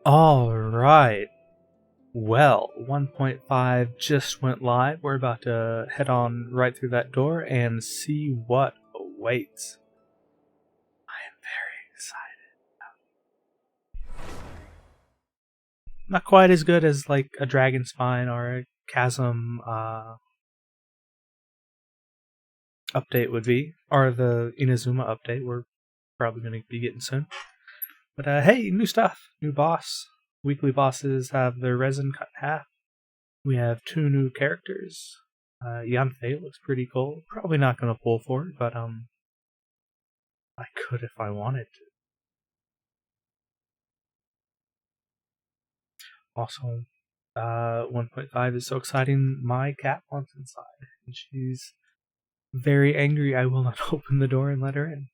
Alright, well, 1.5 just went live. We're about to head on right through that door and see what awaits. I am very excited. Not quite as good as like a Dragon Spine or a Chasm update would be, or the Inazuma update we're probably going to be getting soon. But hey, new stuff, new boss. Weekly bosses have their resin cut in half. We have 2 new characters. Yanfei looks pretty cool. Probably not going to pull for it, but I could if I wanted to. Also, 1.5 is so exciting. My cat wants inside, and she's very angry. I will not open the door and let her in,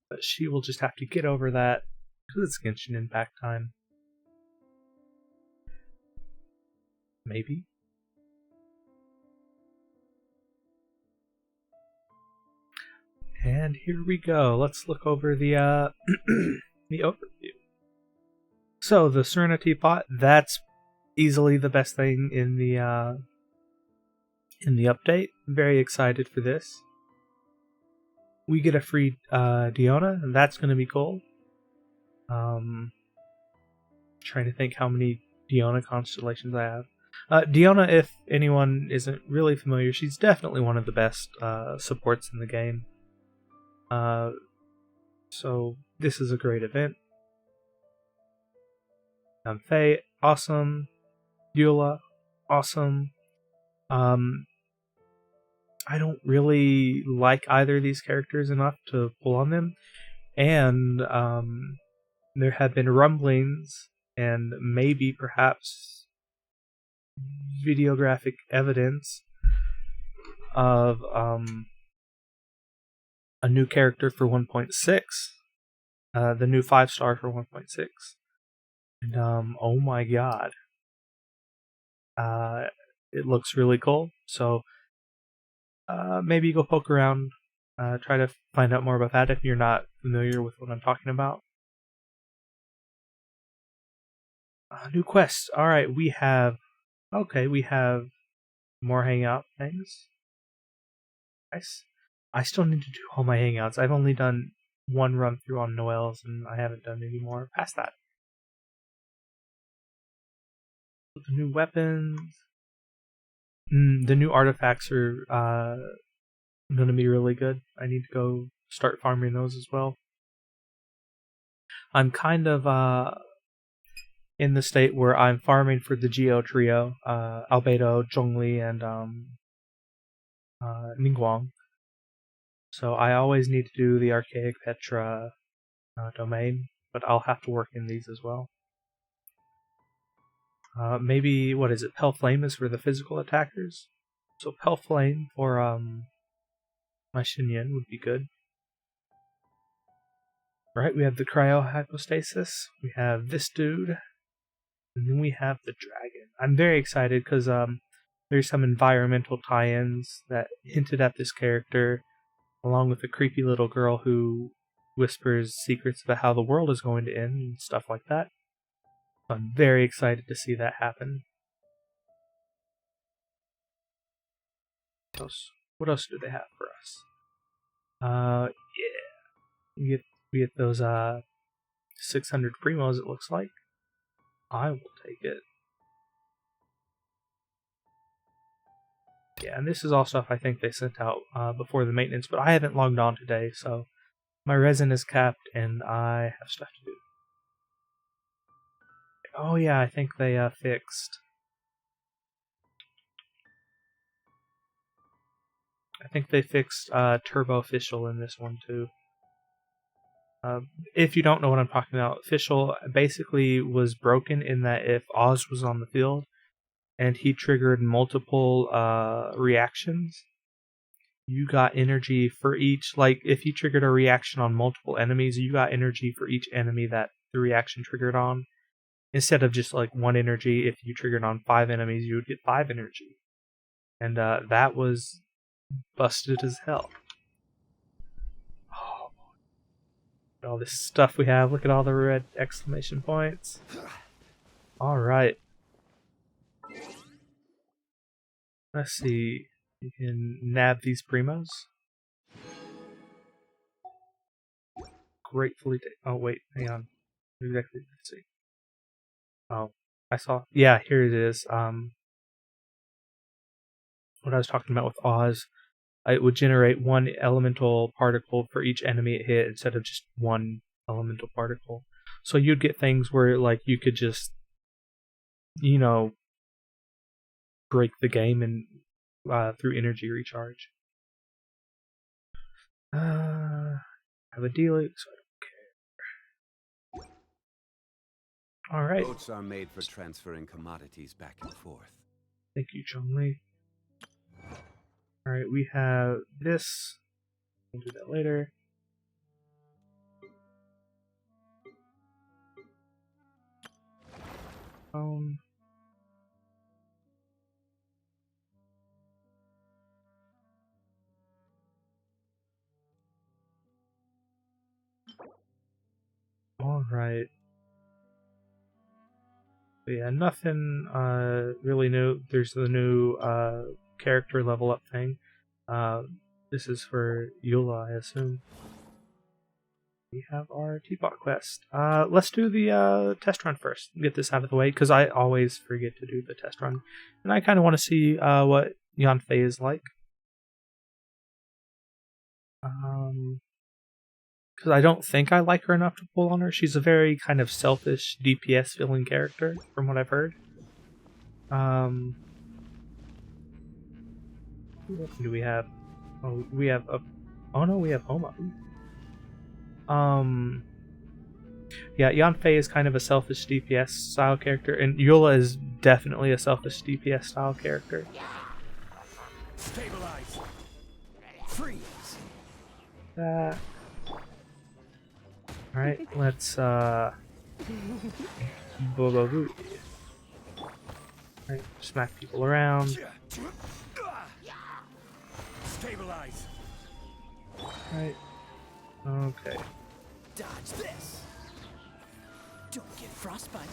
but she will just have to get over that because it's Genshin Impact time. Maybe. And here we go. Let's look over the the overview. So the Serenity Pot, that's easily the best thing in the update. Very excited for this. We get a free Diona, and that's going to be cool. Trying to think how many Diona constellations I have. Diona, if anyone isn't really familiar, she's definitely one of the best supports in the game. So this is a great event. Faye, awesome. Eula, awesome. I don't really like either of these characters enough to pull on them, and there have been rumblings and maybe perhaps videographic evidence of a new character for 1.6, the new 5-star for 1.6, and oh my god, it looks really cool. So maybe go poke around, try to find out more about that if you're not familiar with what I'm talking about. New quests. Alright, we have more hangout things. Nice. I still need to do all my hangouts. I've only done one run through on Noel's, and I haven't done any more past that. The new weapons. The new artifacts are going to be really good. I need to go start farming those as well. I'm kind of in the state where I'm farming for the Geo trio, Albedo, Zhongli, and Ningguang. So I always need to do the Archaic Petra domain, but I'll have to work in these as well. Maybe, what is it? Pell Flame is for the physical attackers. So Pell Flame for my Xinyan would be good. Right, we have the Cryo Hypostasis. We have this dude. And then we have the dragon. I'm very excited because there's some environmental tie-ins that hinted at this character, along with a creepy little girl who whispers secrets about how the world is going to end and stuff like that. I'm very excited to see that happen. What else do they have for us? Yeah. We get those 600 primos, it looks like. I will take it. Yeah, and this is all stuff I think they sent out before the maintenance, but I haven't logged on today, so my resin is capped and I have stuff to do. Oh yeah, I think they fixed. I think they fixed Turbo Official in this one too. If you don't know what I'm talking about, Official basically was broken in that if Oz was on the field and he triggered multiple reactions, you got energy for each. Like, if he triggered a reaction on multiple enemies, you got energy for each enemy that the reaction triggered on. Instead of just like 1 energy, if you triggered on 5 enemies, you would get 5 energy. And that was busted as hell. All this stuff we have. Look at all the red exclamation points. Alright. Let's see. You can nab these primos. Gratefully take. Oh, wait. Hang on. Exactly. Let's see. Oh, I saw. Yeah, here it is. What I was talking about with Oz. It would generate one elemental particle for each enemy it hit instead of just one elemental particle. So you'd get things where, like, you could just, you know, break the game and through energy recharge. I have a dealer, so I don't care. Alright. Boats are made for transferring commodities back and forth. Thank you, Chong-Li. Alright, we have this. We'll do that later. Alright. Yeah, nothing really new. There's the new character level up thing. This is for Eula, I assume. We have our teapot quest. Let's do the test run first. Get this out of the way, because I always forget to do the test run. And I kind of want to see what Yanfei is like. Because I don't think I like her enough to pull on her. She's a very kind of selfish DPS feeling character, from what I've heard. What do we have? Oh, we have a. Oh no, we have Homa. Yeah, Yanfei is kind of a selfish DPS style character, and Eula is definitely a selfish DPS style character. Stabilize. Freeze. Alright, let's Bobovu. Alright, smack people around. Stabilize. Right. Okay. Dodge this. Don't get frostbite.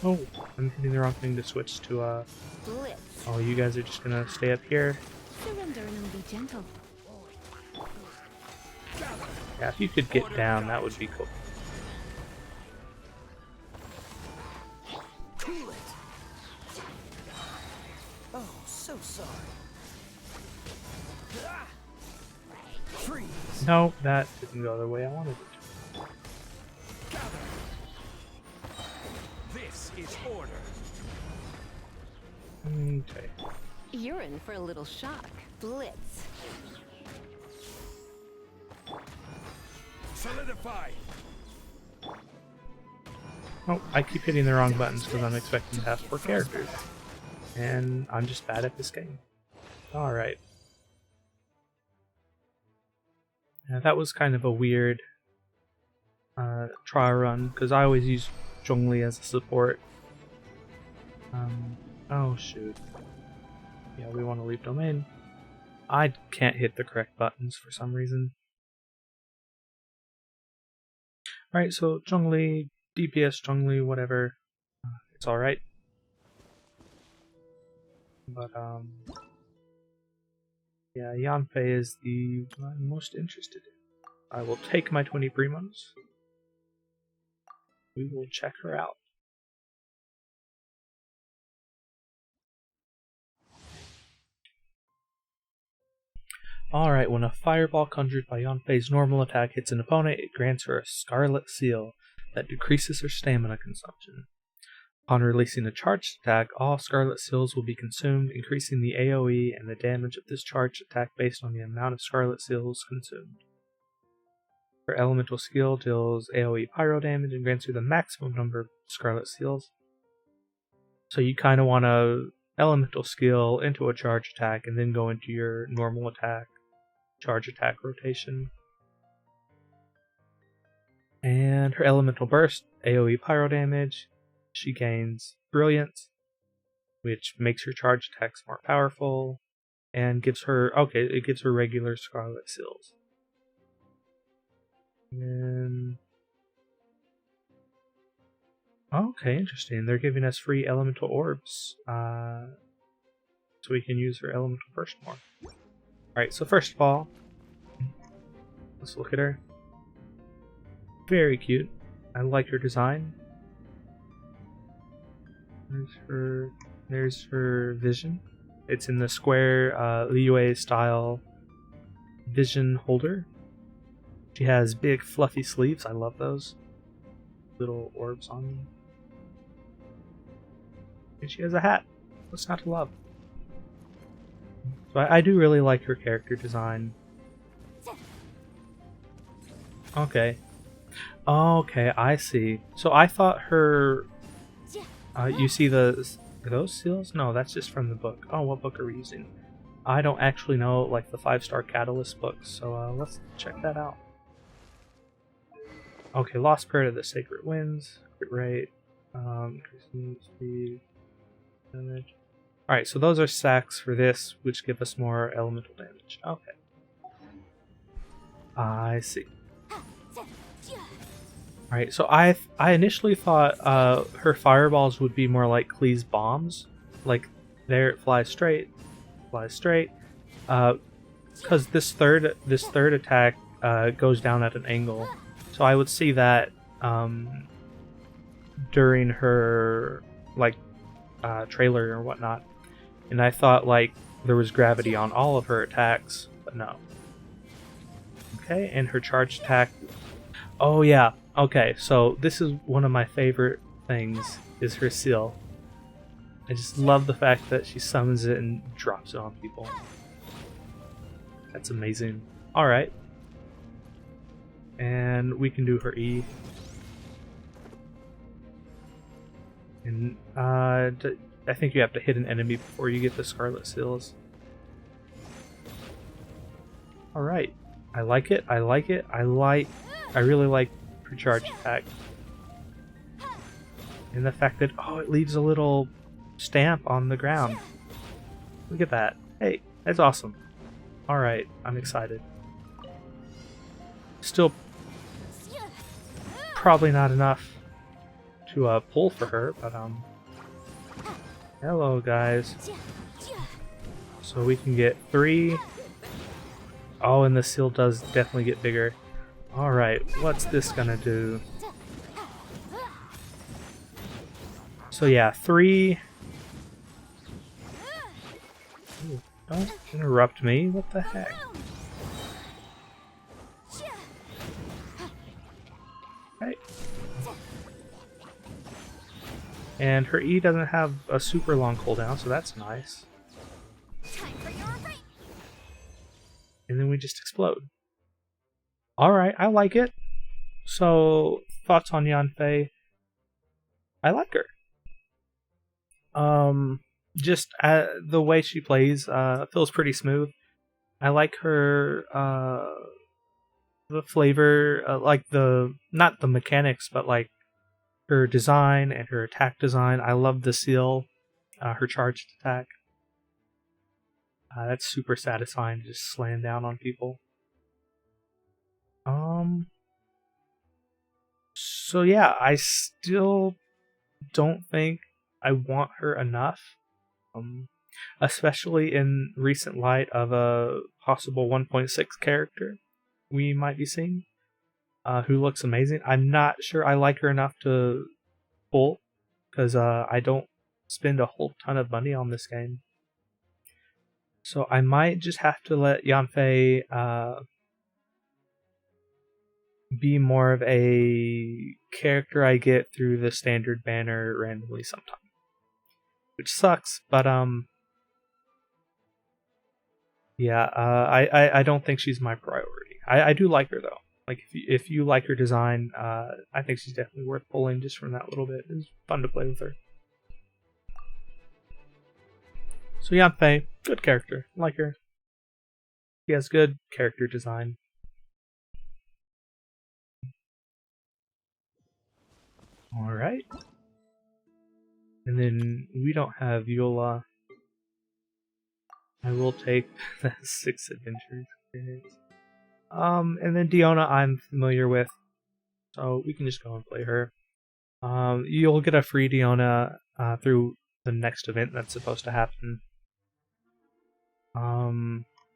Oh, I'm hitting the wrong thing to switch to Blitz. Oh, you guys are just gonna stay up here. Surrender and be gentle. Yeah, if you could get down, that would be cool. Cool it. Oh, so sorry. Freeze. No, that didn't go the way I wanted it Gather. This is order. to. Okay. You're in for a little shock. Blitz. Solidify. Oh, I keep hitting the wrong buttons because I'm expecting to have 4 characters. And I'm just bad at this game. Alright. Yeah, that was kind of a weird trial run, because I always use Zhongli as a support. Oh shoot. Yeah, we want to leave domain. I can't hit the correct buttons for some reason. Alright, so Zhongli, DPS Zhongli, whatever. It's alright. But, yeah, Yanfei is the one I'm most interested in. I will take my 20 primos. We will check her out. Alright, when a fireball conjured by Yanfei's normal attack hits an opponent, it grants her a Scarlet Seal that decreases her stamina consumption. Upon releasing a charged attack, all Scarlet Seals will be consumed, increasing the AoE and the damage of this charged attack based on the amount of Scarlet Seals consumed. Her elemental skill deals AoE pyro damage and grants her the maximum number of Scarlet Seals. So you kind of want to elemental skill into a charge attack and then go into your normal attack, charge attack rotation. And her elemental burst, AoE pyro damage. She gains Brilliance, which makes her charge attacks more powerful, and gives her, okay, it gives her regular Scarlet Seals. And okay, interesting. They're giving us free elemental orbs, so we can use her elemental burst more. All right. So first of all, let's look at her. Very cute. I like her design. There's her vision. It's in the square Liyue style vision holder. She has big fluffy sleeves. I love those. Little orbs on them. And she has a hat. What's not to love? So I do really like her character design. Okay. Okay, I see. So I thought her... you see are those seals? No, that's just from the book. Oh, what book are we using? I don't actually know, like, the 5-star Catalyst books, so let's check that out. Okay, Lost Spirit of the Sacred Winds. Crit rate. Increasing speed. Damage. Alright, so those are sacks for this, which give us more elemental damage. Okay. I see. Alright, so I initially thought her fireballs would be more like Klee's bombs. Like, there it flies straight. Because this third attack goes down at an angle. So I would see that during her, like, trailer or whatnot. And I thought, like, there was gravity on all of her attacks, but no. Okay, and her charge attack... Oh, yeah. Okay, so this is one of my favorite things, is her seal. I just love the fact that she summons it and drops it on people. That's amazing. Alright. And we can do her E. And I think you have to hit an enemy before you get the Scarlet Seals. Alright. I like it. I really like her charge attack. And the fact that, oh, it leaves a little stamp on the ground. Look at that. Hey, that's awesome. Alright, I'm excited. Still probably not enough to pull for her, but hello guys. So we can get 3. Oh, and the seal does definitely get bigger. Alright, what's this gonna do? So yeah, 3. Ooh, don't interrupt me, what the heck? Right. And her E doesn't have a super long cooldown, so that's nice. And then we just explode. Alright, I like it. So, thoughts on Yanfei? I like her. Just the way she plays feels pretty smooth. I like her, the flavor, like not the mechanics, but like her design and her attack design. I love the seal, her charged attack. That's super satisfying to just slam down on people. So yeah, I still don't think I want her enough. Especially in recent light of a possible 1.6 character we might be seeing, who looks amazing. I'm not sure I like her enough to pull, because I don't spend a whole ton of money on this game. So I might just have to let Yanfei be more of a character I get through the standard banner randomly sometime. Which sucks, but yeah, I don't think she's my priority. I do like her though. Like if you like her design, I think she's definitely worth pulling just from that little bit. It was fun to play with her. So Yanfei, good character. I like her. She has good character design. Alright. And then we don't have Yola. I will take that 6 adventure experience. And then Diona I'm familiar with, so we can just go and play her. You'll get a free Diona through the next event that's supposed to happen.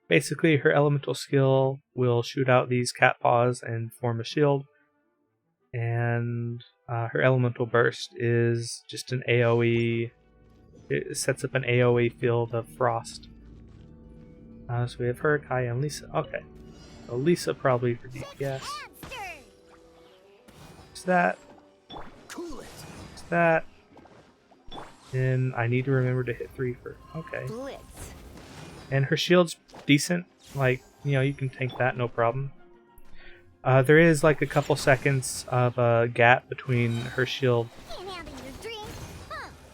Basically, her elemental skill will shoot out these cat paws and form a shield. And her elemental burst is just an AoE. It sets up an AoE field of frost. So we have her, Kai, and Lisa. Okay. So Lisa probably for DPS. Is that? Cool it. Is that? And I need to remember to hit 3 for. Okay. Blitz. And her shield's decent. Like, you can tank that, no problem. There is like a couple seconds of a gap between her shield.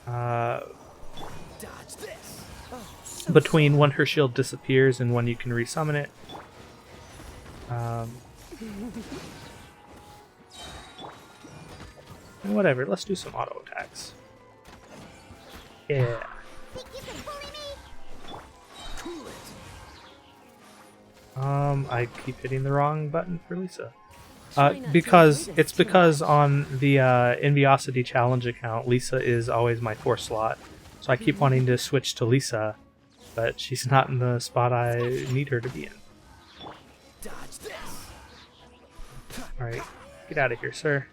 Dodge this. Oh, so Between when her shield disappears and when you can resummon it. And whatever, let's do some auto attacks. Yeah. cool it. I keep hitting the wrong button for Lisa. Try not to Because do this it's too because much. on the Enviosity Challenge account, Lisa is always my 4th slot. So I keep wanting to switch to Lisa, but she's not in the spot I need her to be in. Dodge this. Alright, get out of here, sir.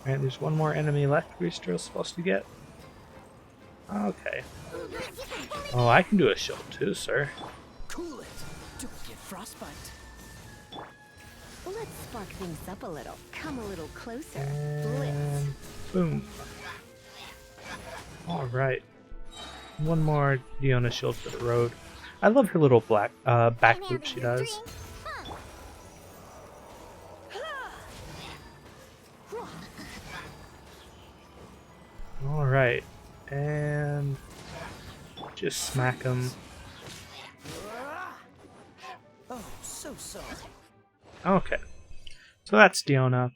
Alright, there's one more enemy left we're still supposed to get. Okay. Oh, I can do a shield too, sir. Cool it. Don't get frostbite. Let's spark things up a little. Come a little closer. Blitz. And boom. Alright. One more Diona shield for the road. I love her little black back loop she does. Alright. And just smack him. Oh, so sorry. Okay. So that's Diona.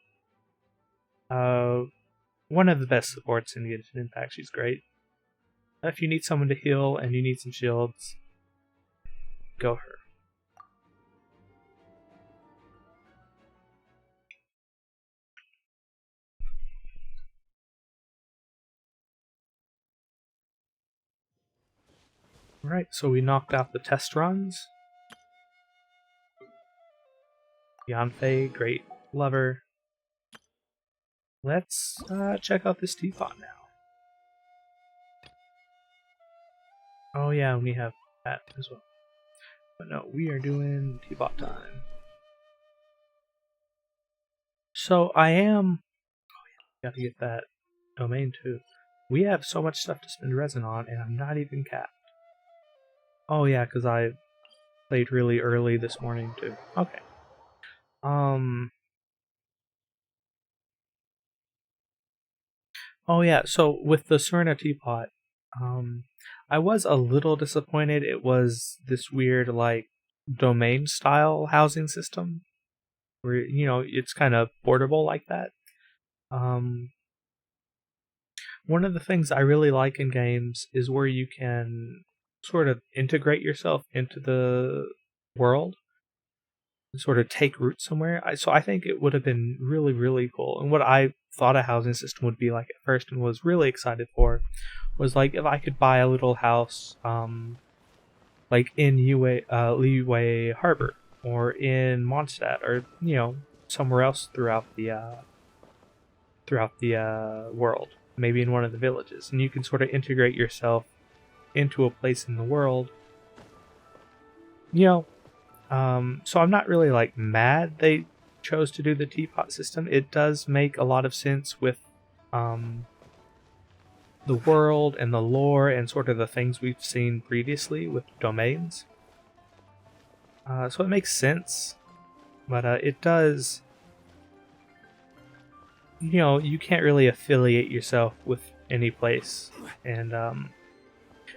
One of the best supports in Genshin Impact. She's great. If you need someone to heal and you need some shields, go her. Alright, so we knocked out the test runs. Yanfei, great lover. Let's check out this teapot now. Oh yeah, we have that as well. But no, we are doing teapot time. So I am... Oh yeah, gotta get that domain too. We have so much stuff to spend resin on, and I'm not even capped. Oh yeah, because I played really early this morning too. Okay. Oh yeah, so with the Serena teapot, I was a little disappointed. It was this weird, like, domain style housing system where, it's kind of portable like that. One of the things I really like in games is where you can sort of integrate yourself into the world, sort of take root somewhere. So I think it would have been really, really cool. And what I thought a housing system would be like at first and was really excited for was like if I could buy a little house like in Liyue Harbor or in Mondstadt or somewhere else throughout the world, maybe in one of the villages, and you can sort of integrate yourself into a place in the world. So I'm not really like mad they chose to do the teapot system. It does make a lot of sense with the world and the lore and sort of the things we've seen previously with domains. So it makes sense, but it does. You can't really affiliate yourself with any place, and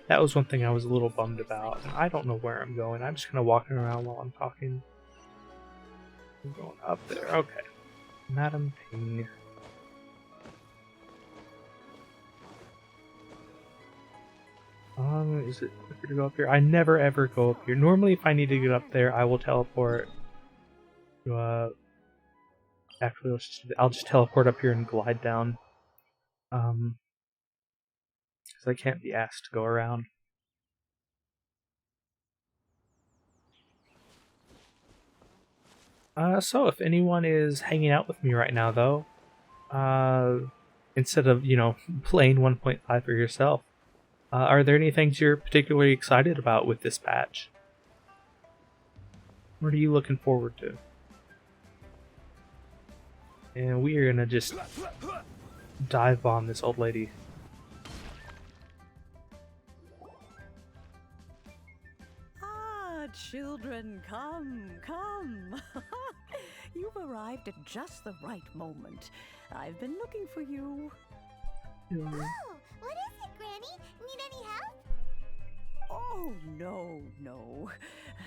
that was one thing I was a little bummed about. And I don't know where I'm going. I'm just kind of walking around while I'm talking. I'm going up there. Okay. Madam Ping. Is it quicker to go up here? I never ever go up here. Normally, if I need to get up there, I will teleport to, actually, I'll just teleport up here and glide down. Because I can't be asked to go around. So if anyone is hanging out with me right now, though, instead of, playing 1.5 for yourself, are there any things you're particularly excited about with this patch? What are you looking forward to? And we are gonna just dive bomb this old lady. Ah, children, come, come. You've arrived at just the right moment. I've been looking for you. Oh, what is it, Granny? Need any help? Oh, no.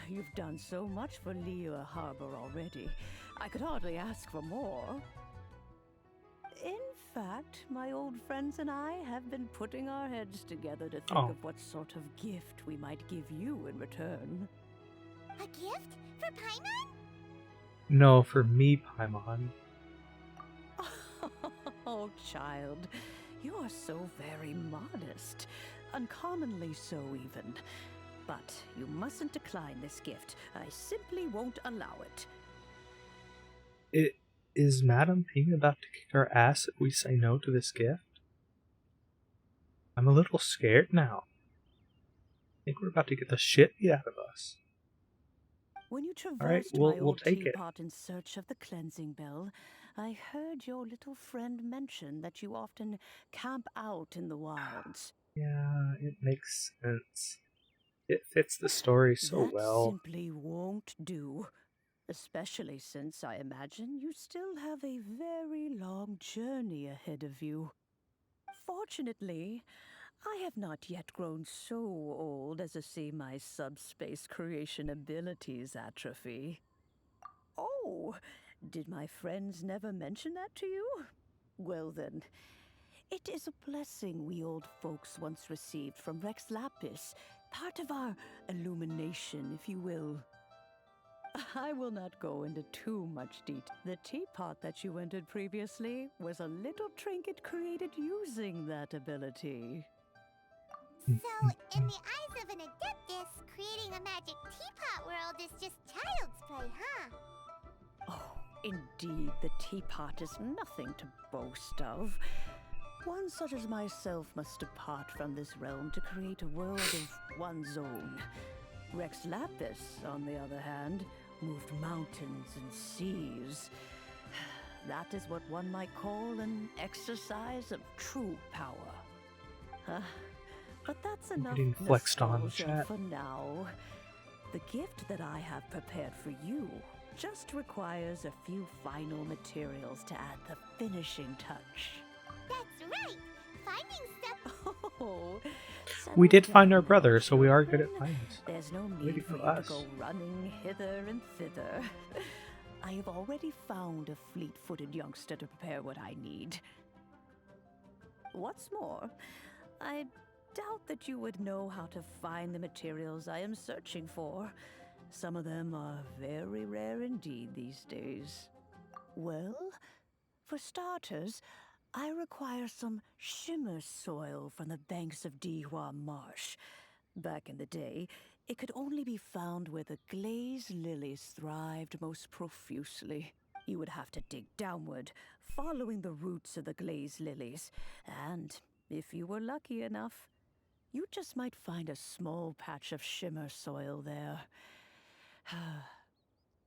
You've done so much for Lea Harbor already. I could hardly ask for more. In fact, my old friends and I have been putting our heads together to think of what sort of gift we might give you in return. A gift? For Paimon? No, for me, Paimon. Oh, child, you are so very modest. Uncommonly so, even. But you mustn't decline this gift. I simply won't allow it. Is Madame Ping about to kick our ass if we say no to this gift? I'm a little scared now. I think we're about to get the shit beat out of us. When you traversed my we'll old take it. teapot in search of the cleansing bell, I heard your little friend mention that you often camp out in the wilds. Yeah, it makes sense. It fits the story so well. That simply won't do. Especially since I imagine you still have a very long journey ahead of you. Fortunately, I have not yet grown so old as to see my subspace creation abilities atrophy. Oh, did my friends never mention that to you? Well then, it is a blessing we old folks once received from Rex Lapis, part of our illumination, if you will. I will not go into too much detail. The teapot that you entered previously was a little trinket created using that ability. So, in the eyes of an adeptus, creating a magic teapot world is just child's play, huh? Oh, indeed, the teapot is nothing to boast of. One such as myself must depart from this realm to create a world of one's own. Rex Lapis, on the other hand, moved mountains and seas. That is what one might call an exercise of true power. But that's enough Getting flexed on in the nostalgia chat. for now. The gift that I have prepared for you just requires a few final materials to add the finishing touch. That's right! Finding stuff. Oh, We did settle find our down, brother, so we are good at children. finding. There's no Way to need for go you us. to go running hither and thither. I have already found a fleet-footed youngster to prepare what I need. What's more, I doubt that you would know how to find the materials I am searching for. Some of them are very rare indeed these days. Well, for starters, I require some shimmer soil from the banks of Dihua Marsh. Back in the day, it could only be found where the glazed lilies thrived most profusely. You would have to dig downward, following the roots of the glazed lilies, and if you were lucky enough, you just might find a small patch of shimmer soil there.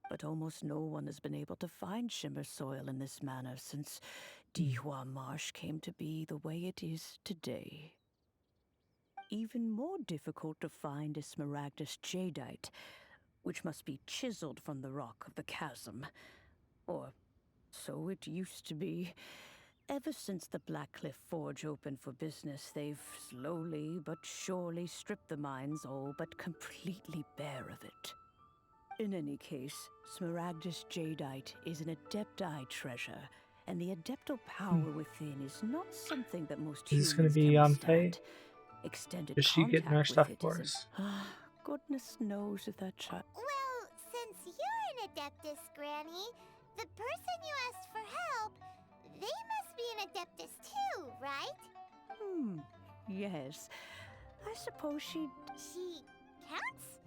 But almost no one has been able to find shimmer soil in this manner since Dihua Marsh came to be the way it is today. Even more difficult to find is Smaragdus jadeite, which must be chiseled from the rock of the chasm. Or so it used to be. Ever since the Blackcliff Forge opened for business, they've slowly but surely stripped the mines all but completely bare of it. In any case, Smaragdus jadeite is an Adepti treasure, and the Adeptal power within is not something that most Is this humans gonna be can on Faye? withstand. Extended Is she getting our contact stuff with it for isn't. us? Goodness knows if that child. Well, since you're an Adeptus, Granny, the person you asked for help, they must be an Adeptus too, right? Yes. I suppose she. She counts?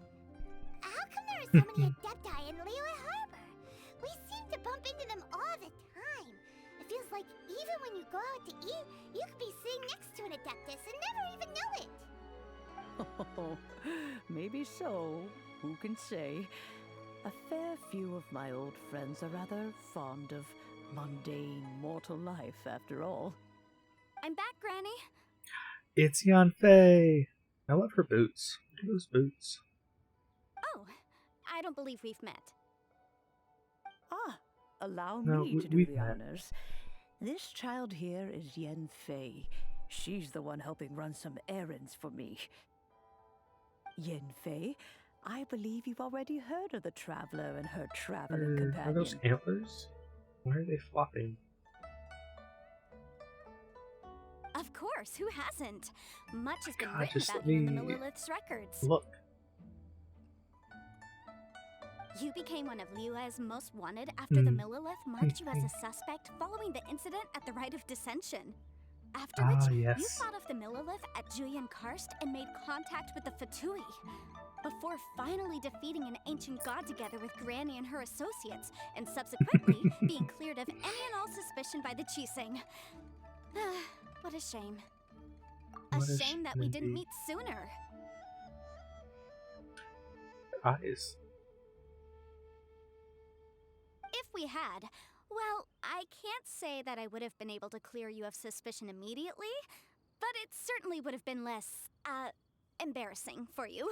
How come there are so many Adepti in Liyue Harbor? We seem to bump into them all the time. It feels like even when you go out to eat, you could be sitting next to an Adeptus and never even know it. Oh, maybe so. Who can say? A fair few of my old friends are rather fond of mundane mortal life, after all. I'm back, Granny. It's Yanfei! I love her boots. Look at those boots. Oh, I don't believe we've met. Allow No, me to do we've the met. honors. This child here is Yen Fei. She's the one helping run some errands for me. Yen Fei, I believe you've already heard of the traveler and her traveling Are companion. those antlers? Why are they flopping? Of course, who hasn't? Much has been God, written just about let you in the me Millilith's records. look. You became one of Liyue's most wanted after the Millilith marked you as a suspect following the incident at the Rite of Dissension. After which, you Yes. fought off the Millilith at Julian Karst and made contact with the Fatui. Before finally defeating an ancient god together with Granny and her associates, and subsequently being cleared of any and all suspicion by the Chiseng. What a shame. A What a shame that we shame didn't indeed. meet sooner. Eyes. If we had, well, I can't say that I would have been able to clear you of suspicion immediately, but it certainly would have been less, embarrassing for you.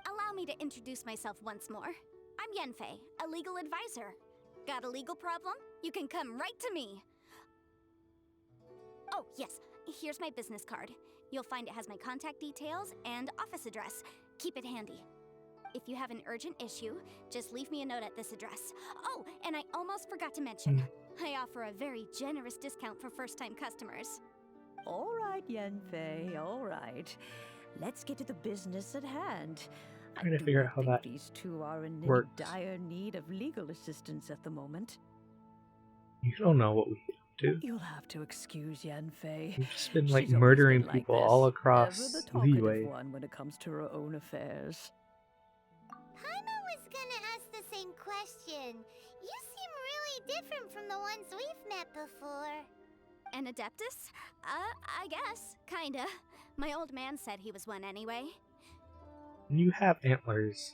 Allow me to introduce myself once more. I'm Yanfei, a legal advisor. Got a legal problem? You can come right to me. Oh, yes, here's my business card. You'll find it has my contact details and office address. Keep it handy. If you have an urgent issue, just leave me a note at this address. Oh, and I almost forgot to mention, I offer a very generous discount for first-time customers. All right, Yen Fei, all right. Let's get to the business at hand. Trying to do figure not out how think that these two are in any works. dire need of legal assistance at the moment. You don't know what we get up to. You'll have to excuse Yen Fei. We've just been She's like always murdering been like people this, all ever across the talkative Liyue. one when it comes to her own affairs. Paimon was gonna ask the same question. You seem really different from the ones we've met before. An Adeptus? I guess. Kinda. My old man said he was one anyway. You have antlers.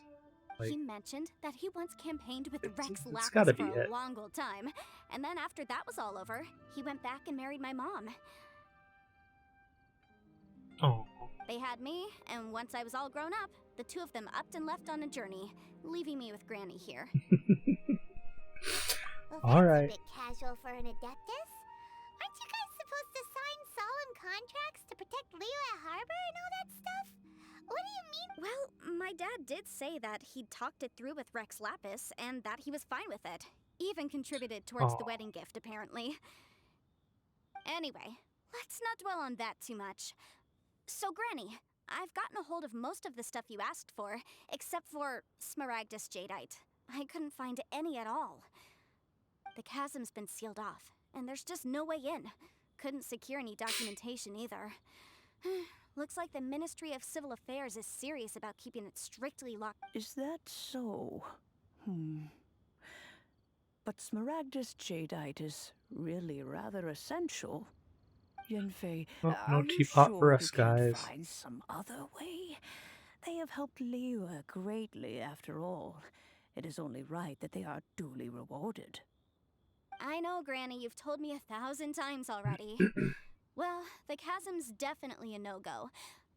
Like, He mentioned that he once campaigned with Rex it's gotta Lapis be for it. a long old time. And then after that was all over, he went back and married my mom. oh, They had me, and once I was all grown up, the two of them upped and left on a journey, leaving me with Granny here. Well, All that's right. a bit casual for an Adeptus. Aren't you guys supposed to sign solemn contracts to protect Liyue Harbor and all that stuff? What do you mean? Well, my dad did say that he'd talked it through with Rex Lapis, and that he was fine with it. Even contributed towards the Aw. wedding gift, apparently. Anyway, let's not dwell on that too much. So, Granny, I've gotten a hold of most of the stuff you asked for, except for Smaragdus Jadeite. I couldn't find any at all. The chasm's been sealed off, and there's just no way in. Couldn't secure any documentation either. Looks like the Ministry of Civil Affairs is serious about keeping it strictly locked. Is that so? But Smaragdus Jadeite is really rather essential. Yenfei, well, are no you teapot sure for you us, can't guys. find some other way? They have helped Liyue greatly, after all. It is only right that they are duly rewarded. I know, Granny, you've told me 1,000 times already. Well, the chasm's definitely a no-go,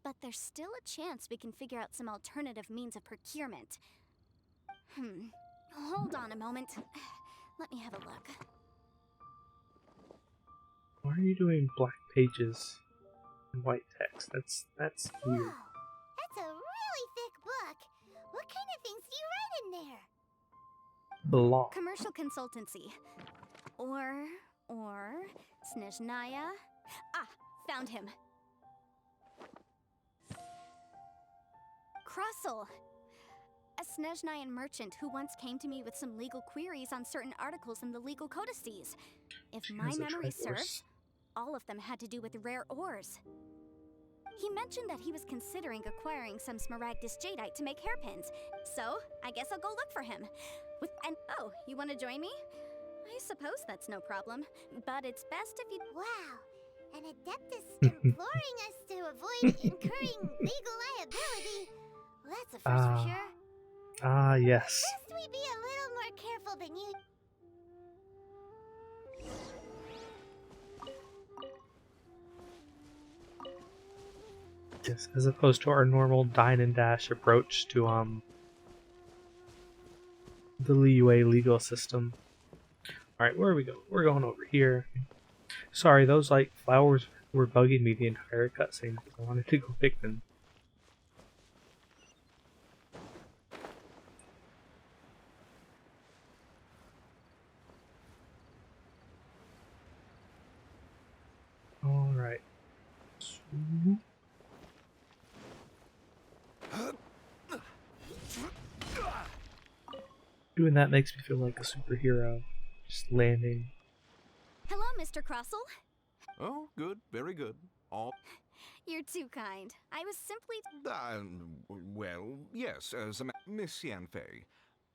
but there's still a chance we can figure out some alternative means of procurement. Hold on a moment. Let me have a look. Why are you doing black pages and white text? That's weird. Wow, that's a really thick book. What kind of things do you write in there? Blah. Commercial consultancy. Or Snezhnaya. Ah, found him. Crossel, a Snezhnayan merchant who once came to me with some legal queries on certain articles in the legal codices. If my Has a memory Triforce. serves, all of them had to do with rare ores. He mentioned that he was considering acquiring some Smaragdus jadeite to make hairpins, so I guess I'll go look for him. Oh, you want to join me? I suppose that's no problem, but it's best if you. Wow, an Adeptus imploring us to avoid incurring legal liability. Well, that's a first Ah. for sure. Ah, yes. Best we be a little more careful than you. Yes, as opposed to our normal dine and dash approach to the Liyue legal system. Alright, where are we going? We're going over here. Sorry, those like flowers were bugging me the entire cutscene because I wanted to go pick them. Alright. Doing that makes me feel like a superhero. Just landing. Hello, Mr. Crossel. Oh, good, very good. All. You're too kind. I was simply. Well, yes, Miss Yanfei,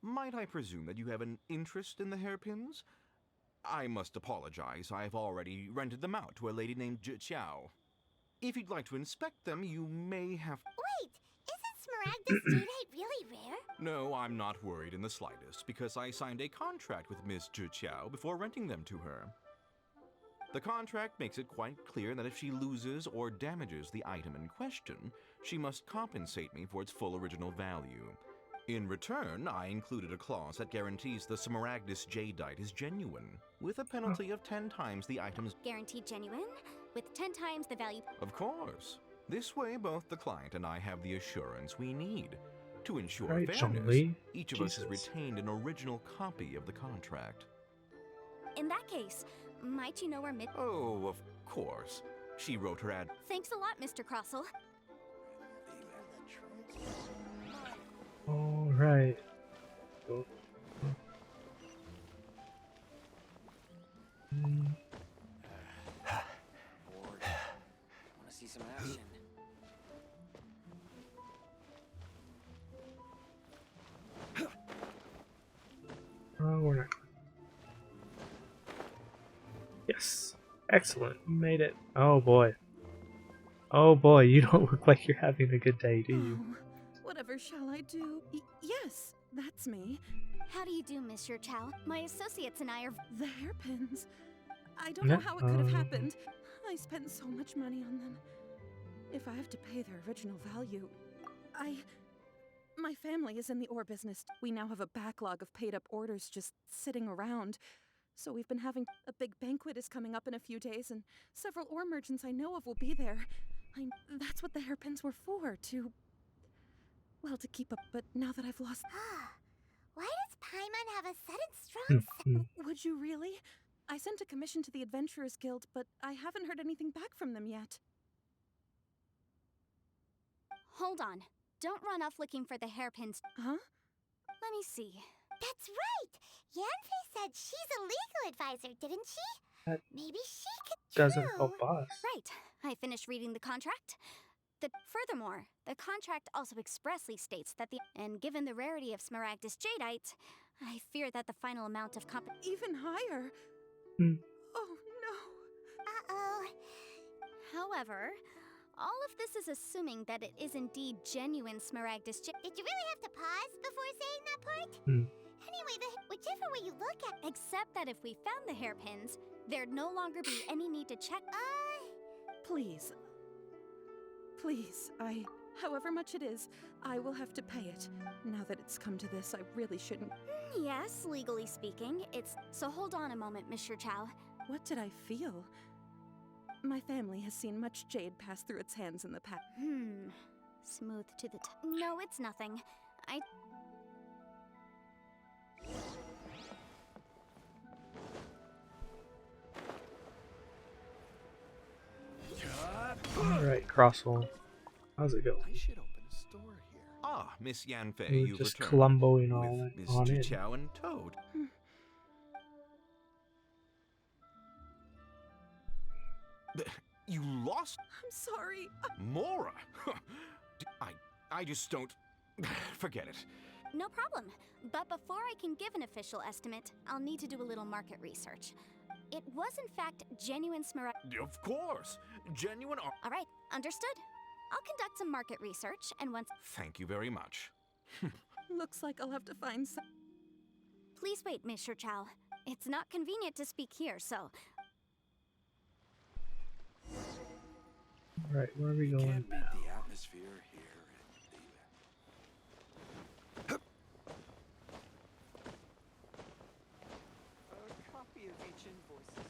might I presume that you have an interest in the hairpins? I must apologize, I've already rented them out to a lady named Chiao. If you'd like to inspect them, you may have. Wait, isn't Smaragdus jadeite really rare? No, I'm not worried in the slightest, because I signed a contract with Miss Chiao before renting them to her. The contract makes it quite clear that if she loses or damages the item in question, she must compensate me for its full original value. In return, I included a clause that guarantees the Smaragdus jadeite is genuine, with a penalty of 10 times the item's. Guaranteed genuine, with 10 times the value. Of course. This way, both the client and I have the assurance we need. To ensure Right, fairness, Zhongli. each of us has Jesus. retained an original copy of the contract. In that case, might you know where Mid. Oh, of course. She wrote her ad. Thanks a lot, Mr. Crossel. Alright. Cool. Bored. Wanna see some action? Oh, we're not. Yes. Excellent. You made it. Oh boy. Oh boy, you don't look like you're having a good day, do you? Oh, whatever shall I do? Yes, that's me. How do you do, Monsieur Chow? My associates and I are. The hairpins. I don't know Yeah, how it could have happened. I spent so much money on them. If I have to pay their original value, My family is in the ore business. We now have a backlog of paid-up orders just sitting around. So we've been having a big banquet is coming up in a few days, and several ore merchants I know of will be there. That's what the hairpins were for, to keep up. But now that I've lost... Why does Paimon have a sudden strong Hmm. Would you really? I sent a commission to the Adventurers Guild, but I haven't heard anything back from them yet. Hold on. Don't run off looking for the hairpins. Huh? Let me see. That's right! Yanfei said she's a legal advisor, didn't she? That Maybe she could. Doesn't True. help us. Right. I finished reading the contract. Furthermore, the contract also expressly states that and given the rarity of Smaragdus jadeite, I fear that the final amount of Even higher? Hmm. Oh, no. Uh-oh. However, all of this is assuming that it is indeed genuine Smaragdus jadeite. Did you really have to pause before saying that part? Hmm. Anyway, whichever way you look at Except that if we found the hairpins, there'd no longer be any need to check. Please. Please, however much it is, I will have to pay it. Now that it's come to this, I really shouldn't. Yes, legally speaking, it's. So hold on a moment, Monsieur Chow. What did I feel? My family has seen much jade pass through its hands in the past. Smooth to the No, it's nothing. Alright, Crosswell. How's it going? I should open a store here. Miss Yanfei, We're you've just returned. Columboing With Miss on in. Chiao and Toad. You lost I'm sorry. Mora. I just don't. Forget it. No problem. But before I can give an official estimate, I'll need to do a little market research. It was in fact genuine smaragd. Of course. Genuine. All right, understood. I'll conduct some market research, and once. Thank you very much. Looks like I'll have to find some. Please wait, Mr. Chow. It's not convenient to speak here, so. Alright, where are we going? Can't beat the atmosphere here at the A copy of each invoice.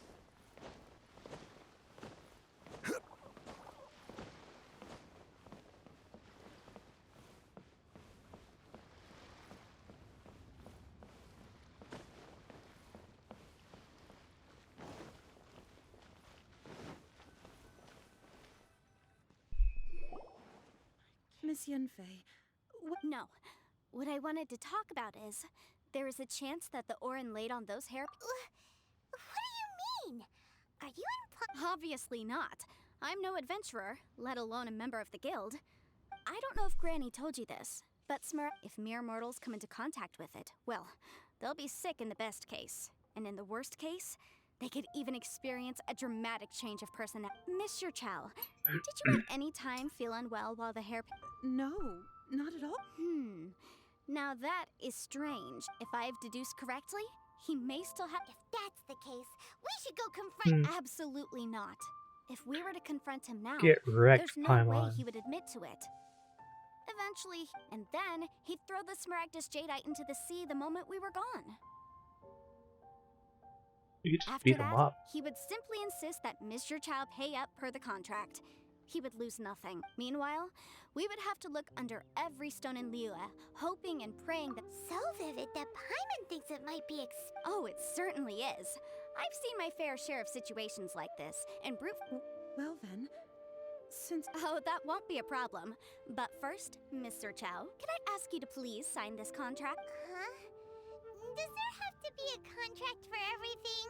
Miss Yanfei, No. What I wanted to talk about is there is a chance that the Orin laid on those hair. What do you mean? Are you implying? Obviously not. I'm no adventurer, let alone a member of the guild. I don't know if Granny told you this, but if mere mortals come into contact with it, well, they'll be sick in the best case. And in the worst case, they could even experience a dramatic change of personality. Mr. Chow, did you at any time feel unwell while the hair... no, not at all. Now that is strange. If I've deduced correctly, he may still have... If that's the case, we should go confront. Absolutely not. If we were to confront him now, Get wrecked, there's no way Paimon. he would admit to it. Eventually, and then he'd throw the Smaragdus Jadeite into the sea the moment we were gone. You could just After beat him that, up. he would simply insist that Mr. Chow pay up per the contract. He would lose nothing. Meanwhile, we would have to look under every stone in Liyue, hoping and praying that... So vivid that Paimon thinks it might be Oh, it certainly is. I've seen my fair share of situations like this, and brute... Well then, since... Oh, that won't be a problem. But first, Mr. Chow, can I ask you to please sign this contract? Huh? Does there have to be a contract for everything?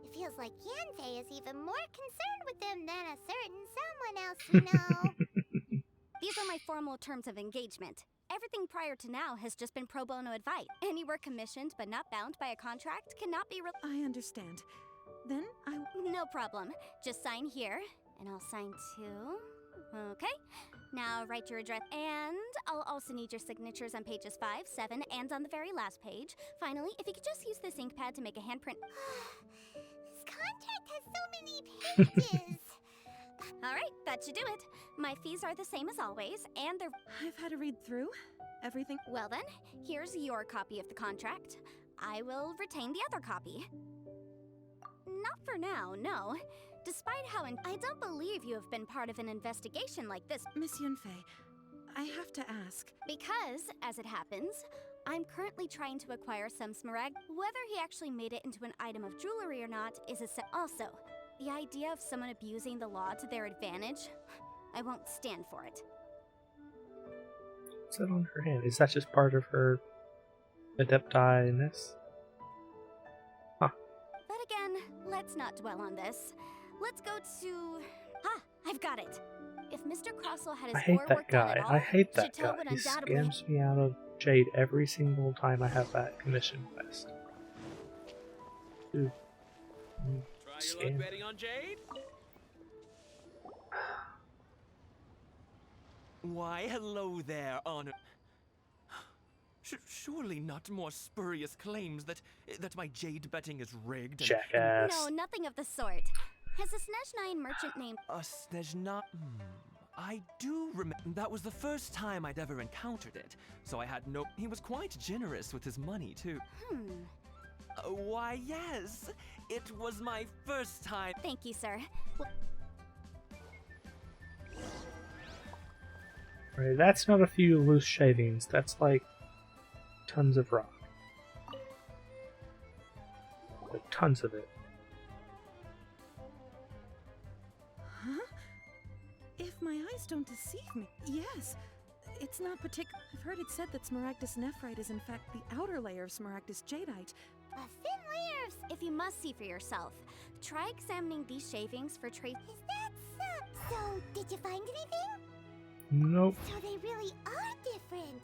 It feels like Yanfei is even more concerned with them than a certain someone else you know. These are my formal terms of engagement. Everything prior to now has just been pro bono advice. Any work commissioned but not bound by a contract cannot be I understand. Then No problem. Just sign here, and I'll sign too. Okay. Now write your address, and I'll also need your signatures on pages 5, 7, and on the very last page. Finally, if you could just use this ink pad to make a handprint. This contract has so many pages. All right, that should do it. My fees are the same as always, and they're... I've had a read through everything. Well then, here's your copy of the contract. I will retain the other copy. Not for now, no. Despite how I don't believe you have been part of an investigation like this. Miss Yanfei, I have to ask. Because, as it happens, I'm currently trying to acquire some smaragd. Whether he actually made it into an item of jewelry or not is Also, the idea of someone abusing the law to their advantage, I won't stand for it. What's that on her hand? Is that just part of her adepti-ness? But again, let's not dwell on this. Let's go to... I've got it. If Mr. Crossell had his I hate ore that work done guy. at all, I hate that Chateau guy. would He undoubtedly... scams me out of jade every single time I have that commission quest. Dude. Try your luck betting on Jade? Why, hello there, Honor. Surely not more spurious claims that my jade betting is rigged. Jackass. No, nothing of the sort. Has a Snezhnine merchant named... Snezhna... I do remember. That was the first time I'd ever encountered it, so I had no... He was quite generous with his money, too. Why, yes. It was my first time... Thank you, sir. Right, that's not a few loose shavings. That's like tons of rock. Like tons of it. Huh? If my eyes don't deceive me, yes. It's not particular. I've heard it said that Smaragdus nephrite is in fact the outer layer of Smaragdus jadeite. A thin layer of... If you must see for yourself, try examining these shavings for trace... Is that so? So, did you find anything? Nope. So they really are different.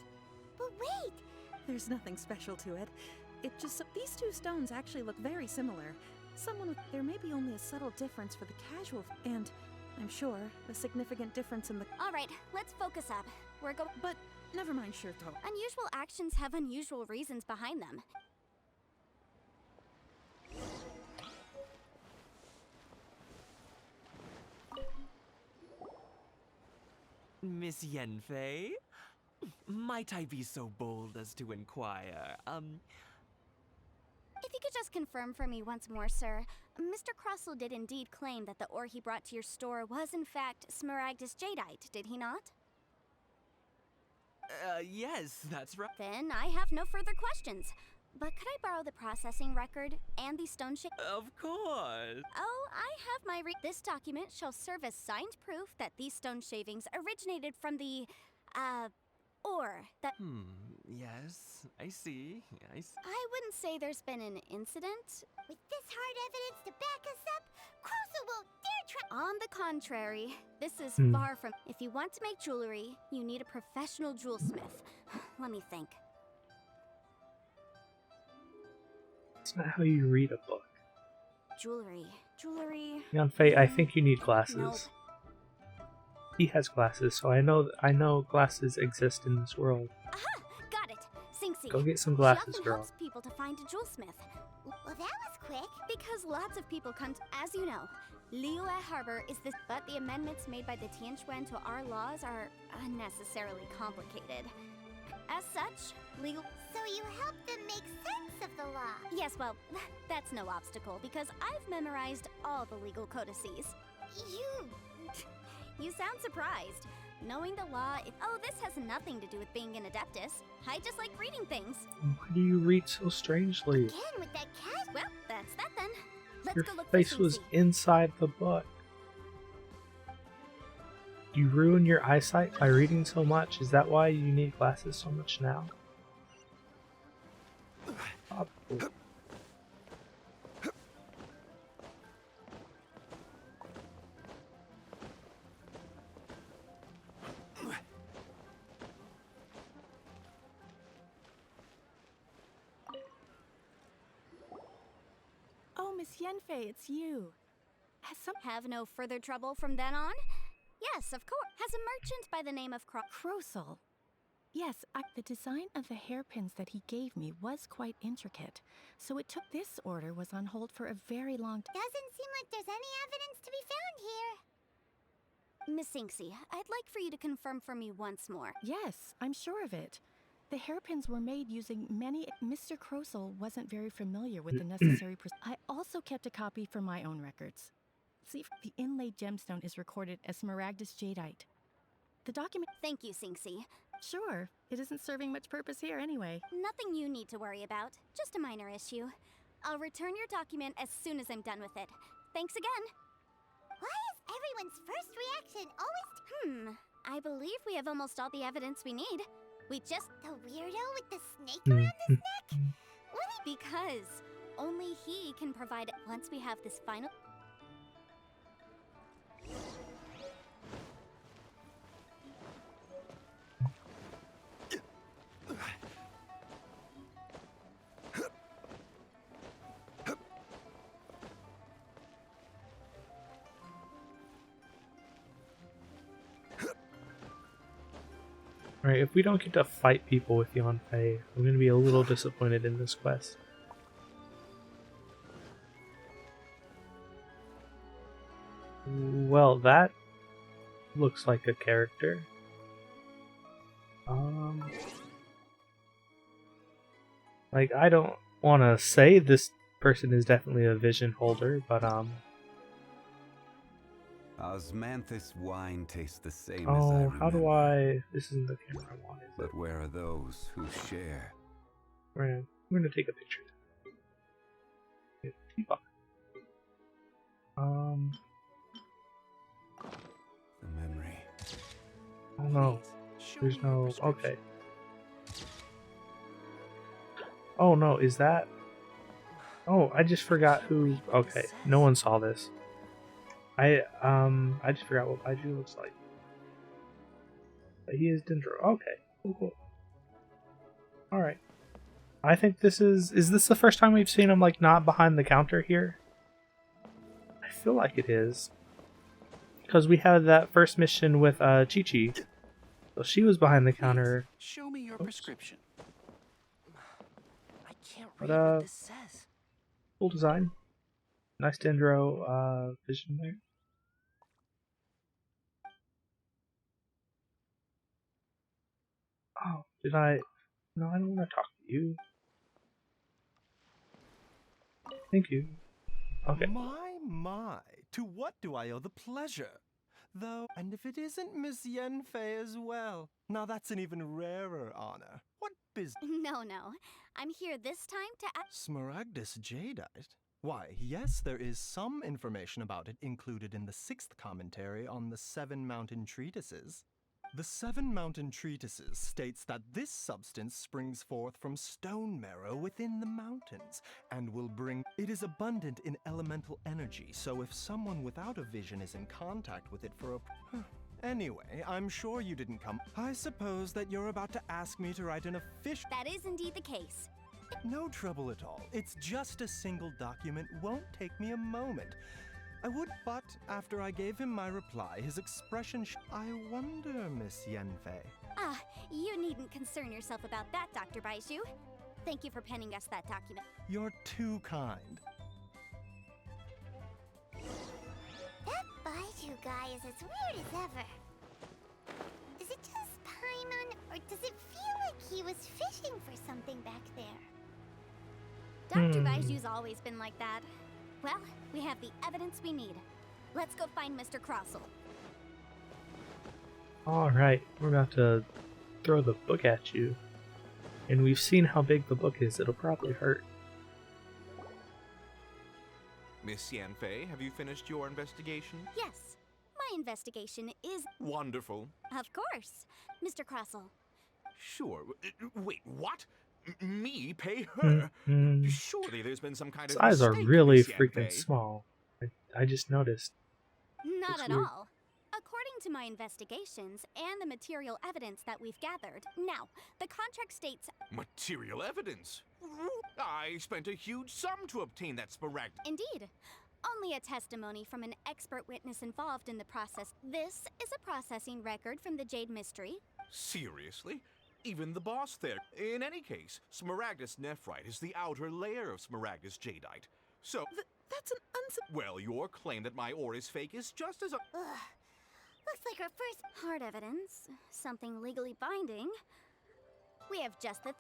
But wait, There's nothing special to it. It just these two stones actually look very similar. There may be only a subtle difference for the casual, and I'm sure a significant difference in the. All right, let's focus up. We're going... But never mind, Shirto. Unusual actions have unusual reasons behind them. Miss Yenfei? Might I be so bold as to inquire, If you could just confirm for me once more, sir. Mr. Crossell did indeed claim that the ore he brought to your store was in fact Smaragdus jadeite, did he not? Yes, that's right. Then I have no further questions. But could I borrow the processing record and the stone shape? Of course. Oh, I have my this document shall serve as signed proof that these stone shavings originated from the, ore that... Yes, I see. I wouldn't say there's been an incident. with this hard evidence to back us up, Crusoe won't dare try. On the contrary, this is far from... If you want to make jewelry, you need a professional jewelsmith. Let me think. It's not how you read a book. Jewelry. Yanfei, I think you need glasses. Nope. He has glasses, so I know glasses exist in this world. Aha! Got it! Singsi. Go get some She glasses, often girl. helps people to find a jewelsmith. Well, that was quick. Because lots of people come to... As you know, Liyue Harbor is this... But the amendments made by the Tianquan to our laws are unnecessarily complicated. As such, legal... So you helped them make sense of the law. Yes, well, that's no obstacle, because I've memorized all the legal codices. You sound surprised. Knowing the law... Oh, this has nothing to do with being an adeptus. I just like reading things. Why do you read so strangely? Again with that cat. Well, that's that then. Let's Your go look face for was Singsi. inside the book. You ruin your eyesight by reading so much? Is that why you need glasses so much now? Probably. Oh, Miss Yenfei, it's you. Have no further trouble from then on? Yes, of course. Has a merchant by the name of Crossell. Yes, the design of the hairpins that he gave me was quite intricate, so it took this order was on hold for a very long time. Doesn't seem like there's any evidence to be found here. Miss Singsi, I'd like for you to confirm for me once more. Yes, I'm sure of it. The hairpins were made using many... Mr. Crossell wasn't very familiar with the necessary... I also kept a copy for my own records. See, the inlaid gemstone is recorded as Smaragdus jadeite. The document... Thank you, Singsi. Sure, it isn't serving much purpose here anyway. Nothing you need to worry about. Just a minor issue. I'll return your document as soon as I'm done with it. Thanks again. Why is everyone's first reaction always... I believe we have almost all the evidence we need. We just... The weirdo with the snake around his neck? Because only he can provide it once we have this final... Alright, if we don't get to fight people with Yanfei, I'm gonna be a little disappointed in this quest. Well, that looks like a character. Like, I don't want to say this person is definitely a vision holder, but Osmanthus wine tastes the same as I remember. how do I... This isn't the camera I want, is it? But where are those who share? We're gonna take a picture. Yeah, T-Box. The memory. I don't know. Shh. There's no... Okay. Oh no, is that... Oh, I just forgot who... Okay, no one saw this. I just forgot what Baiju looks like. But he is Dendro. Okay, cool. Alright. I think this is this the first time we've seen him, like, not behind the counter here? I feel like it is. Because we had that first mission with Chi-Chi. So she was behind the counter. Show me your prescription. I can't read But, what this says. cool design. Nice Dendro vision there. Oh, did I... No, I don't want to talk to you. Thank you. Okay. My, to what do I owe the pleasure? Though, and if it isn't Miss Yenfei as well. Now that's an even rarer honor. What business? No. I'm here this time to Smaragdus jadeite? Why, yes, there is some information about it included in the 6th commentary on the 7 Mountain Treatises. The 7 Mountain Treatises states that this substance springs forth from stone marrow within the mountains, and will bring... It is abundant in elemental energy, so if someone without a vision is in contact with it for a... Anyway, I'm sure you didn't come... I suppose that you're about to ask me to write an official... That is indeed the case. No trouble at all. It's just a single document. Won't take me a moment. I would, but after I gave him my reply, his expression I wonder, Miss Yenfei. Ah, you needn't concern yourself about that, Dr. Baiju. Thank you for penning us that document. You're too kind. That Baiju guy is as weird as ever. Is it just Paimon, or does it feel like he was fishing for something back there? Dr. Baiju's always been like that. Well, we have the evidence we need. Let's go find Mr. Crossell. Alright, we're about to throw the book at you. And we've seen how big the book is, it'll probably hurt. Miss Yanfei, have you finished your investigation? Yes, my investigation is... Wonderful. Of course, Mr. Crossell. Sure. Wait, what? Me pay her? Surely there's been some kind His of eyes are mistake, really Miss freaking Yanfei. small. I just noticed. Not Looks at weird. all. According to my investigations and the material evidence that we've gathered, now, the contract states... Material evidence? I spent a huge sum to obtain that smaragd. Indeed. Only a testimony from an expert witness involved in the process. This is a processing record from the Jade Mystery. Seriously? Even the boss there. In any case, Smaragdus nephrite is the outer layer of Smaragdus jadeite. So... That's an Well, your claim that my ore is fake is just as... Ugh. Looks like our first... Hard evidence. Something legally binding. We have just the...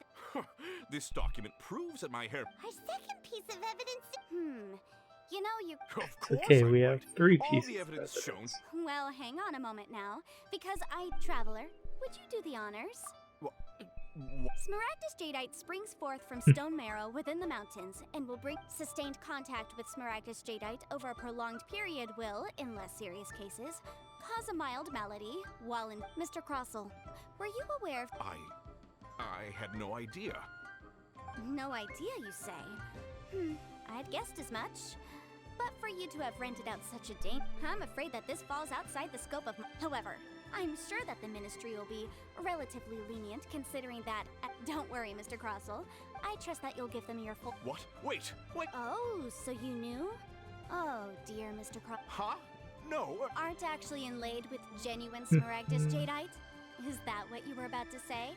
This document proves that my hair... Our second piece of evidence... You know, you... Of course Okay, I we would. have 3 All pieces the of evidence shown... evidence. Well, hang on a moment now. Because Traveler, would you do the honors? Smaragdus jadeite springs forth from stone marrow within the mountains and will bring sustained contact with Smaragdus jadeite over a prolonged period will, in less serious cases, cause a mild malady while in... Mr. Crossell, were you aware of... I had no idea. No idea, you say? I'd guessed as much. But for you to have rented out such a date, I'm afraid that this falls outside the scope of... However, I'm sure that the Ministry will be relatively lenient, considering that... don't worry, Mr. Crossell. I trust that you'll give them your full... What? Wait! Oh, so you knew? Oh, dear Mr. Crossell. Huh? No. Aren't actually inlaid with genuine Smaragdus jadeite? Is that what you were about to say?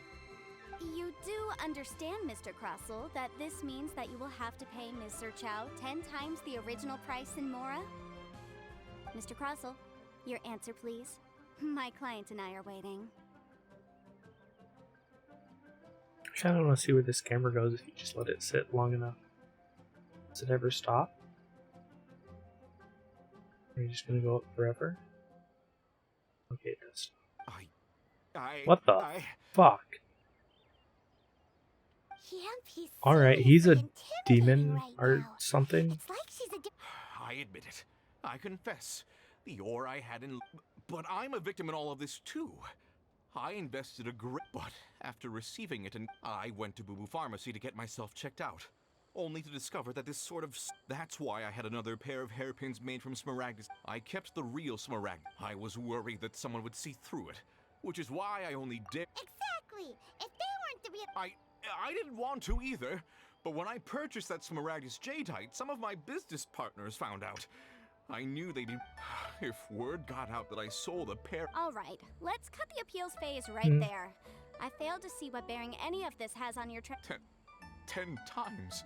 You do understand, Mr. Crossell, that this means that you will have to pay Mr. Chow 10 times the original price in Mora? Mr. Crossell, your answer, please. My client and I are waiting. I kind of want to see where this camera goes if you just let it sit long enough. Does it ever stop? Are you just going to go up forever? Okay, it does stop. What the fuck? Alright, he's a demon or something. It's like she's a... I admit it. I confess. The ore I had in... But I'm a victim in all of this, too. I invested a great, but after receiving it, and I went to Boo Boo Pharmacy to get myself checked out, only to discover that this sort of that's why I had another pair of hairpins made from Smaragdus. I kept the real Smaragd. I was worried that someone would see through it, which is why I only did. Exactly. If they weren't the real. I didn't want to either, but when I purchased that Smaragdus Jadeite, some of my business partners found out. I knew they'd. If word got out that I sold a pair. Alright, let's cut the appeals phase right there. I failed to see what bearing any of this has on your 10 times.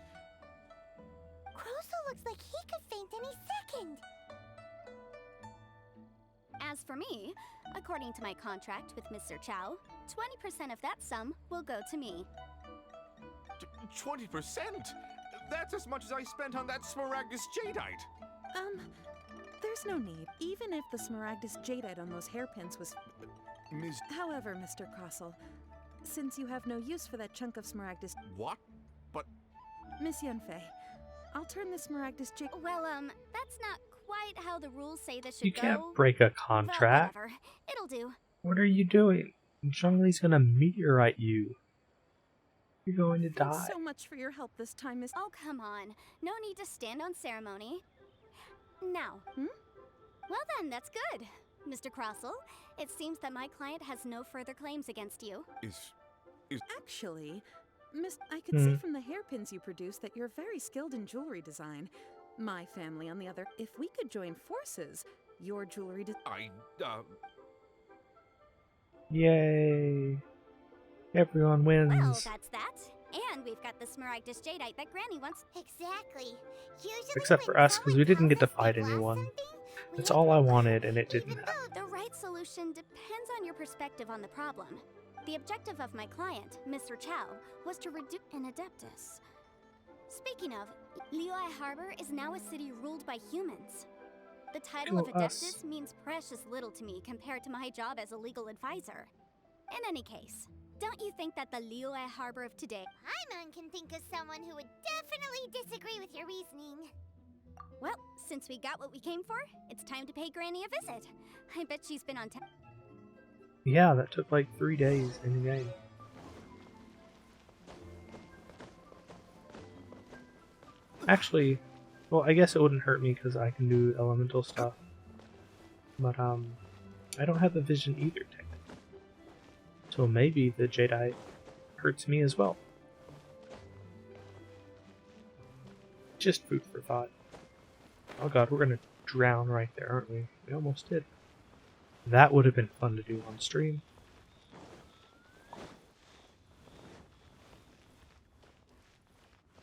Crosel looks like he could faint any second. As for me, according to my contract with Mr. Chow, 20% of that sum will go to me. 20%? That's as much as I spent on that Smaragdus Jadeite. There's no need. Even if the Smaragdus Jadeite on those hairpins was... Ms. However, Mr. Crossel, since you have no use for that chunk of Smaragdus... What? But... Miss Yanfei, I'll turn the Smaragdus Jadeite... Well, that's not quite how the rules say this should You go. can't break a But contract. whatever. It'll do. What are you doing? Zhongli's gonna meteorite you. You're going to die. Thanks so much for your help this time, Miss... Oh, come on. No need to stand on ceremony. Now. Well then, that's good. Mr. Crossel, it seems that my client has no further claims against you. Actually, Miss, I could see from the hairpins you produce that you're very skilled in jewelry design. My family, on the other... If we could join forces, your jewelry... Yay. Everyone wins. Well, that's that. And we've got the Smaragdus Jadeite that Granny wants. Exactly. Usually Except for when us, because we someone didn't get to tells us fight they've lost anyone. something, we That's have all to I believe wanted, and it even didn't happen. The right solution depends on your perspective on the problem. The objective of my client, Mr. Chow, was to reduce an Adeptus. Speaking of, Liyue Harbor is now a city ruled by humans. The title of Kill us. Adeptus means precious little to me compared to my job as a legal advisor. In any case, don't you think that the Liyue Harbor of today... Paimon can think of someone who would definitely disagree with your reasoning. Well, since we got what we came for, it's time to pay Granny a visit. I bet she's been on Yeah, that took like 3 days in the game. Actually, well, I guess it wouldn't hurt me because I can do elemental stuff. But, I don't have a vision either, technically. So maybe the Jadeite hurts me as well. Just food for thought. Oh god, we're gonna drown right there, aren't we? We almost did. That would have been fun to do on stream.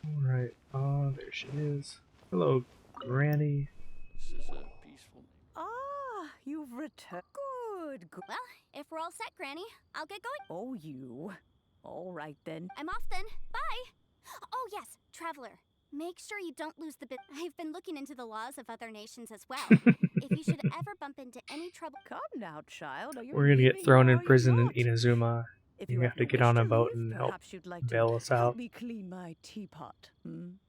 Alright, oh, there she is. Hello, Granny. This is a peaceful... Ah, you've returned. Good. Well, if we're all set, Granny, I'll get going. Oh, you. All right then. I'm off then. Bye! Oh yes, Traveler. Make sure you don't lose the bit. I've been looking into the laws of other nations as well. If you should ever bump into any trouble... Come now, child. Are you We're gonna get leaving thrown or in are you prison in not? Inazuma. If You have to no get wish on a leave, boat and help perhaps you'd like bail to us help out. me clean my teapot. I'm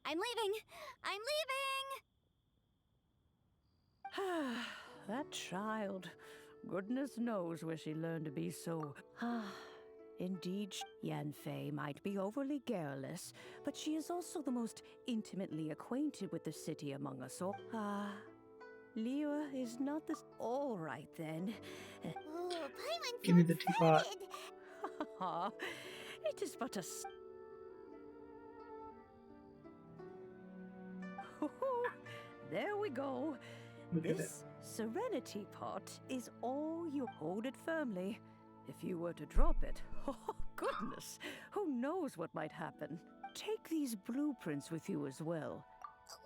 leaving! I'm leaving! That child. Goodness knows where she learned to be so... Indeed, Yanfei might be overly garrulous, but she is also the most intimately acquainted with the city among us all. Liyue is not this... All right, then. Ooh, Paimon's Give me the teapot. It is but a... There we go. Look at it. This serenity pot is all you. Hold it firmly. If you were to drop it, oh goodness, who knows what might happen. Take these blueprints with you as well.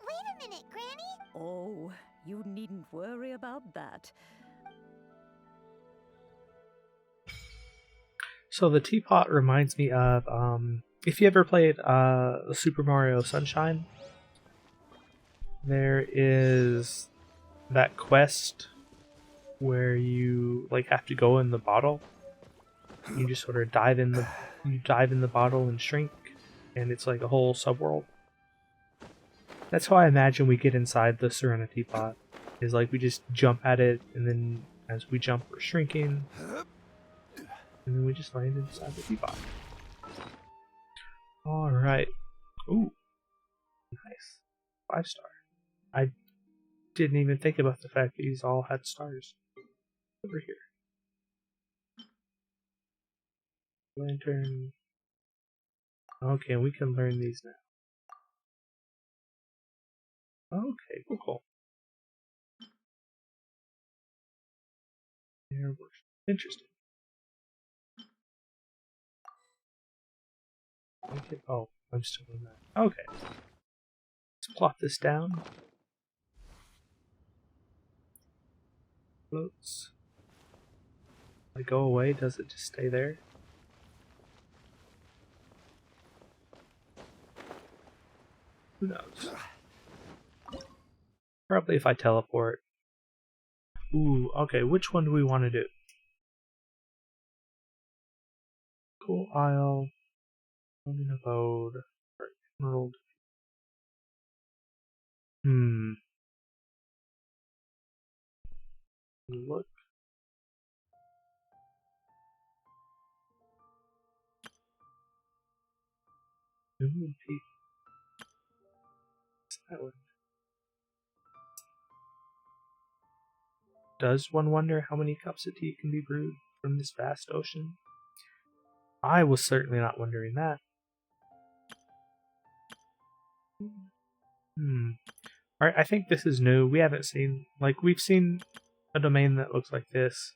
Wait a minute, Granny. Oh, you needn't worry about that. So the teapot reminds me of, if you ever played Super Mario Sunshine, there is that quest where you like have to go in the bottle. You just sort of dive in the bottle and shrink, and it's like a whole subworld. That's how I imagine we get inside the Serenity Pot. Is like we just jump at it and then As we jump, we're shrinking. And then we just land inside the teapot. Alright. Ooh. Nice. 5-star. I didn't even think about the fact that these all had stars. Over here. Lantern. Okay, we can learn these now. Okay, cool. Interesting. Okay. Oh, I'm still in that. Okay. Let's plot this down. Floats. If I go away, does it just stay there? Who knows? Probably if I teleport. Ooh, okay, which one do we want to do? Cool Isle, Floating Abode, or Emerald. Look. Emerald Peak. What's that one? Does one wonder how many cups of tea can be brewed from this vast ocean? I was certainly not wondering that. Alright, I think this is new. We haven't seen, like, we've seen a domain that looks like this.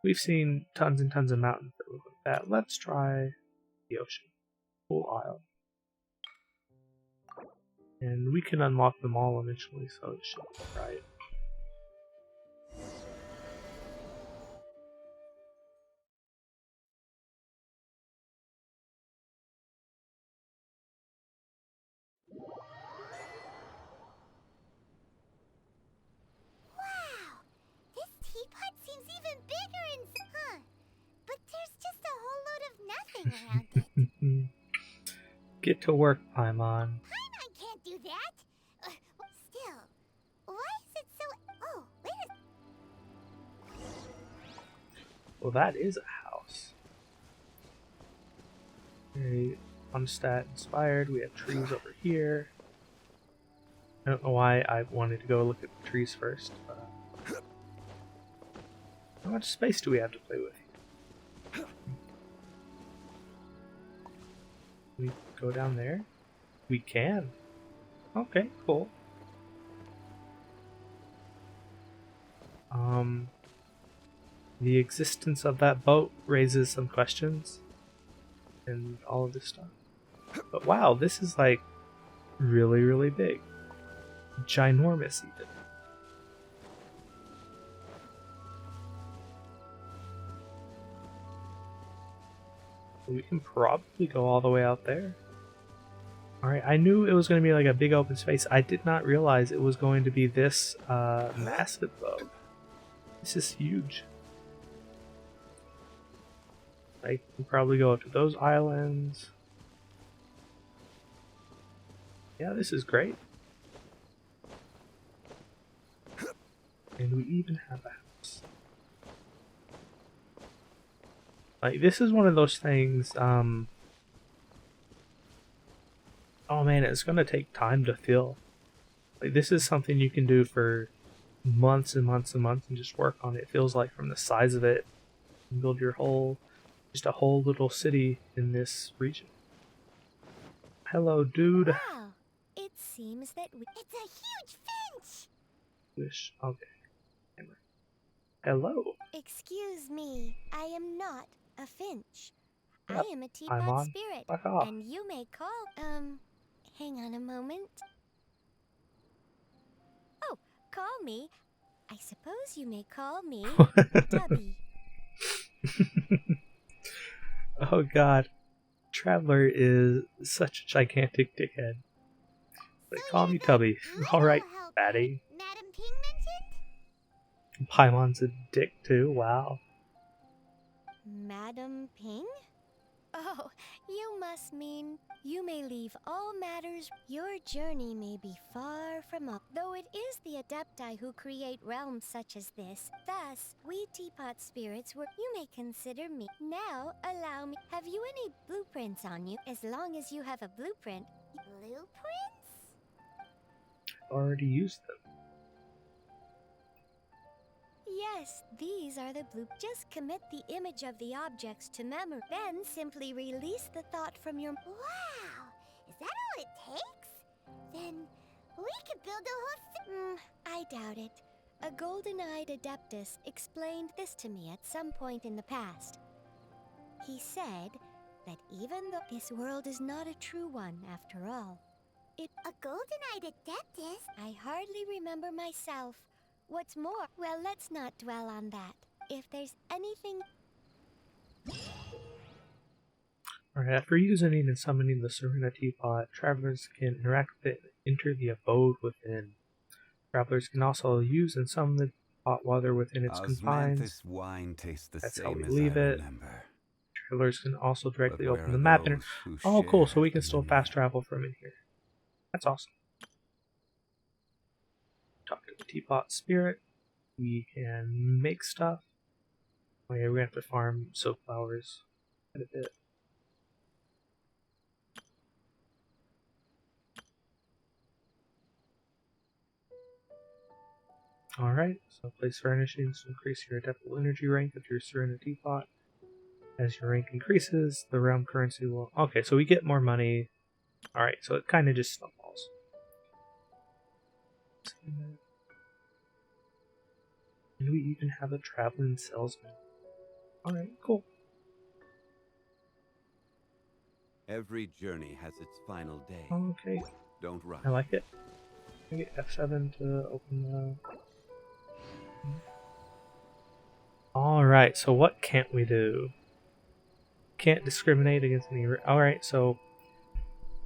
We've seen tons and tons of mountains that look like that. Let's try the ocean. Full Isle. And we can unlock them all eventually, so it should be right. Wow! This teapot seems even bigger huh? But there's just a whole load of nothing around it. Get to work, Paimon. Paimon can't do that! Still, why is it so... Oh, wait a... Well, that is a house. Very Mondstadt inspired. We have trees over here. I don't know why I wanted to go look at the trees first. How much space do we have to play with? We go down there? We can. Okay, cool. The existence of that boat raises some questions and all of this stuff. But wow, this is like really, really big. Ginormous even. We can probably go all the way out there. Alright, I knew it was going to be like a big open space. I did not realize it was going to be this massive though. This is huge. I can probably go up to those islands. Yeah, this is great. And we even have a house. Like, this is one of those things, oh man, it's gonna take time to fill. Like, this is something you can do for months and months and months and just work on it. It feels like from the size of it, you can build your whole, just a whole little city in this region. Hello, dude. Wow, it seems that it's a huge finch! Wish, okay. Hello. Excuse me, I am not a finch. Yep, I am a teapot Paimon. spirit, Fuck off. and you may call, hang on a moment. Oh, call me. I suppose you may call me Tubby. Oh god. Traveler is such a gigantic dickhead. But So call you're me the Tubby. little Alright, helper fatty. Madam Ping mentioned? Paimon's a dick too, wow. Madam Ping? Oh, you must mean you may leave all matters. Your journey may be far from all, though it is the Adepti who create realms such as this. Thus, we teapot spirits were. You may consider me. Now, allow me. Have you any blueprints on you? As long as you have a blueprint. Blueprints? Already used them. Yes, these are the blue. Just commit the image of the objects to memory. Then simply release the thought from your. Wow! Is that all it takes? Then we could build a whole. I doubt it. A golden-eyed adeptus explained this to me at some point in the past. He said that even though this world is not a true one after all, a golden-eyed adeptus? I hardly remember myself. What's more, well, let's not dwell on that. If there's anything... Alright, after using and summoning the Serena Teapot, travelers can interact with it and enter the abode within. Travelers can also use and summon the pot while they're within its confines. Osmanthus wine tastes the That's how same we as leave I it. Travelers Travelers can also directly But open where the are map. those who Oh, cool, so share we can the still memory? fast travel from in here. That's awesome. Talk to the Teapot Spirit. We can make stuff. Oh yeah, we're gonna have to farm soap flowers quite a bit. Alright, so place furnishings to increase your adaptable energy rank of your Serena Teapot. As your rank increases, the realm currency will... Okay, so we get more money. Alright, so it kind of just snowballs. And we even have a traveling salesman. Alright, cool. Every journey has its final day. Okay, Don't rush. I like it. I get F7 to open the... Alright, so what can't we do? Can't discriminate against any... Alright, so...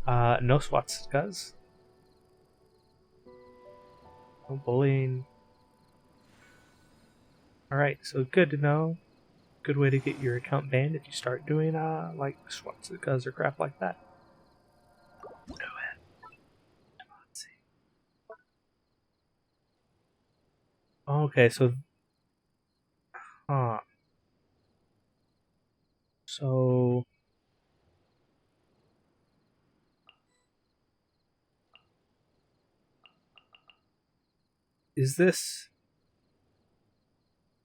no swastikas. No bullying. Alright, so good to know. Good way to get your account banned if you start doing, like, swastikas or crap like that. Do it. Let's see. Okay, so... Huh. So... Is this...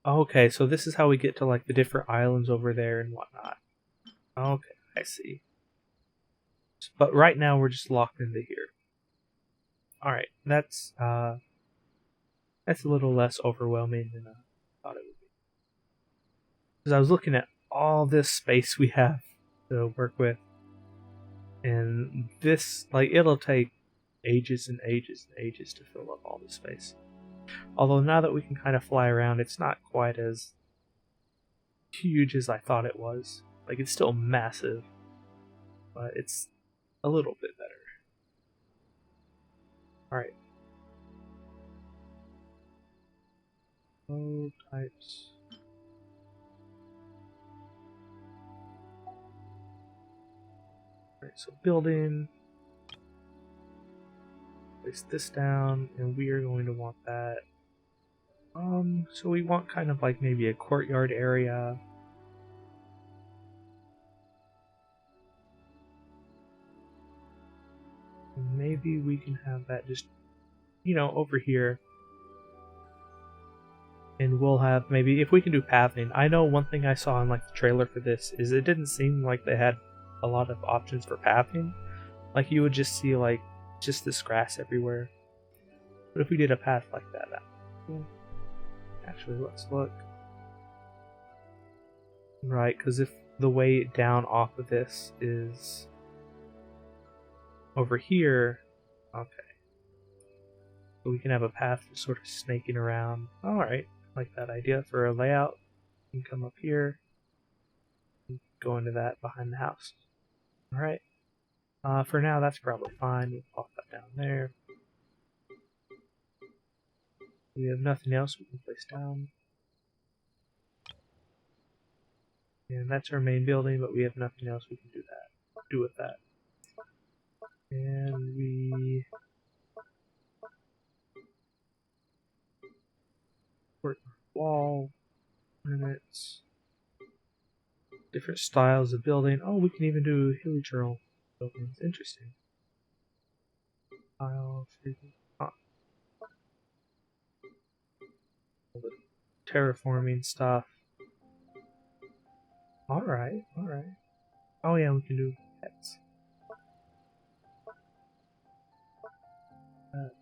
Okay, so this is how we get to, like, the different islands over there and whatnot. Okay, I see. But right now we're just locked into here. Alright, that's a little less overwhelming than I thought it would be. Because I was looking at all this space we have to work with. And this, like, it'll take ages and ages and ages to fill up all this space. Although now that we can kind of fly around, it's not quite as huge as I thought it was. Like, it's still massive, but it's a little bit better. Alright. Oh, types. Alright, so building. Place this down, and we are going to want that. So we want kind of like maybe a courtyard area. And maybe we can have that just, you know, over here. And we'll have maybe, if we can do pathing. I know one thing I saw in like the trailer for this is it didn't seem like they had a lot of options for pathing. Like you would just see like just this grass everywhere. But if we did a path like that, actually, let's look. Right, because if the way down off of this is over here, okay. So we can have a path just sort of snaking around. Alright, like that idea for a layout. You can come up here and go into that behind the house. Alright. For now, that's probably fine. We'll pop that down there. We have nothing else we can place down. And that's our main building, but we have nothing else we can do with that. And we work wall limits, different styles of building. Oh, we can even do helichurl buildings. Interesting. Style, terraforming stuff. Alright, alright. Oh yeah, we can do pets.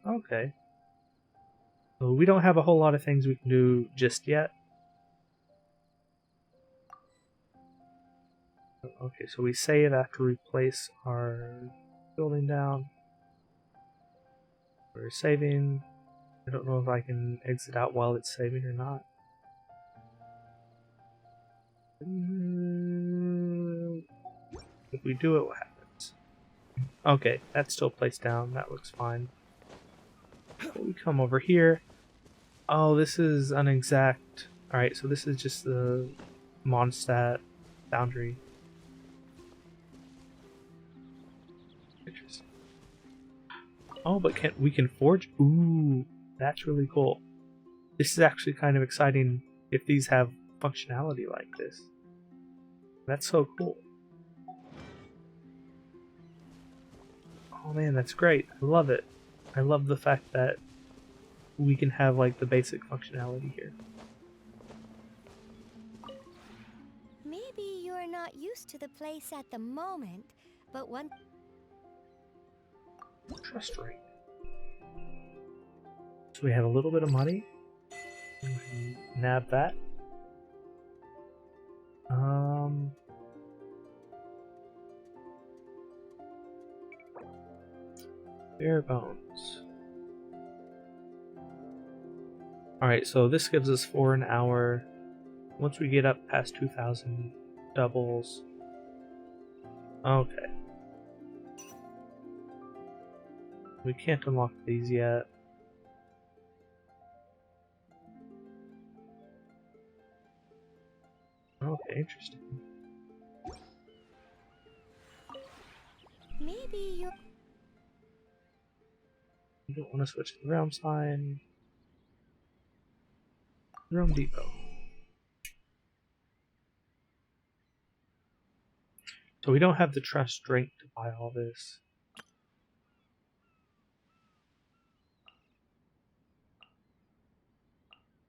Okay. So we don't have a whole lot of things we can do just yet. Okay, so we save after we place our building down. We're saving. I don't know if I can exit out while it's saving or not. If we do it, what happens? Okay, that's still placed down. That looks fine. We come over here. Oh, this is an exact. Alright, so this is just the Mondstadt boundary. Interesting. Oh, but we can forge? Ooh, that's really cool. This is actually kind of exciting if these have functionality like this. That's so cool. Oh man, that's great. I love it. I love the fact that we can have like the basic functionality here. Maybe you're not used to the place at the moment, but one. Trust rate. So we have a little bit of money. Nab that. Bare bones. Alright, so this gives us 4 an hour. Once we get up past 2,000 doubles. Okay. We can't unlock these yet. Okay, interesting. Maybe you're. You don't want to switch to the realm sign. Realm Depot. So we don't have the trust strength to buy all this.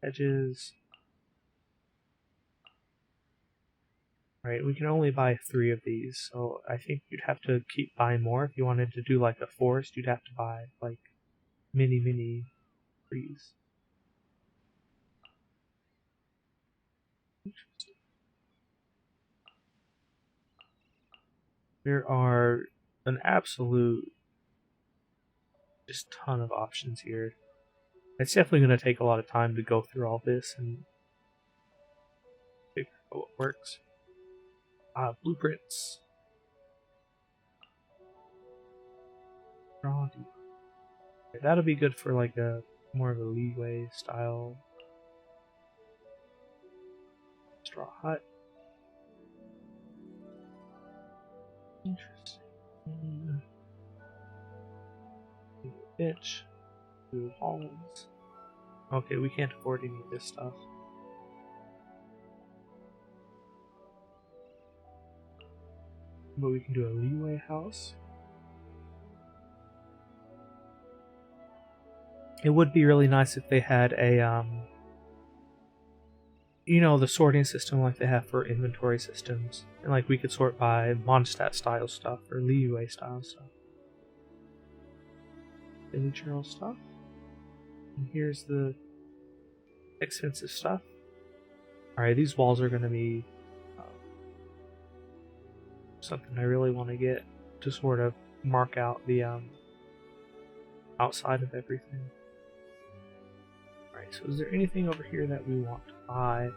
Edges. Right, we can only buy 3 of these, so I think you'd have to keep buying more. If you wanted to do like a forest, you'd have to buy like mini trees. Interesting. There are an absolute just ton of options here. It's definitely going to take a lot of time to go through all this and figure out what works. Blueprints. That'll be good for like a more of a leeway style straw hut. Interesting. Bitch. Do halls. Okay, we can't afford any of this stuff. But we can do a leeway house. It would be really nice if they had a, you know, the sorting system like they have for inventory systems. And like we could sort by Mondstadt style stuff or leeway style stuff. Helichurl stuff. And here's the expensive stuff. Alright, these walls are going to be something I really want to get to sort of mark out the outside of everything. Alright, so is there anything over here that we want to buy?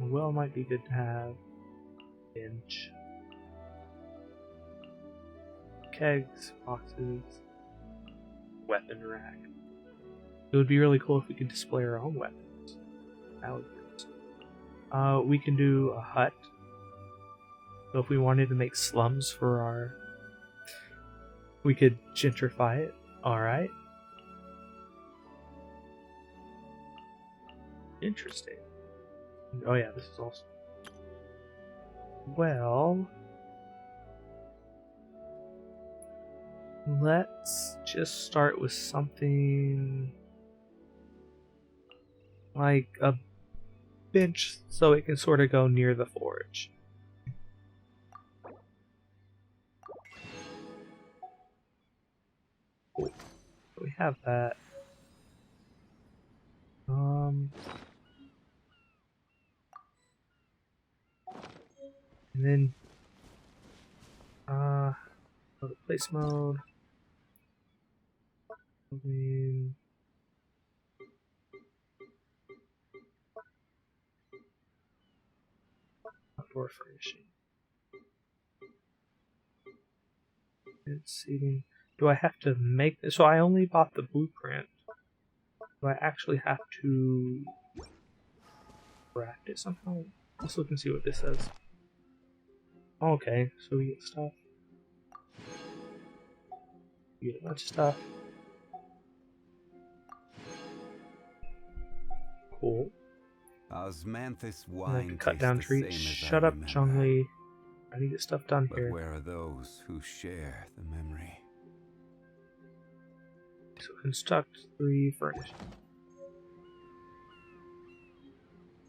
Well, might be good to have. Bench. Kegs, boxes, weapon rack. It would be really cool if we could display our own weapons. That would be awesome. We can do a hut. So if we wanted to make slums for our... We could gentrify it. Alright. Interesting. Oh yeah, this is awesome. Well... Let's just start with something... like a bench so it can sort of go near the forge. Cool. We have that. And then go to place mode. Building. Outdoor furnishing. And seating. Do I have to make this? So I only bought the blueprint. Do I actually have to craft it somehow? Let's look and see what this says. Okay, so we get stuff. We get a bunch of stuff. Cool. Osmanthus And I wine can cut tastes down the trees. same as Shut I up, remember. Chongli. I need to get stuff done But here. where are those who share the memory? So construct 3 furnish.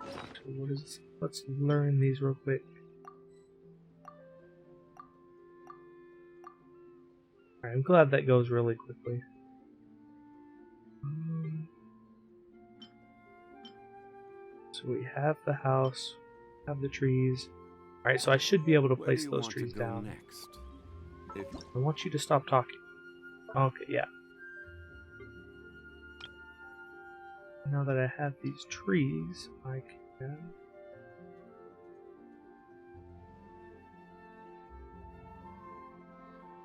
So what is this? Let's learn these real quick. Alright, I'm glad that goes really quickly. So we have the house, have the trees. Alright, so I should be able to Where place do you those want to trees go down. next? If I want you to stop talking. Okay, yeah. Now that I have these trees, I can...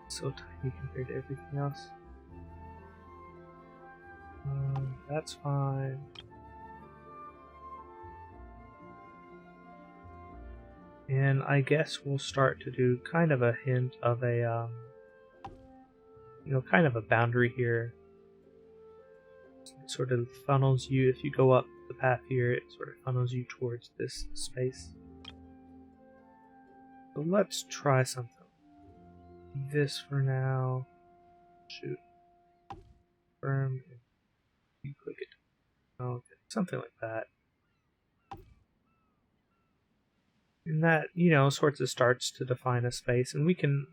So tiny compared to everything else. That's fine. And I guess we'll start to do kind of a hint of a, kind of a boundary here. It sort of funnels you, if you go up the path here, it sort of funnels you towards this space. So let's try something. This for now. Shoot. Confirm. You click it. Okay, something like that. And that, sorts of starts to define a space, and we can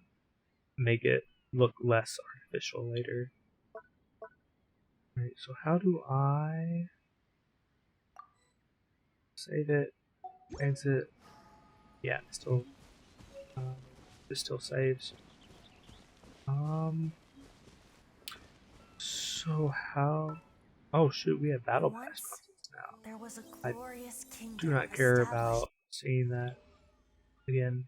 make it look less artificial later. Alright, so how do I save it, exit? Yeah, it still saves. So how? Oh shoot, we have battle pass content now. There was a I glorious kingdom do not care established. about seeing that again.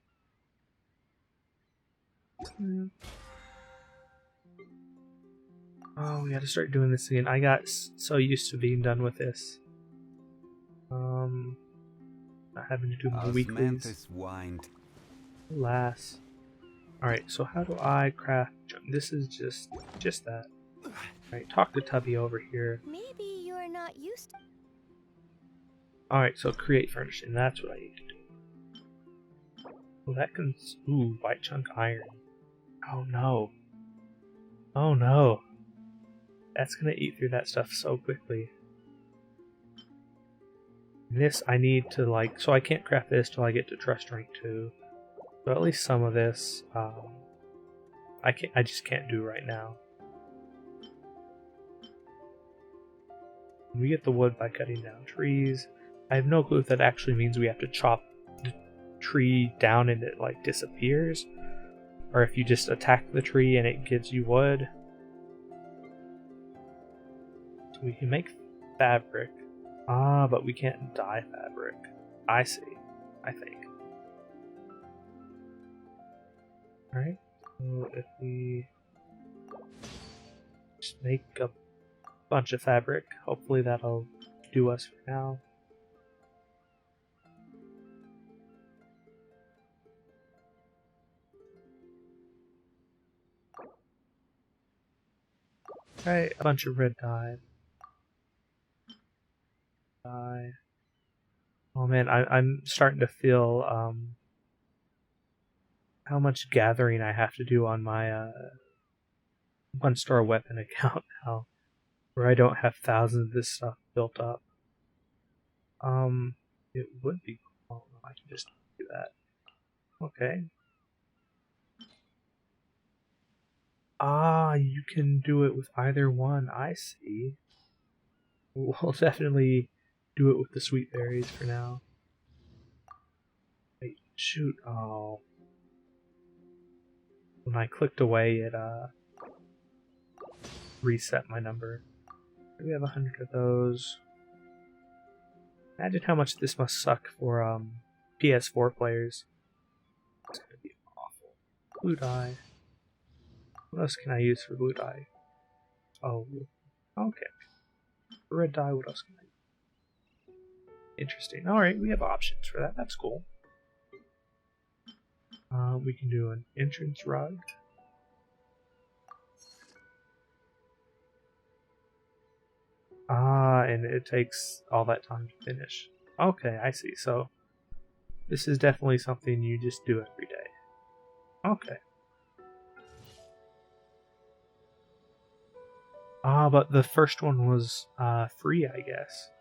Oh, we gotta start doing this again. I got so used to being done with this. Not having to do my weeklies. Osmanthus wine. Alas. Alright, so how do I craft junk? This is just that. Alright, talk to Tubby over here. Maybe you're not used to... Alright, so create furnishing. That's what I need to do. Well, that can... Ooh, white chunk iron. Oh no. Oh no. That's gonna eat through that stuff so quickly. And this I need to so I can't craft this till I get to trust rank 2. So at least some of this, I just can't do right now. We get the wood by cutting down trees. I have no clue if that actually means we have to chop the tree down and it disappears, or if you just attack the tree and it gives you wood. So we can make fabric. But we can't dye fabric. I see. I think. Alright, so if we just make a bunch of fabric. Hopefully that'll do us for now. Alright, a bunch of red dye. Oh man, I'm starting to feel how much gathering I have to do on my one-star weapon account now, where I don't have thousands of this stuff built up. It would be cool if I can just do that. Okay. Ah, you can do it with either one. I see. We'll definitely do it with the sweet berries for now. Wait, shoot. Oh. When I clicked away, it reset my number. We have 100 of those. Imagine how much this must suck for PS4 players. It's gonna be awful. Blue dye. What else can I use for blue dye? Oh, okay. Red dye, what else can I use? Interesting. Alright, we have options for that. That's cool. We can do an entrance rug. Ah, and it takes all that time to finish. Okay, I see. So, this is definitely something you just do every day. Okay. Ah, but the first one was free, I guess.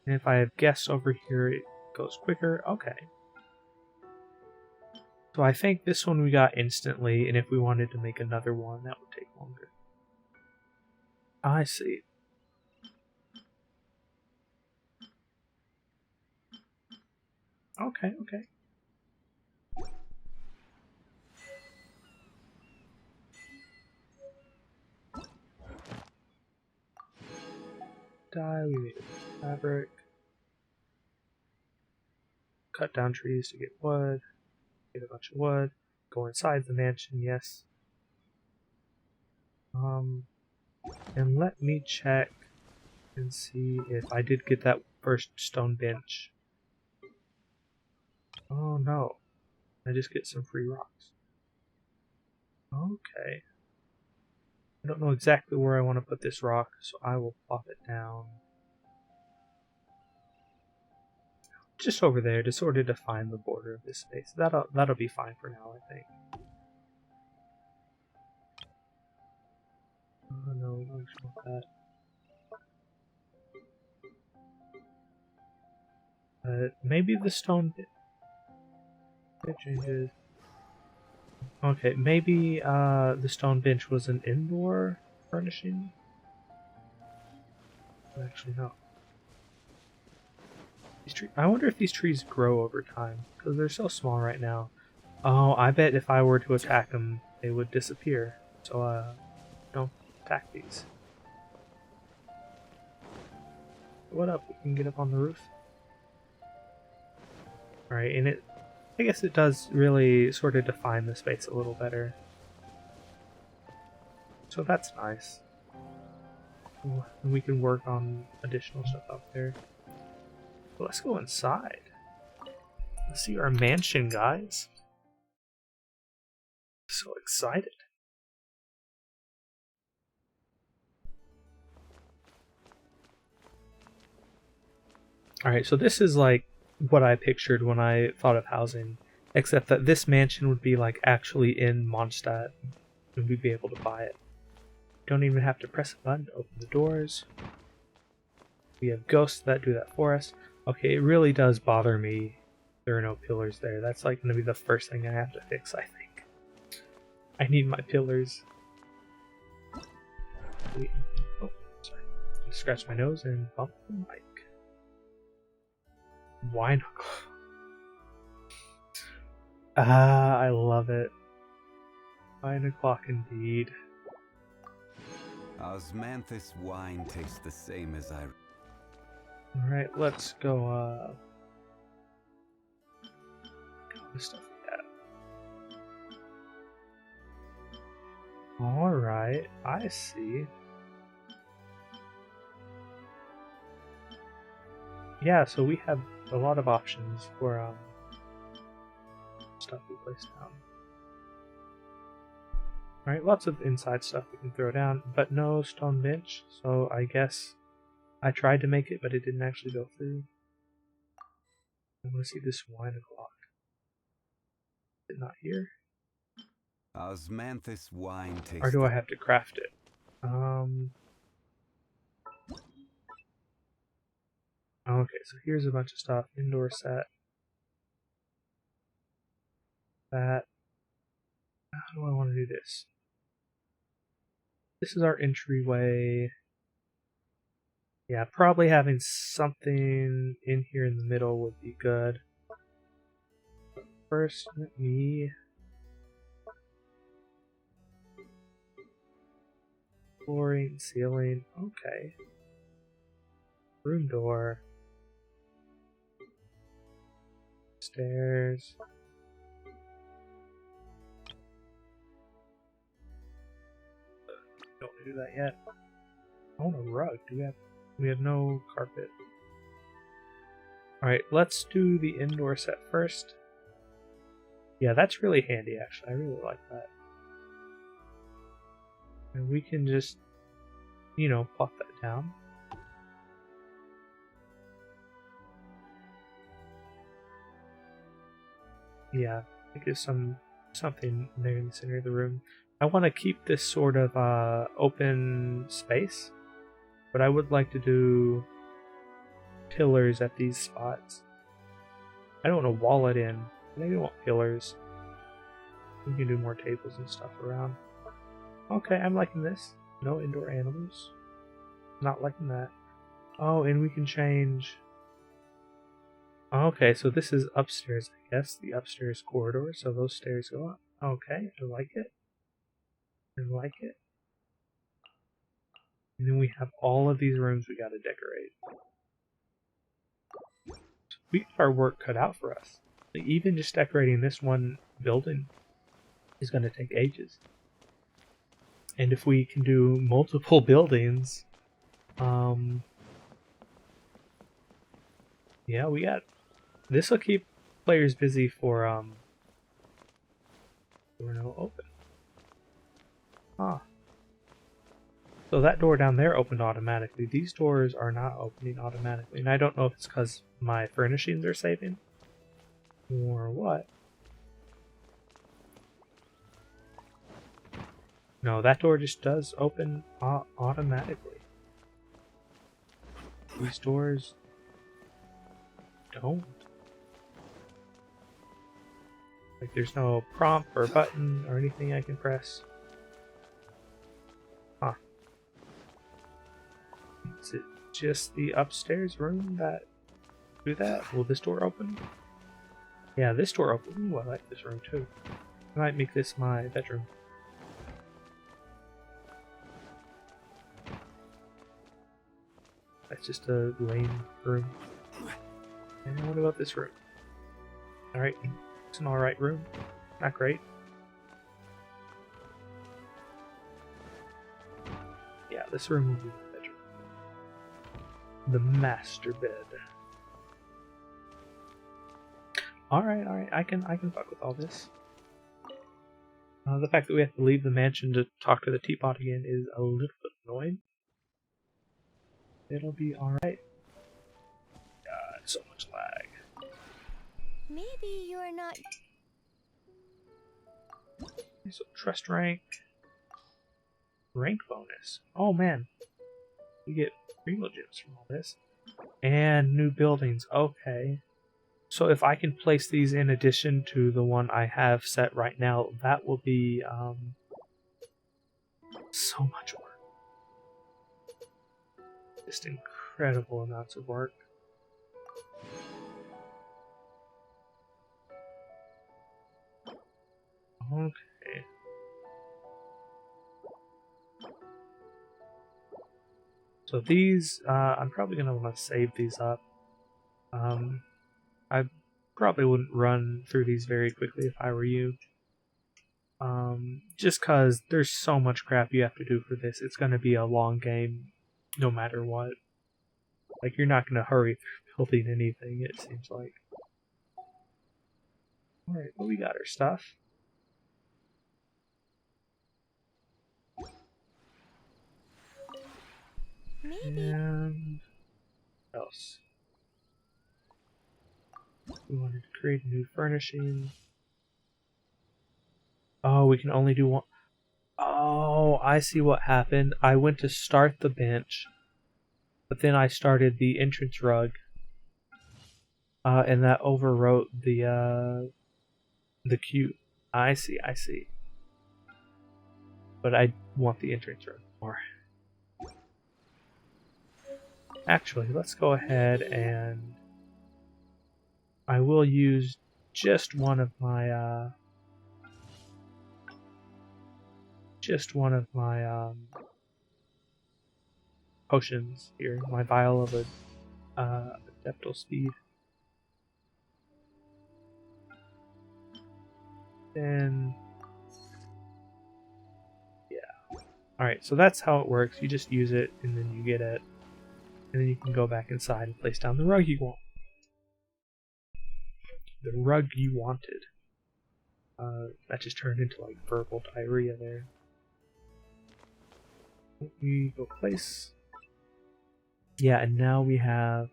And if I have guests over here, it goes quicker. Okay. So I think this one we got instantly, and if we wanted to make another one, that would take longer. I see. Okay, okay. Dye, we made fabric. Cut down trees to get wood. Get a bunch of wood. Go inside the mansion, yes. And let me check and see if I did get that first stone bench. Oh no. I just get some free rocks. Okay. I don't know exactly where I want to put this rock, so I will plop it down. Just over there to sort of define the border of this space. That'll be fine for now, I think. Oh no, we don't want that. Maybe the stone bit changes. Okay, maybe the stone bench was an indoor furnishing? Actually, no. I wonder if these trees grow over time, because they're so small right now. Oh, I bet if I were to attack them, they would disappear. So, don't attack these. What up? We can get up on the roof. Alright, and I guess it does really sort of define the space a little better. So that's nice. And we can work on additional stuff up there. But let's go inside. Let's see our mansion, guys. So excited. Alright, so this is like what I pictured when I thought of housing, except that this mansion would be like actually in Mondstadt, and we'd be able to buy it. Don't even have to press a button to open the doors. We have ghosts that do that for us. Okay, it really does bother me there are no pillars there. That's like going to be the first thing I have to fix, I think. I need my pillars. Oh, sorry. Scratch my nose and bump the mic. Why not? Ah, I love it. 9 o'clock indeed. Osmanthus wine tastes the same as I... Alright, let's go, stuff like that. Alright, I see. yeah, so we have a lot of options for stuff we place down. Alright, lots of inside stuff we can throw down, but no stone bench, so I guess I tried to make it, but it didn't actually go through. I want to see this wine o'clock. Is it not here? Osmanthus wine tastes. Or do I have to craft it? Okay, so here's a bunch of stuff. Indoor set. That. How do I want to do this? This is our entryway. Yeah, probably having something in here in the middle would be good. First, let me... Flooring, ceiling, okay. Room door. Stairs. Don't want to do that yet. I want a rug. We have no carpet. Alright, let's do the indoor set first. Yeah, that's really handy actually. I really like that. And we can just, you know, plop that down. Yeah, I think there's something there in the center of the room. I want to keep this sort of open space, but I would like to do pillars at these spots. I don't want to wall it in, but I want pillars. We can do more tables and stuff around. Okay, I'm liking this. No indoor animals. Not liking that. Oh, and we can change... Okay, so this is upstairs, I guess. The upstairs corridor, so those stairs go up. Okay, I like it. I like it. And then we have all of these rooms we gotta decorate. We got our work cut out for us. Like, even just decorating this one building is gonna take ages. And if we can do multiple buildings, yeah, we got... This will keep players busy for no open. Ah. So that door down there opened automatically. These doors are not opening automatically. And I don't know if it's because my furnishings are saving. Or what. No, that door just does open automatically. These doors don't. Like there's no prompt or button or anything I can press. Huh. Is it just the upstairs room that do that? Will this door open? Yeah, this door open. Ooh, I like this room too. I might make this my bedroom. That's just a lame room. And what about this room? Alright, it's an alright room. Not great. Yeah, this room will be the bedroom. The master bed. Alright, I can fuck with all this. The fact that we have to leave the mansion to talk to the teapot again is a little bit annoying. It'll be alright. God, so much lag. Maybe you're not... So trust rank. Rank bonus. Oh man. You get Primo gems from all this. And new buildings. Okay. So if I can place these in addition to the one I have set right now, that will be so much work. Just incredible amounts of work. Okay. So these, I'm probably going to want to save these up. I probably wouldn't run through these very quickly if I were you. Just because there's so much crap you have to do for this. It's going to be a long game no matter what. Like, you're not going to hurry through building anything, it seems like. Alright, well, we got our stuff. Maybe. And what else? We wanted to create a new furnishing. Oh, we can only do one. Oh, I see what happened. I went to start the bench, but then I started the entrance rug, and that overwrote the queue. I see, I see. But I want the entrance rug more. Actually, let's go ahead and I will use just one of my potions here, my vial of adeptal speed. And yeah. Alright, so that's how it works. You just use it and then you get it. And then you can go back inside and place down the rug you want. The rug you wanted. That just turned into like verbal diarrhea there. We go place. Yeah, and now we have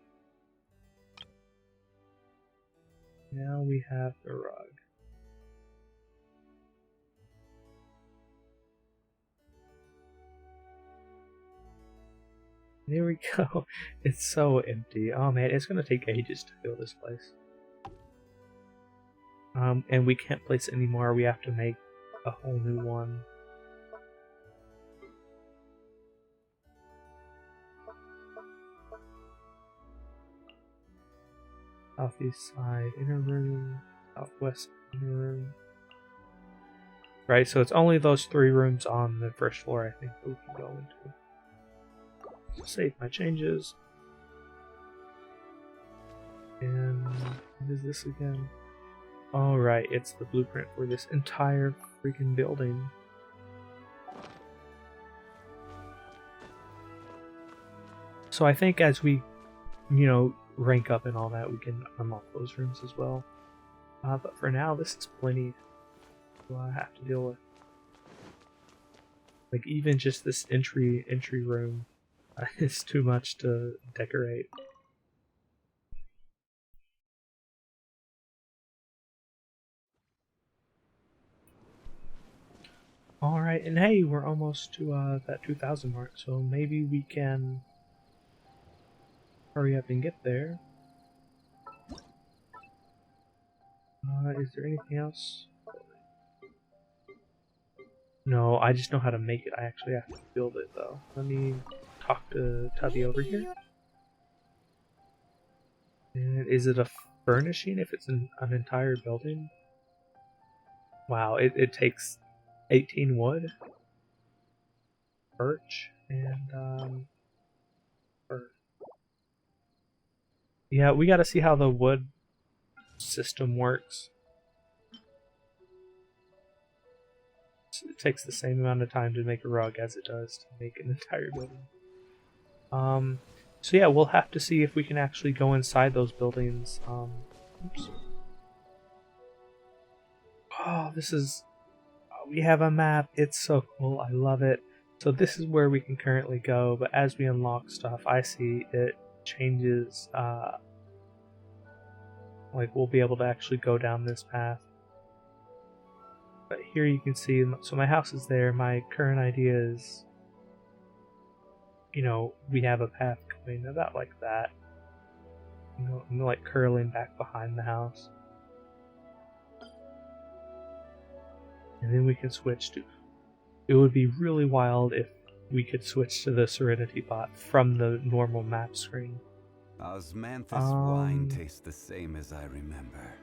the rug. There we go. It's so empty. Oh man, it's gonna take ages to fill this place. And we can't place it anymore. We have to make a whole new one. Southeast side, inner room, southwest inner room. Right, so it's only those 3 rooms on the first floor, I think, that we can go into. Save my changes. And what is this again? Oh right, it's the blueprint for this entire freaking building. So I think as we, rank up and all that, we can unlock those rooms as well. But for now, this is plenty to have to deal with. Like even just this entry room is too much to decorate. Alright, and hey, we're almost to that 2,000 mark, so maybe we can hurry up and get there. Is there anything else? No, I just know how to make it. I actually have to build it, though. Let me talk to Tubby over here. And is it a furnishing if it's an entire building? Wow, it takes 18 wood, birch, and fir. Yeah, we gotta see how the wood system works. It takes the same amount of time to make a rug as it does to make an entire building. So yeah, we'll have to see if we can actually go inside those buildings. Oops. Oh, this is... we have a map. It's so cool. I love it. So this is where we can currently go, but as we unlock stuff, I see it changes. Like, we'll be able to actually go down this path. But here you can see, so my house is there. My current idea is, we have a path going about like that. Like curling back behind the house. And then we can switch to... It would be really wild if we could switch to the Serenity Pot from the normal map screen. Osmanthus wine tastes the same as I remember.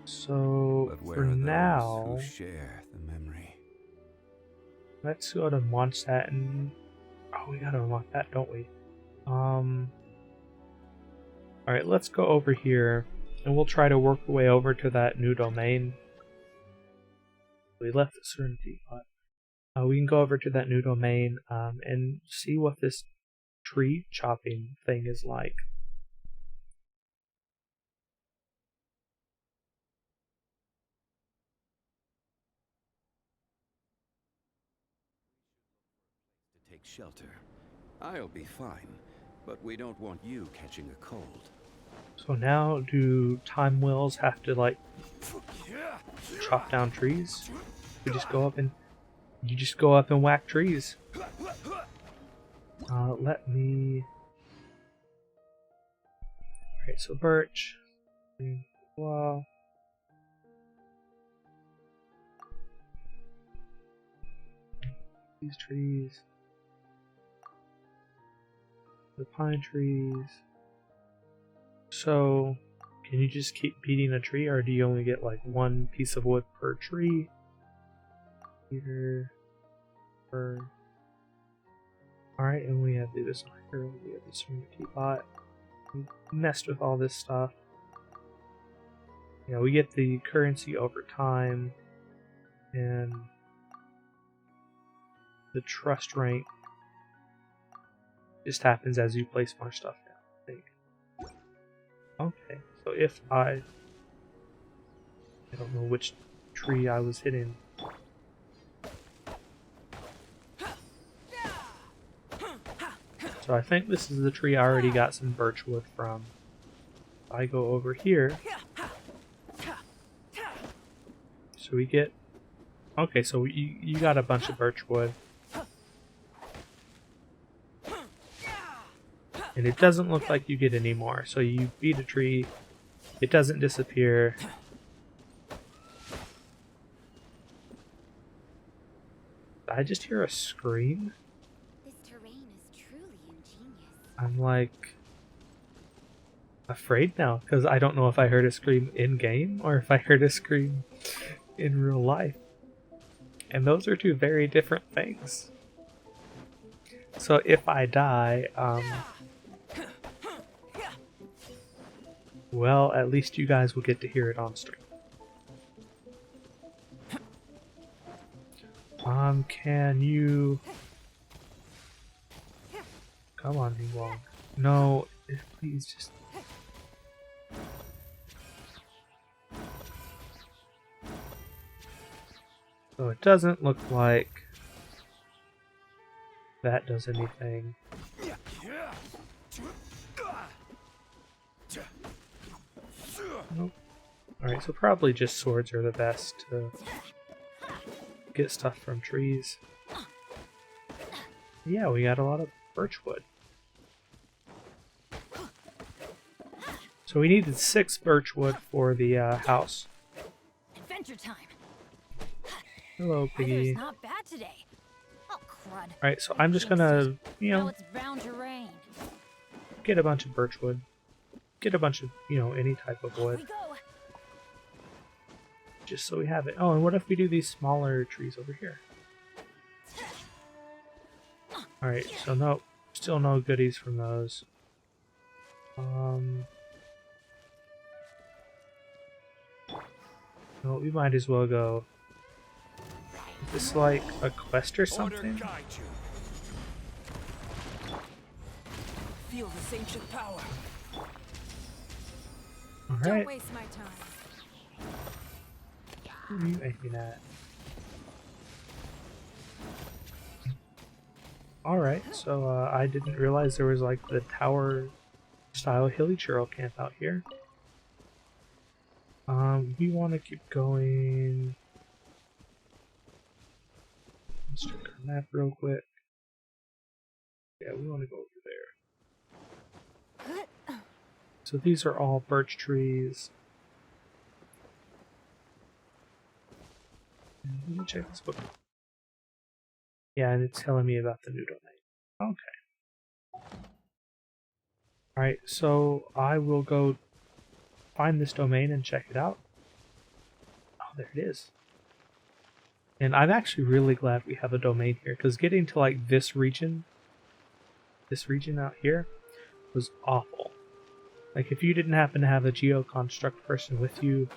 So But where for are those now, who share the memory? let's go to Mondstadt and... Oh, we gotta unlock that, don't we? Alright, let's go over here, and we'll try to work our way over to that new domain. We left the Serenity Pot. We can go over to that new domain and see what this tree chopping thing is like. take shelter. I'll be fine, but we don't want you catching a cold. So now, do time wheels have to like chop down trees? We just go up and you just go up and whack trees. Let me. Alright, so birch. Wow. These trees. The pine trees. So, can you just keep beating a tree, or do you only get like one piece of wood per tree? Here. Alright, and we have to do this one here. We have this from the teapot. We messed with all this stuff. Yeah, we get the currency over time, and the trust rank just happens as you place more stuff down, I think. Okay, so if I don't know which tree I was hitting. So I think this is the tree I already got some birch wood from. I go over here. So we get... Okay, so you got a bunch of birch wood. And it doesn't look like you get any more. So you beat a tree, it doesn't disappear. Did I just hear a scream? This terrain is truly ingenious. I'm like afraid now because I don't know if I heard a scream in game or if I heard a scream in real life. And those are two very different things. So if I die, well, at least you guys will get to hear it on stream. Can you... Come on, Ningguang. No, please just... So it doesn't look like that does anything. Nope. Alright, so probably just swords are the best to get stuff from trees. Yeah, we got a lot of birch wood. So we needed 6 birch wood for the house. Adventure time. Hello, Piggy. Not bad today. Oh, crud. Alright, so I'm just gonna, you know, it's bound to rain. get a bunch of birch wood. Get a bunch of, you know, any type of wood. Just so we have it. Oh, and what if we do these smaller trees over here? Alright, so no, still no goodies from those. No, we might as well go. Is this like a quest or something? Feel this ancient power. Alright. Don't waste my time. Who are you aiming at? Alright, so I didn't realize there was like the tower style hilly churl camp out here. We want to keep going. Let's check our map real quick. Yeah, we want to go over there. So these are all birch trees. Let me check this book. Yeah, and it's telling me about the new domain. Okay. Alright, so I will go find this domain and check it out. Oh, there it is. And I'm actually really glad we have a domain here, because getting to like this region out here, was awful. Like if you didn't happen to have a geoconstruct person with you,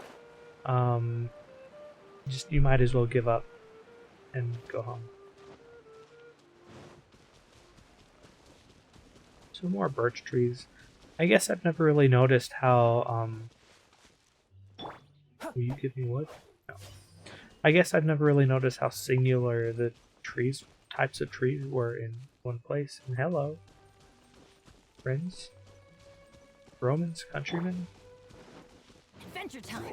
you might as well give up and go home. So more birch trees. I guess I've never really noticed how, will you give me wood? No. I guess I've never really noticed how singular the trees types of trees were in one place. And hello, friends, Romans, countrymen. Adventure time.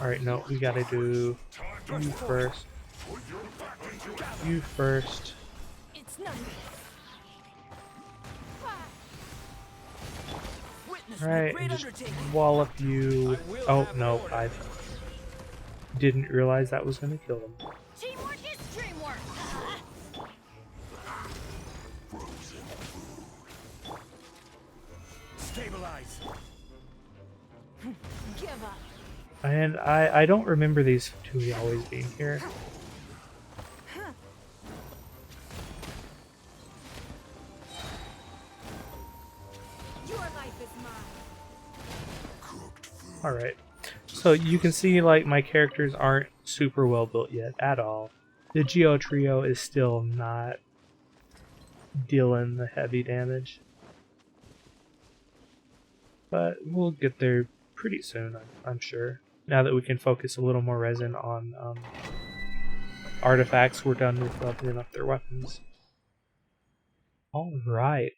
Alright, no, we gotta do you first. You first. It's nothing. Alright, and just wallop you. Oh, no, I didn't realize that was gonna kill them. Teamwork is dreamwork. Stabilize. Give up. And I don't remember these two always being here. Your life is mine. Alright. So you can see like my characters aren't super well built yet at all. The Geo trio is still not dealing the heavy damage. But we'll get there pretty soon, I'm sure. Now that we can focus a little more resin on artifacts, we're done with leveling up their weapons. Alright.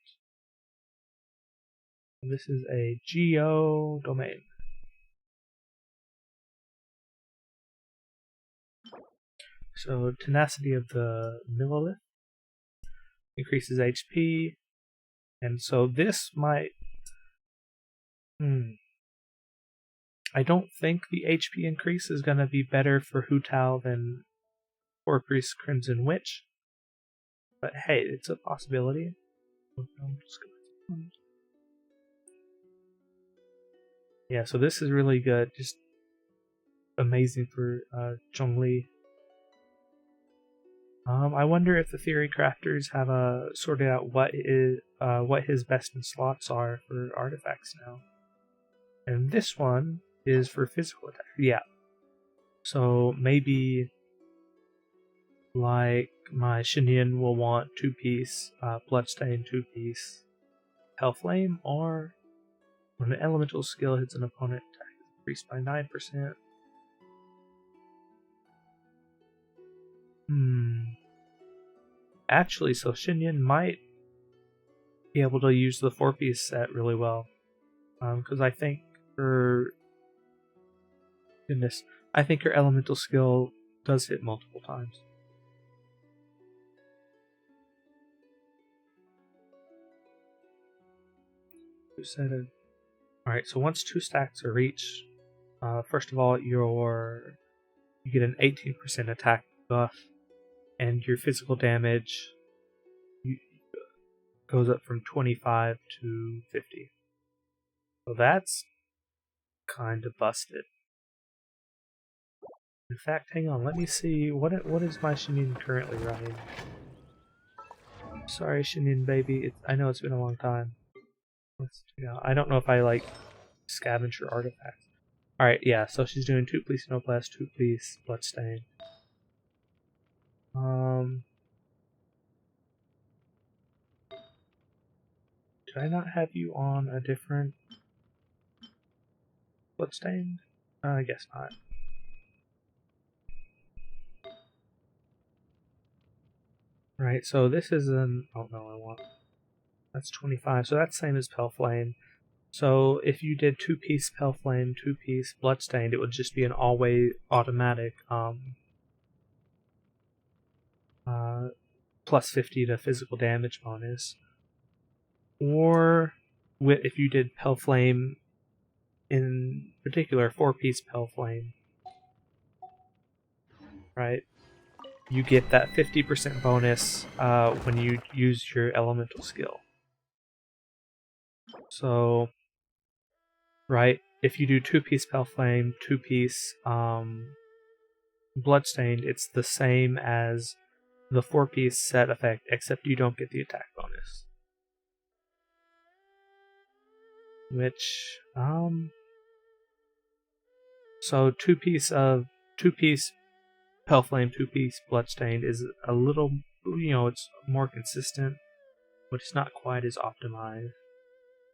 This is a Geo domain. So, tenacity of the millilith increases HP, and so this might. I don't think the HP increase is going to be better for Hu Tao than Four Priest Crimson Witch, but hey, it's a possibility. Yeah, so this is really good, just amazing for Zhongli. I wonder if the theory crafters have sorted out what his best in slots are for artifacts now. And this one is for physical attack. Yeah. So maybe like my Shinian will want 2-piece Bloodstain, 2-piece Hellflame, or when an elemental skill hits an opponent, attack is increased by 9%. Actually, so Xinyan might be able to use the 4-piece set really well. Because I think her elemental skill does hit multiple times. Alright, so once 2 stacks are reached, first of all, you get an 18% attack buff, and your physical damage goes up from 25 to 50. So that's kind of busted. In fact, hang on, let me see, what is my Shinin currently running? Sorry, Shinin baby, I know it's been a long time. I don't know if I like scavenge her artifacts. Alright, yeah, so she's doing 2-piece Noblesse, 2-piece Bloodstain. Did I not have you on a different Bloodstain? I guess not. Right, so this is an... oh no, that's 25, so that's the same as Pelflame. So if you did 2-piece Pelflame, 2-piece Bloodstained, it would just be an all-way automatic plus 50 to physical damage bonus. Or if you did Pelflame, in particular 4-piece Pelflame, right? You get that 50% bonus when you use your elemental skill. So, right, if you do 2-piece Pelflame, 2-piece Bloodstained, it's the same as the 4-piece set effect, except you don't get the attack bonus. Which, so 2-piece Pelflame, 2-piece Bloodstained is a little, it's more consistent, but it's not quite as optimized.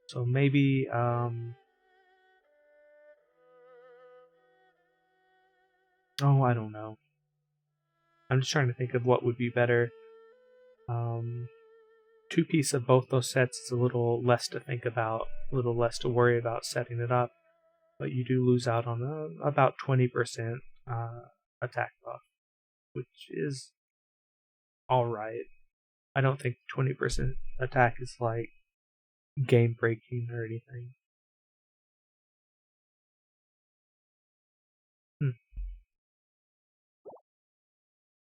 So maybe, oh, I don't know. I'm just trying to think of what would be better. Two-piece of both those sets is a little less to think about, a little less to worry about setting it up, but you do lose out on about 20% attack buff, which is alright. I don't think 20% attack is like game breaking or anything.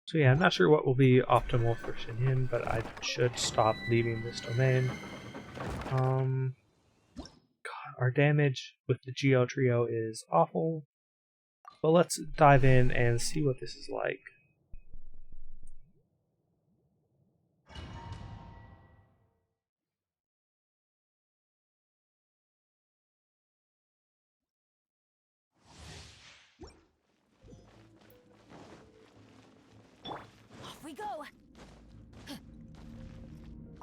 So yeah, I'm not sure what will be optimal for Shinhin, but I should stop leaving this domain. God, our damage with the Geo Trio is awful, but let's dive in and see what this is like. Off we go.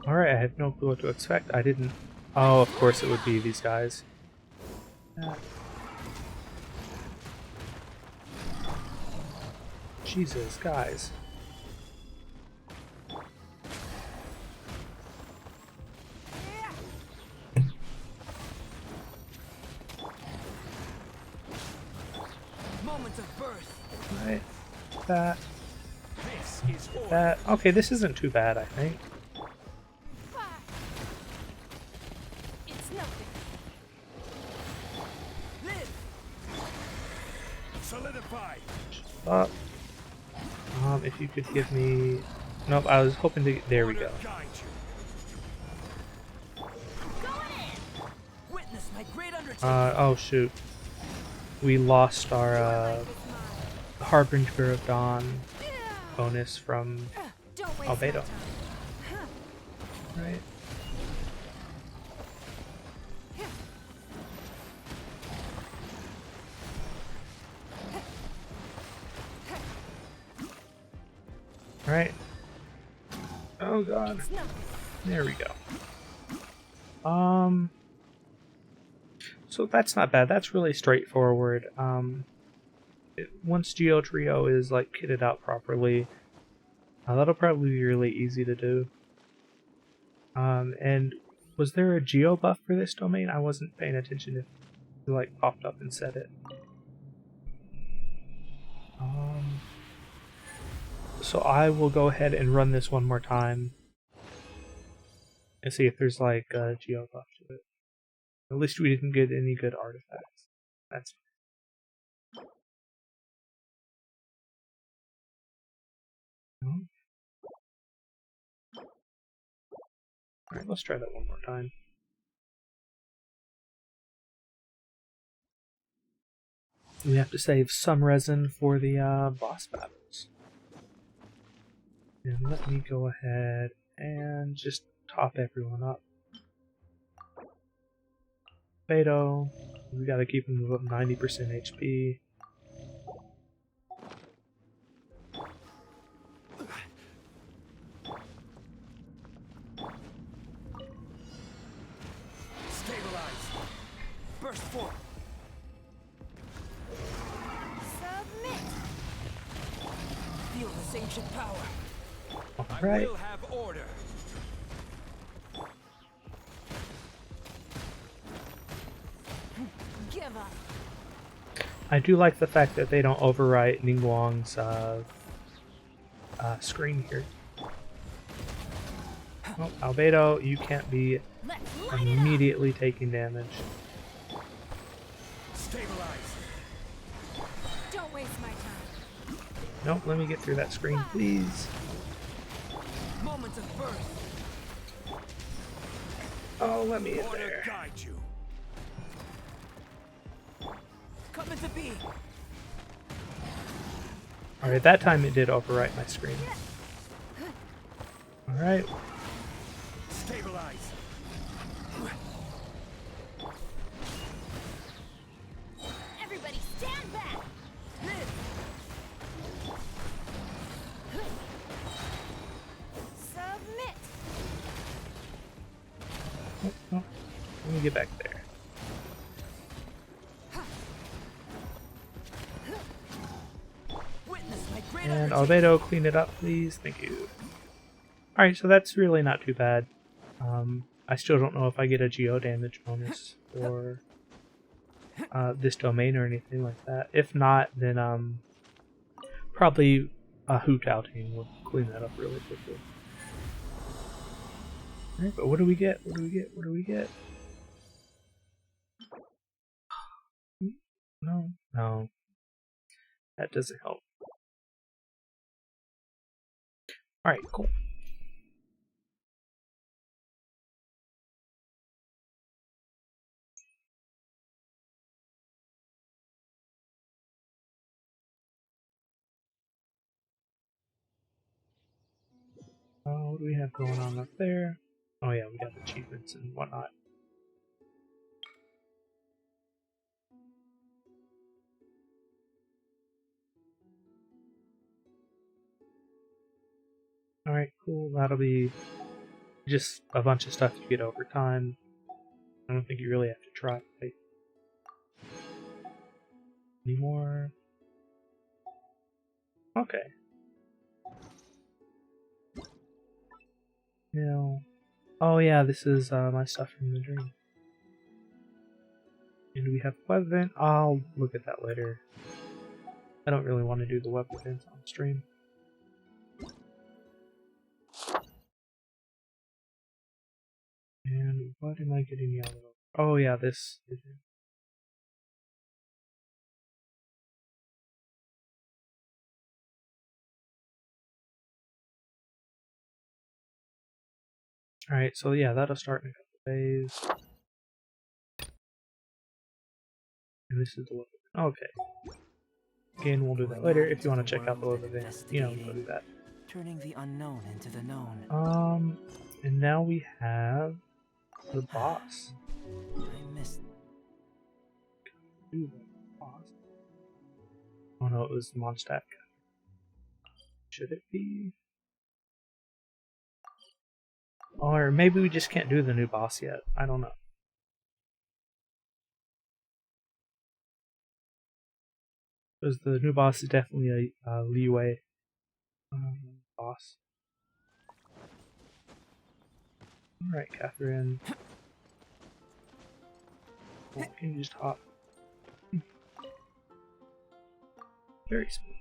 Alright, I had no clue what to expect. I didn't... Oh, of course it would be these guys. Jesus, guys. Moments of birth. Right. That. That. Okay, this isn't too bad, I think. It's nothing. Solidify. Up. If you could give me... Nope, I was hoping to... There we go. Witness my great undertaking. Oh shoot. We lost our Harbinger of Dawn bonus from Albedo. Right. Right. Oh god. There we go. So that's not bad. That's really straightforward. Once Geo Trio is like kitted out properly, that'll probably be really easy to do. And was there a Geo buff for this domain? I wasn't paying attention if it like popped up and said it. So I will go ahead and run this one more time and see if there's like a Geo buff to it. At least we didn't get any good artifacts. That's fine. Alright, let's try that one more time. We have to save some resin for the boss battles. And let me go ahead and just top everyone up. Beto, we gotta keep him above 90% HP. Stabilize. Burst forth. Submit. Feel this ancient power. Alright. I will have order. Give up. I do like the fact that they don't overwrite Ningguang's screen here. Oh, Albedo, you can't be immediately taking damage. Stabilize. Don't waste my time. Nope, let me get through that screen, please. Moments of birth. Oh, let me in Order there. guide you. Come into being. Alright, that time it did overwrite my screen. Alright. Stabilize. Everybody stand back. Submit. Oh, oh. Let me get back there. Witness my great And undertaking. Albedo, clean it up, please. Thank you. Alright, so that's really not too bad. I still don't know if I get a geo damage bonus for this domain or anything like that. If not, then probably a Hu Tao team will clean that up really quickly. Alright, but what do we get? What do we get? What do we get? No, no. That doesn't help. Alright, cool. What do we have going on up there? Oh yeah, we got achievements and whatnot. Alright, cool. That'll be just a bunch of stuff you get over time. I don't think you really have to try. Wait. Any more? Okay. Yeah. Oh yeah, this is my stuff from the dream. And do we have web event? I'll look at that later. I don't really want to do the web events on stream. And what am I getting yellow? Oh yeah, this is it. Alright, so yeah, that'll start in a couple days. And this is the web event. Okay. Again, we'll do that later. If you want to check out the web event, you know, go do that. Turning the unknown into the known. And now we have the boss. I missed. Ooh, the boss. Oh no, it was Mondstadt. Should it be? Or maybe we just can't do the new boss yet. I don't know. Because the new boss is definitely a leeway boss. Alright, Catherine. Oh, can you just hop? Very smooth.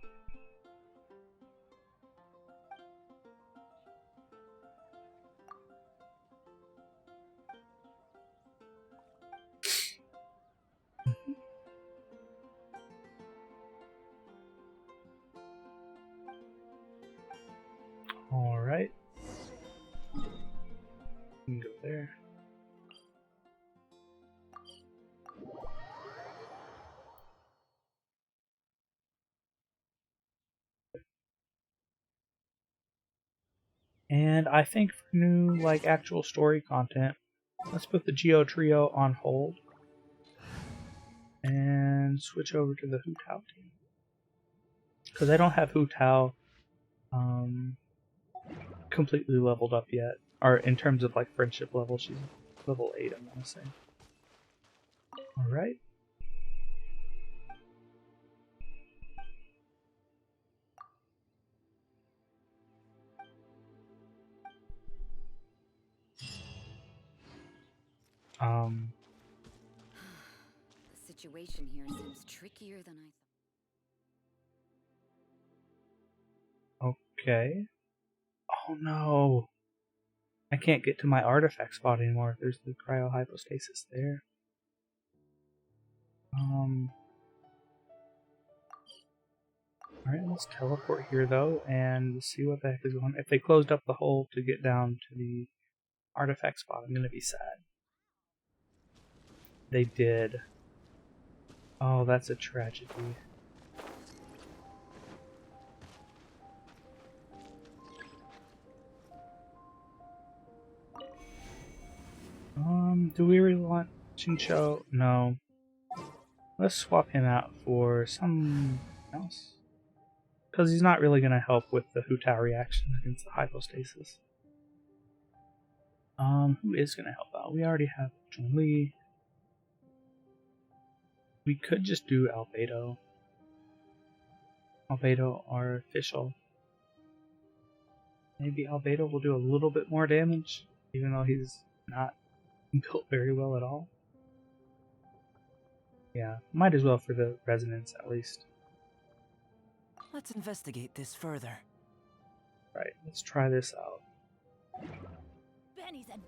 Alright. You can go there. And I think for new, like, actual story content, let's put the Geo Trio on hold. And switch over to the Hu Tao team. Because I don't have Hu Tao completely leveled up yet. Or in terms of, like, friendship level, she's level 8, I want to say. Alright. The situation here seems trickier than I thought. Okay. Oh no! I can't get to my artifact spot anymore. There's the cryohypostasis there. Alright, let's teleport here though and see what the heck is going on. If they closed up the hole to get down to the artifact spot, I'm gonna be sad. They did. Oh, that's a tragedy. Do we really want Chincho? No. Let's swap him out for someone else. Because he's not really going to help with the Hu Tao reaction against the hypostasis. Who is going to help out? We already have Chun Li. We could just do Albedo. Albedo, our official. Maybe Albedo will do a little bit more damage, even though he's not built very well at all. Yeah, might as well for the resonance at least. Let's investigate this further. Right, let's try this out. Benny's in.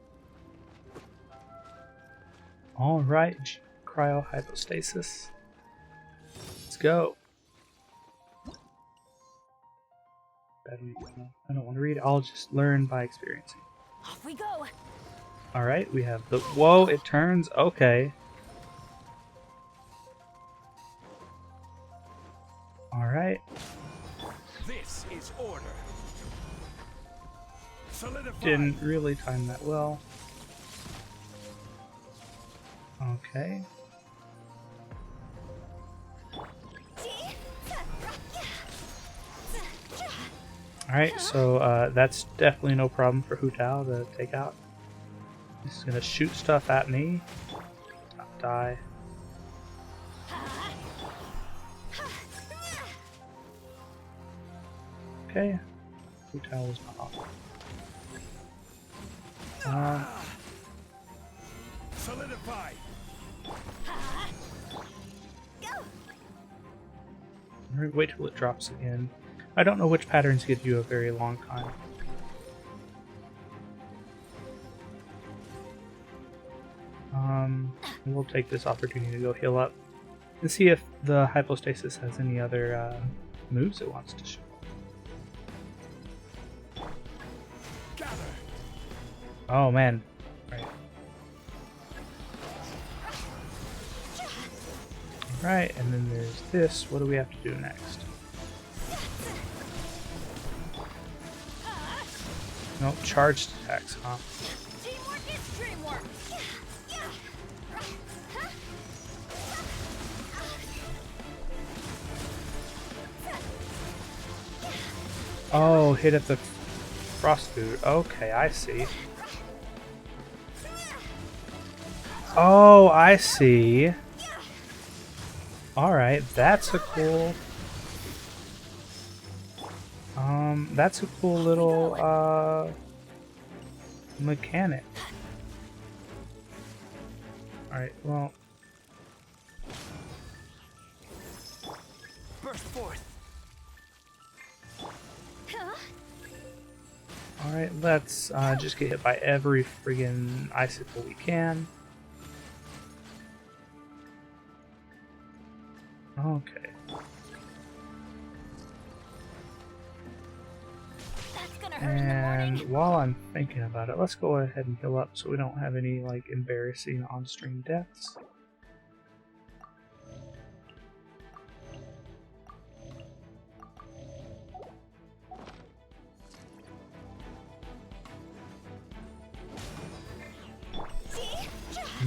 Alright, cryohypostasis. Let's go. I don't want to read, I'll just learn by experiencing. Off we go. Alright, we have the... Whoa, it turns. Okay. Alright. This is order. Solidify. Didn't really time that well. Okay. Alright, so that's definitely no problem for Hu Tao to take out. He's gonna shoot stuff at me. Not die. Okay. Hu Tao was not off. Solidify. Wait till it drops again. I don't know which patterns give you a very long time. We'll take this opportunity to go heal up and see if the hypostasis has any other moves it wants to show. Gather. Oh man. Right. Right, and then there's this. What do we have to do next? Nope, charged attacks, huh? Teamwork is dreamwork. Oh, hit at the frost boot. Okay, I see. Oh, I see. Alright, that's a cool... that's a cool little, mechanic. Alright, well... Burst forth. Alright, let's just get hit by every friggin' icicle we can. Okay. And while I'm thinking about it, let's go ahead and heal up so we don't have any like embarrassing on-stream deaths.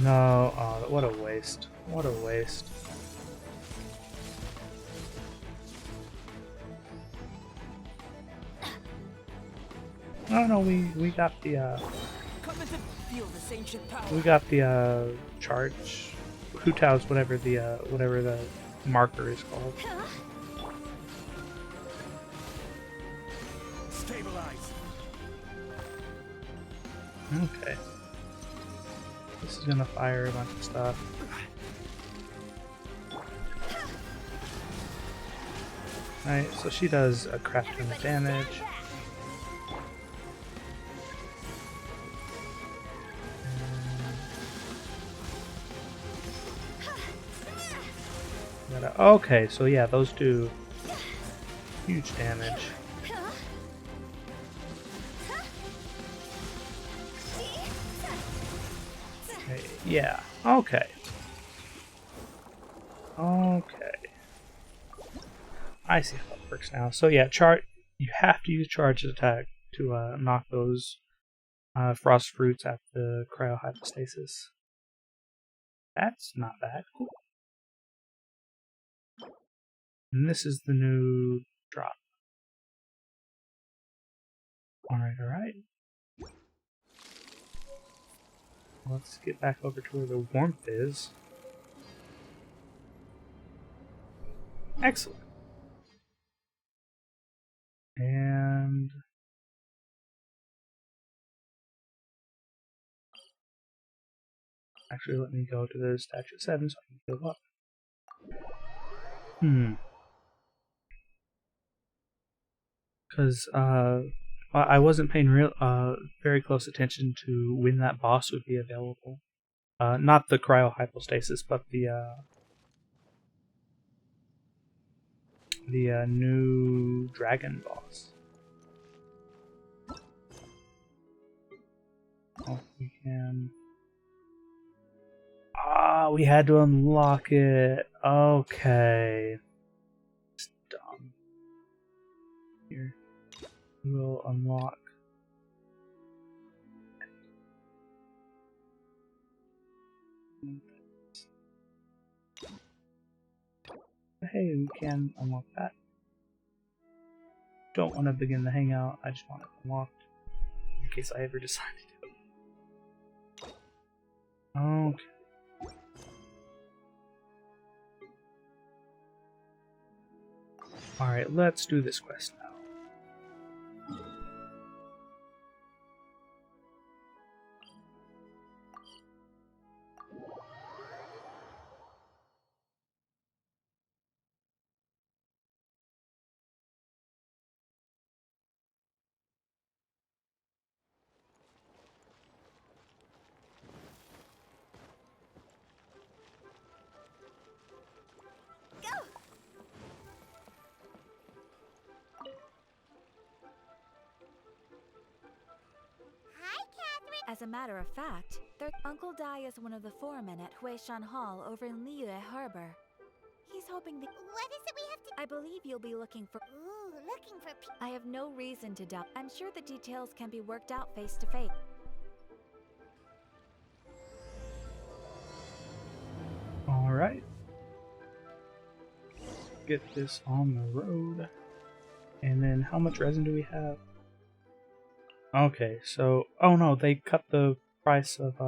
No, oh, what a waste. What a waste. Oh no, we got the we got the charge. Hu Tao's whatever the marker is called. Stabilize. Okay. This is gonna fire a bunch of stuff. Alright, so she does a crap ton of damage. Okay, so yeah, those do huge damage. Okay, yeah, okay. Okay. I see how it works now. So yeah, you have to use charge attack to knock those frost fruits at the cryohypostasis. That's not bad. Cool. And this is the new drop. Alright, alright. Let's get back over to where the warmth is. Excellent. And Actually, let me go to the statue 7 so I can heal up. Because I wasn't paying very close attention to when that boss would be available. Not the cryohypostasis, but the new dragon boss. Oh, we can. We had to unlock it. Okay. It's dumb. Here. We'll unlock. Hey, we can unlock that. Don't want to begin the hangout, I just want it unlocked. In case I ever decide to do it. Okay. Alright, let's do this quest now. As a matter of fact, their Uncle Dai is one of the foremen at Huishan Hall over in Liyue Harbor. He's hoping that— What is it we have to— I believe you'll be looking for— Ooh, looking for I have no reason to doubt. I'm sure the details can be worked out face to face. Alright. Get this on the road. And then how much resin do we have? Okay, so oh no, they cut the price of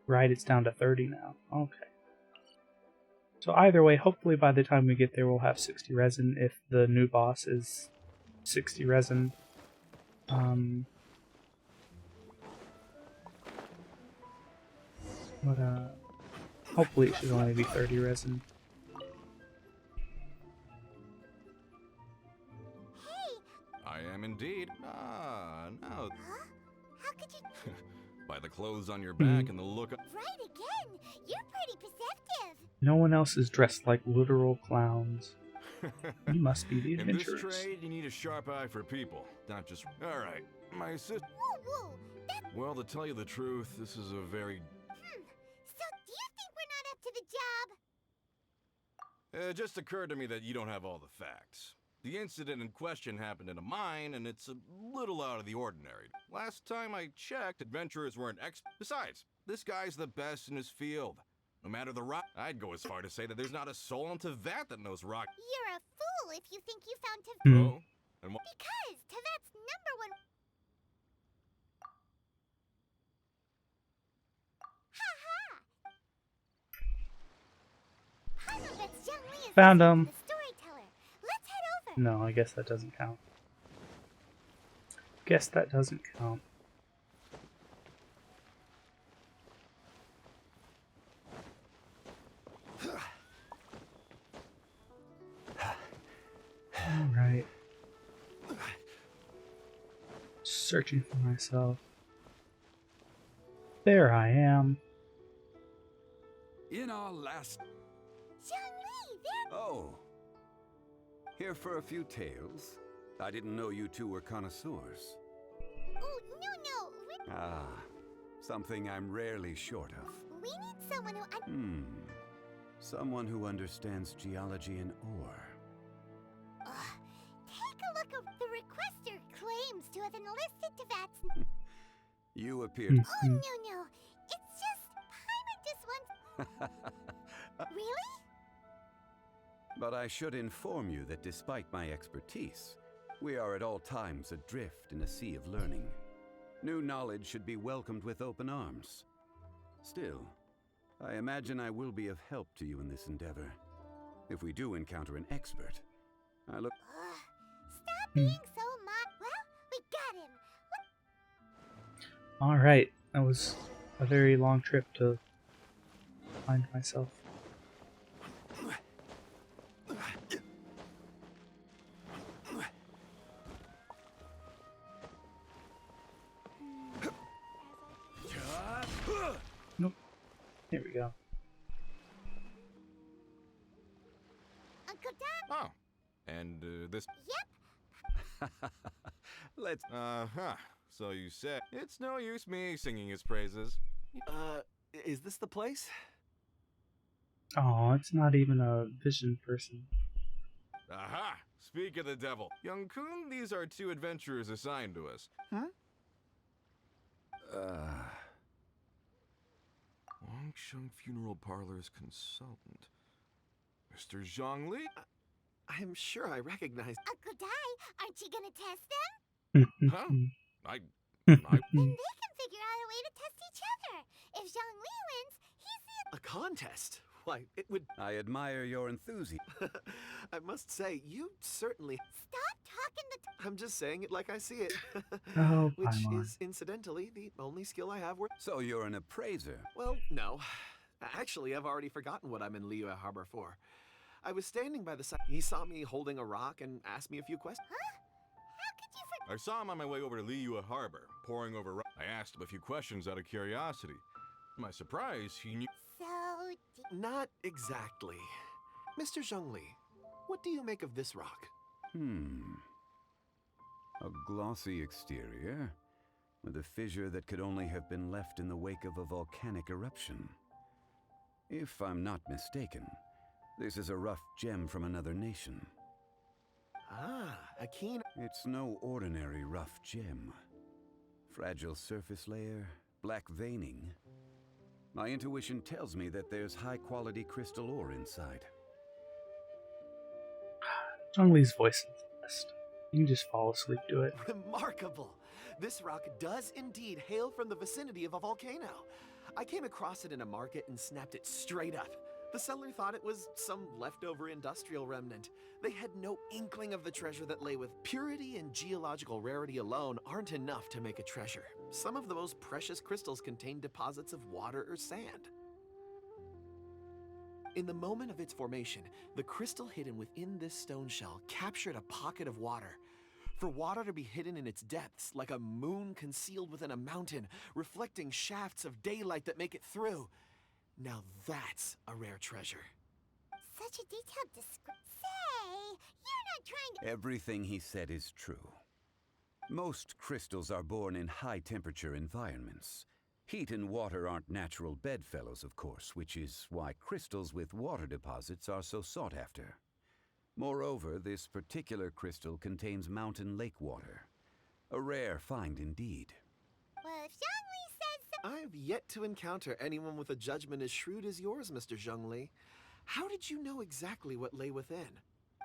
right, it's down to 30 now. Okay. So either way, hopefully by the time we get there we'll have 60 resin if the new boss is 60 resin. But hopefully it should only be 30 resin. I am indeed. Now. Huh? How could you— By the clothes on your back and the look. Right again! You're pretty perceptive! No one else is dressed like literal clowns. You must be the adventurers. In this trade, you need a sharp eye for people, not just. All right, my sister. Whoa, Well, to tell you the truth, this is a very. So, do you think we're not up to the job? It just occurred to me that you don't have all the facts. The incident in question happened in a mine, and it's a little out of the ordinary. Last time I checked, adventurers weren't Besides, this guy's the best in his field. No matter the rock, I'd go as far to say that there's not a soul in Tevat that knows rock. You're a fool if you think you found Tevat. Oh? And what? Because Tevat's #1. Ha-ha! Found him. The storyteller. Let's head over. No, I guess that doesn't count. Guess that doesn't count. Alright. Searching for myself. There I am. In our last... Zhongli, there... Oh. Here for a few tales? I didn't know you two were connoisseurs. Oh, no. Ah, something I'm rarely short of. We need someone who... Someone who understands geology and ore. Take a look at the requester claims to have enlisted Tevat's... You appeared... Oh, no. It's just... Paimon just wants... Really? But I should inform you that despite my expertise, we are at all times adrift in a sea of learning. New knowledge should be welcomed with open arms. Still, I imagine I will be of help to you in this endeavor. If we do encounter an expert, I look... Stop being so Well, we got him. Alright, that was a very long trip to find myself. Nope. There we go. Uncle Dad? Oh. And, this... Yep. Let's... Uh-huh. So you said... It's no use me singing his praises. Is this the place? Oh, it's not even a vision person. Aha! Speak of the devil. Young Kun, these are 2 adventurers assigned to us. Huh? Wangsheng Funeral Parlor's consultant. Mr. Zhongli? I'm sure I recognize... Uncle Dai, aren't you gonna test them? Huh? I... Then they can figure out a way to test each other. If Zhongli wins, he's the... A contest? Why, it would... I admire your enthusiasm. I must say, you certainly... Stop talking the... I'm just saying it like I see it. Oh, Which Paimon. is, incidentally, the only skill I have worth... So you're an appraiser. Well, no. Actually, I've already forgotten what I'm in Liyue Harbor for. I was standing by the side. He saw me holding a rock and asked me a few questions. Huh? How could you forget? I saw him on my way over to Liyue Harbor, pouring over I asked him a few questions out of curiosity. To my surprise, he knew... So... Not exactly. Mr. Zhongli, what do you make of this rock? A glossy exterior, with a fissure that could only have been left in the wake of a volcanic eruption. If I'm not mistaken, this is a rough gem from another nation. Ah, a keen... It's no ordinary rough gem. Fragile surface layer, black veining. My intuition tells me that there's high-quality crystal ore inside. Zhongli's voice is the best. You can just fall asleep to it. Remarkable! This rock does indeed hail from the vicinity of a volcano. I came across it in a market and snapped it straight up. The seller thought it was some leftover industrial remnant. They had no inkling of the treasure that lay with. Purity and geological rarity alone aren't enough to make a treasure. Some of the most precious crystals contain deposits of water or sand. In the moment of its formation, the crystal hidden within this stone shell captured a pocket of water. For water to be hidden in its depths, like a moon concealed within a mountain, reflecting shafts of daylight that make it through. Now that's a rare treasure. Such a detailed description. Say, you're not trying to... Everything he said is true. Most crystals are born in high-temperature environments. Heat and water aren't natural bedfellows, of course, which is why crystals with water deposits are so sought after. Moreover, this particular crystal contains mountain lake water. A rare find indeed. Well, if Zhongli says so... I've yet to encounter anyone with a judgment as shrewd as yours, Mr. Zhongli. How did you know exactly what lay within?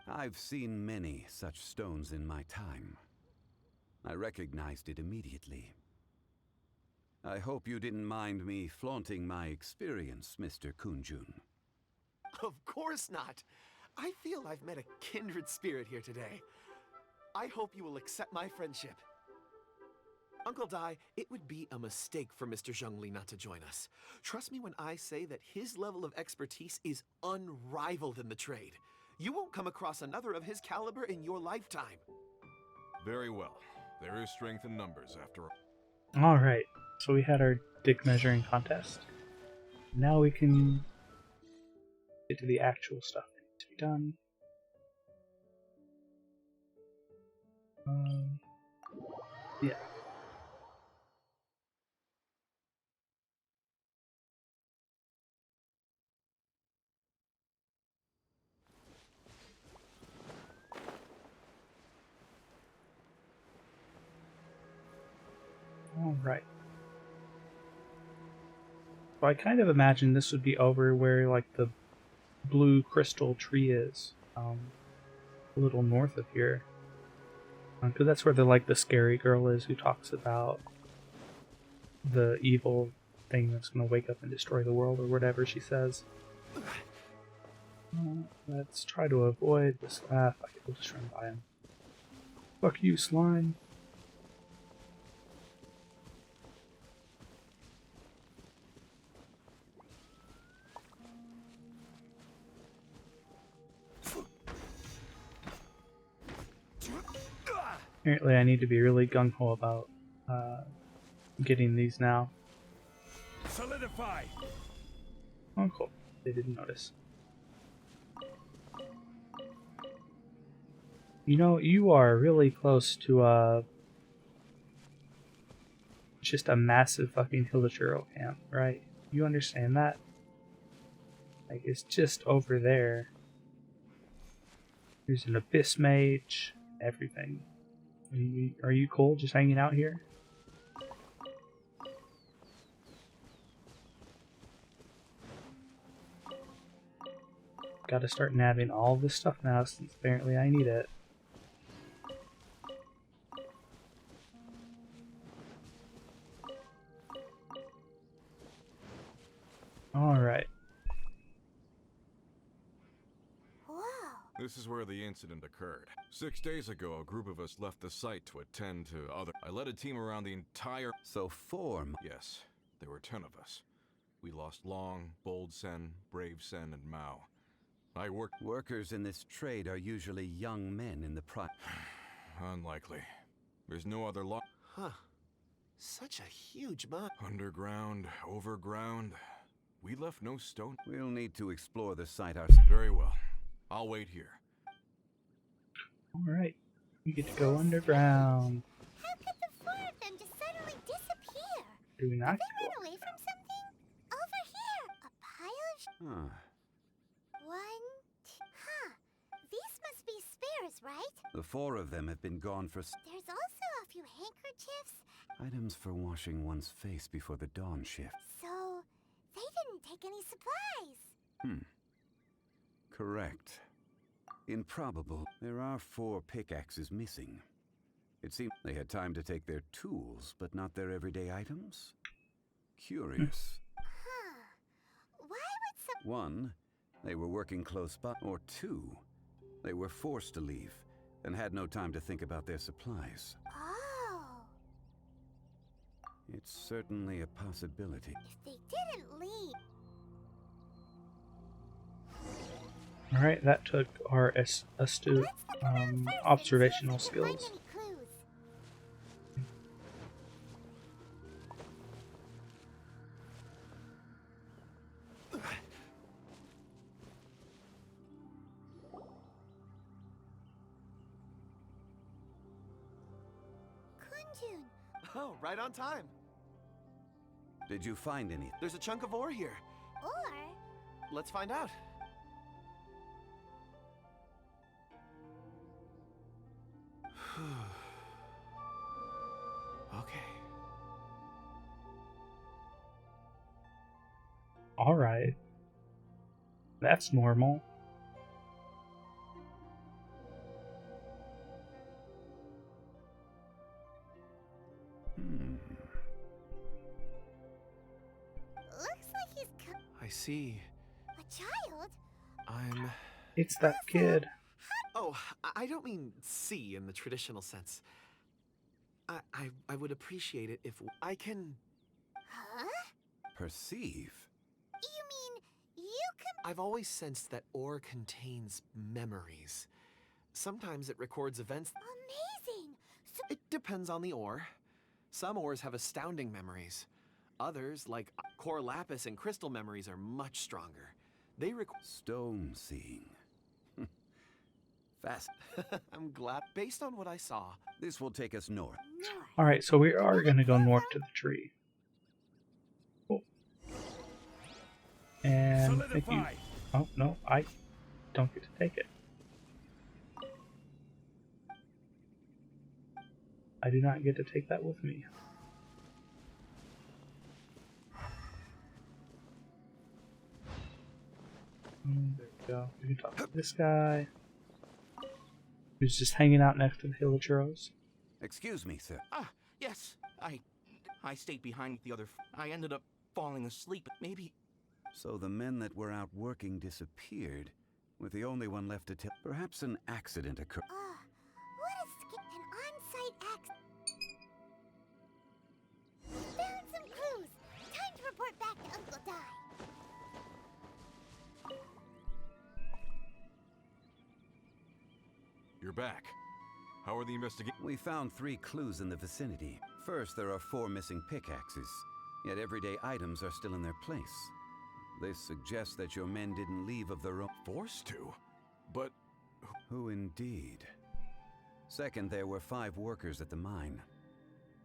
I've seen many such stones in my time. I recognized it immediately. I hope you didn't mind me flaunting my experience, Mr. Kunjun. Of course not. I feel I've met a kindred spirit here today. I hope you will accept my friendship. Uncle Dai, it would be a mistake for Mr. Zhongli not to join us. Trust me when I say that his level of expertise is unrivaled in the trade. You won't come across another of his caliber in your lifetime. Very well. There is strength in numbers, after all. Alright, so we had our dick measuring contest. Now we can get to the actual stuff that needs to be done. Yeah. Alright. So I kind of imagine this would be over where like the blue crystal tree is. A little north of here. Because that's where the scary girl is who talks about the evil thing that's going to wake up and destroy the world or whatever she says. Let's try to avoid the slap. We'll just run by him. Fuck you, slime. Apparently I need to be really gung-ho about getting these now. Solidify. Oh, cool. They didn't notice. You know, you are really close to just a massive fucking Hilichurl camp, right? You understand that? Like, it's just over there. There's an Abyss Mage, everything. Are you cool just hanging out here? Gotta start nabbing all this stuff now since apparently I need it. Alright. This is where the incident occurred. 6 days ago, a group of us left the site to attend to other. I led a team around the entire. So 4. Yes, there were 10 of us. We lost Long, Bold Sen, Brave Sen, and Mao. I worked. Workers in this trade are usually young men in the Unlikely. There's no other law. Huh. Such a huge mine. Underground, overground. We left no stone. We'll need to explore the site ourselves. Very well. I'll wait here. Alright. We get to go underground. How could the 4 of them just suddenly disappear? Do we not? Did they run away from something? Over here! A pile of One, these must be spares, right? The 4 of them have been gone for. There's also a few handkerchiefs. Items for washing one's face before the dawn shift. So, they didn't take any supplies. Correct. Improbable. There are 4 pickaxes missing. It seems they had time to take their tools, but not their everyday items? Curious. Why would 1, they were working close by. Or 2, they were forced to leave and had no time to think about their supplies. Oh. It's certainly a possibility. If they didn't leave. Alright, that took our astute observational skills. Oh, right on time. Did you find any? There's a chunk of ore here. Or? Let's find out. Okay. Alright. That's normal. Looks like he's I see. a child? It's that kid. Oh, I don't mean see in the traditional sense. I would appreciate it if I can... Huh? Perceive? You mean you can... I've always sensed that ore contains memories. Sometimes it records events... Amazing! So It depends on the ore. Some ores have astounding memories. Others, like core lapis and crystal memories, are much stronger. They Stone seeing. Fast. I'm glad. Based on what I saw, This will take us north. Alright, so we are going to go north to the tree. Cool. And thank you. Oh, no, I don't get to take it. I do not get to take that with me. There we go. We can talk to this guy who's just hanging out next to the Hilichurls. Excuse me, sir. Yes. I stayed behind with the other. I ended up falling asleep. Maybe. So the men that were out working disappeared, with the only one left to tell. Perhaps an accident occurred. what an on-site accident. Found some clues. Time to report back to Uncle Di. You're back. How are the investigations? We found 3 clues in the vicinity. First, there are 4 missing pickaxes, yet everyday items are still in their place. This suggests that your men didn't leave of their own. Forced to? But who indeed? Second, there were 5 workers at the mine.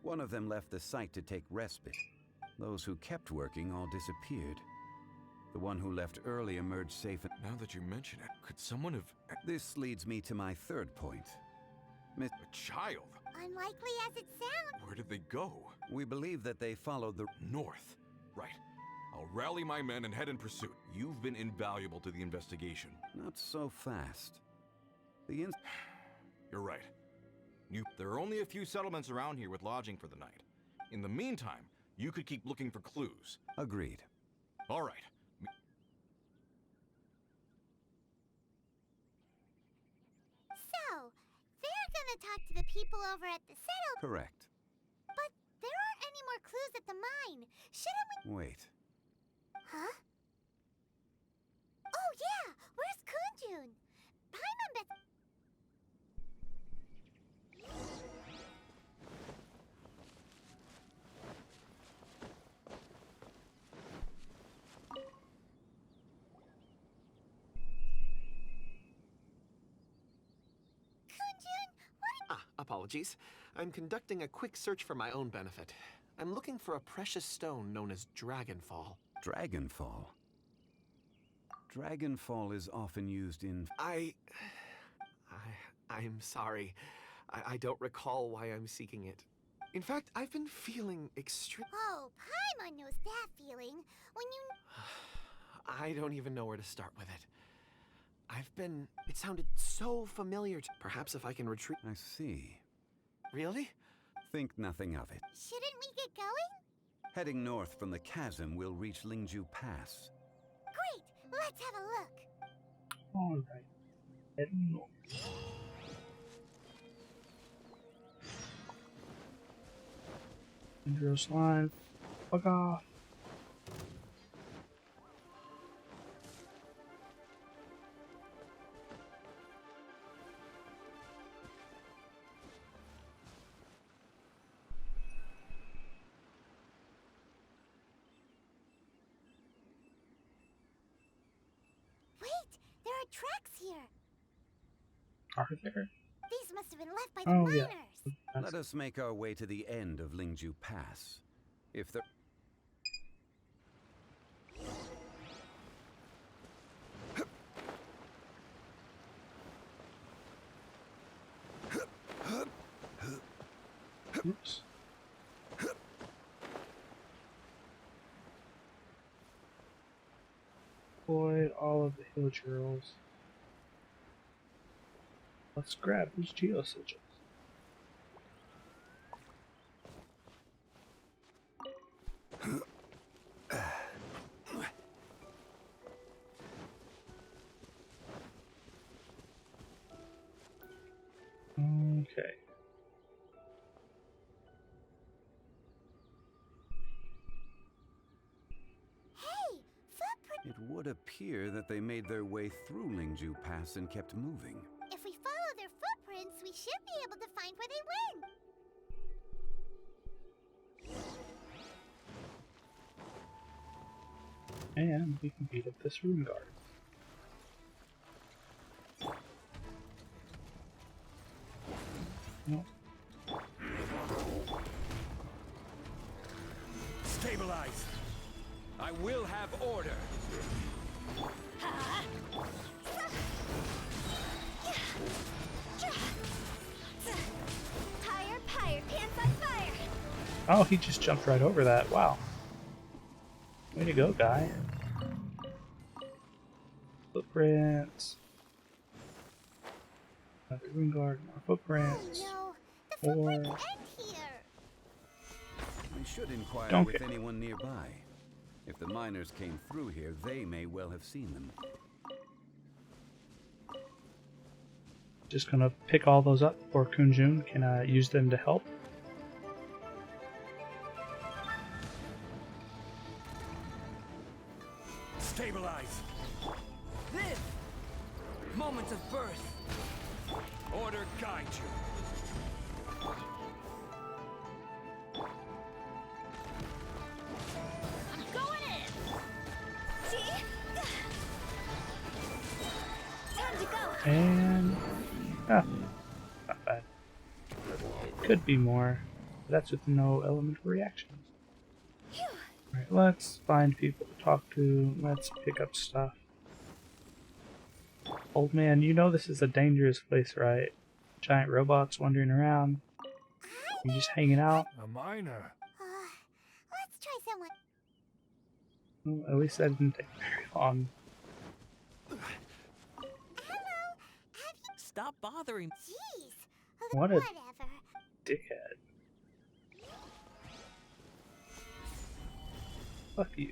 One of them left the site to take respite. Those who kept working all disappeared. The one who left early emerged safe. Now that you mention it, could someone have... This leads me to my third point. A child? Unlikely as it sounds. Where did they go? We believe that they followed the... North. Right. I'll rally my men and head in pursuit. You've been invaluable to the investigation. Not so fast. You're right. There are only a few settlements around here with lodging for the night. In the meantime, you could keep looking for clues. Agreed. All right. So, they're gonna talk to the people over at the settlement. Correct. But there aren't any more clues at the mine. Shouldn't we... Wait. Huh? Oh yeah! Where's Kunjun? Paimon bet... Apologies. I'm conducting a quick search for my own benefit. I'm looking for a precious stone known as Dragonfall. Dragonfall? Dragonfall is often used in... I'm sorry. I don't recall why I'm seeking it. In fact, I've been feeling extreme... Oh, Paimon knows that feeling. When you... I don't even know where to start with it. It sounded so familiar to... Perhaps if I can retrieve... I see. Really? Think nothing of it. Shouldn't we get going? Heading north from the chasm, we'll reach Lingju Pass. Great! Let's have a look. Alright. Heading north. Dangerous line. Fuck off. There are tracks here. Are there? These must have been left by the miners. Yeah. Let us make our way to the end of Lingju Pass. If there... Oops. Avoid all of the hill girls. Let's grab these geosigils. Okay. Hey, footprint. It would appear that they made their way through Lingju Pass and kept moving. If we follow their footprints, we should be able to find where they went. And we can beat up this rune guard. No. Stabilize! I will have order! Higher, higher, pants on fire! Oh, he just jumped right over that. Wow. Way to go, guy. Footprints. Another rune guard, more footprints. Oh no, the footprints end here. We should inquire Don't with get- anyone nearby. If the miners came through here, they may well have seen them. Just gonna pick all those up for Kunjun. Can I use them to help? Stabilize! Live! Moment of birth! Order guide you! I'm going in. See? Time to go. And ah, not bad. Could be more. But that's with no elemental reactions. Alright, let's find people to talk to. Let's pick up stuff. Old man, you know this is a dangerous place, right? Giant robots wandering around. You're just hanging out. A miner. Let's try someone. Well, at least that didn't take very long. Stop bothering. Jeez. What a Whatever. dickhead. Fuck you.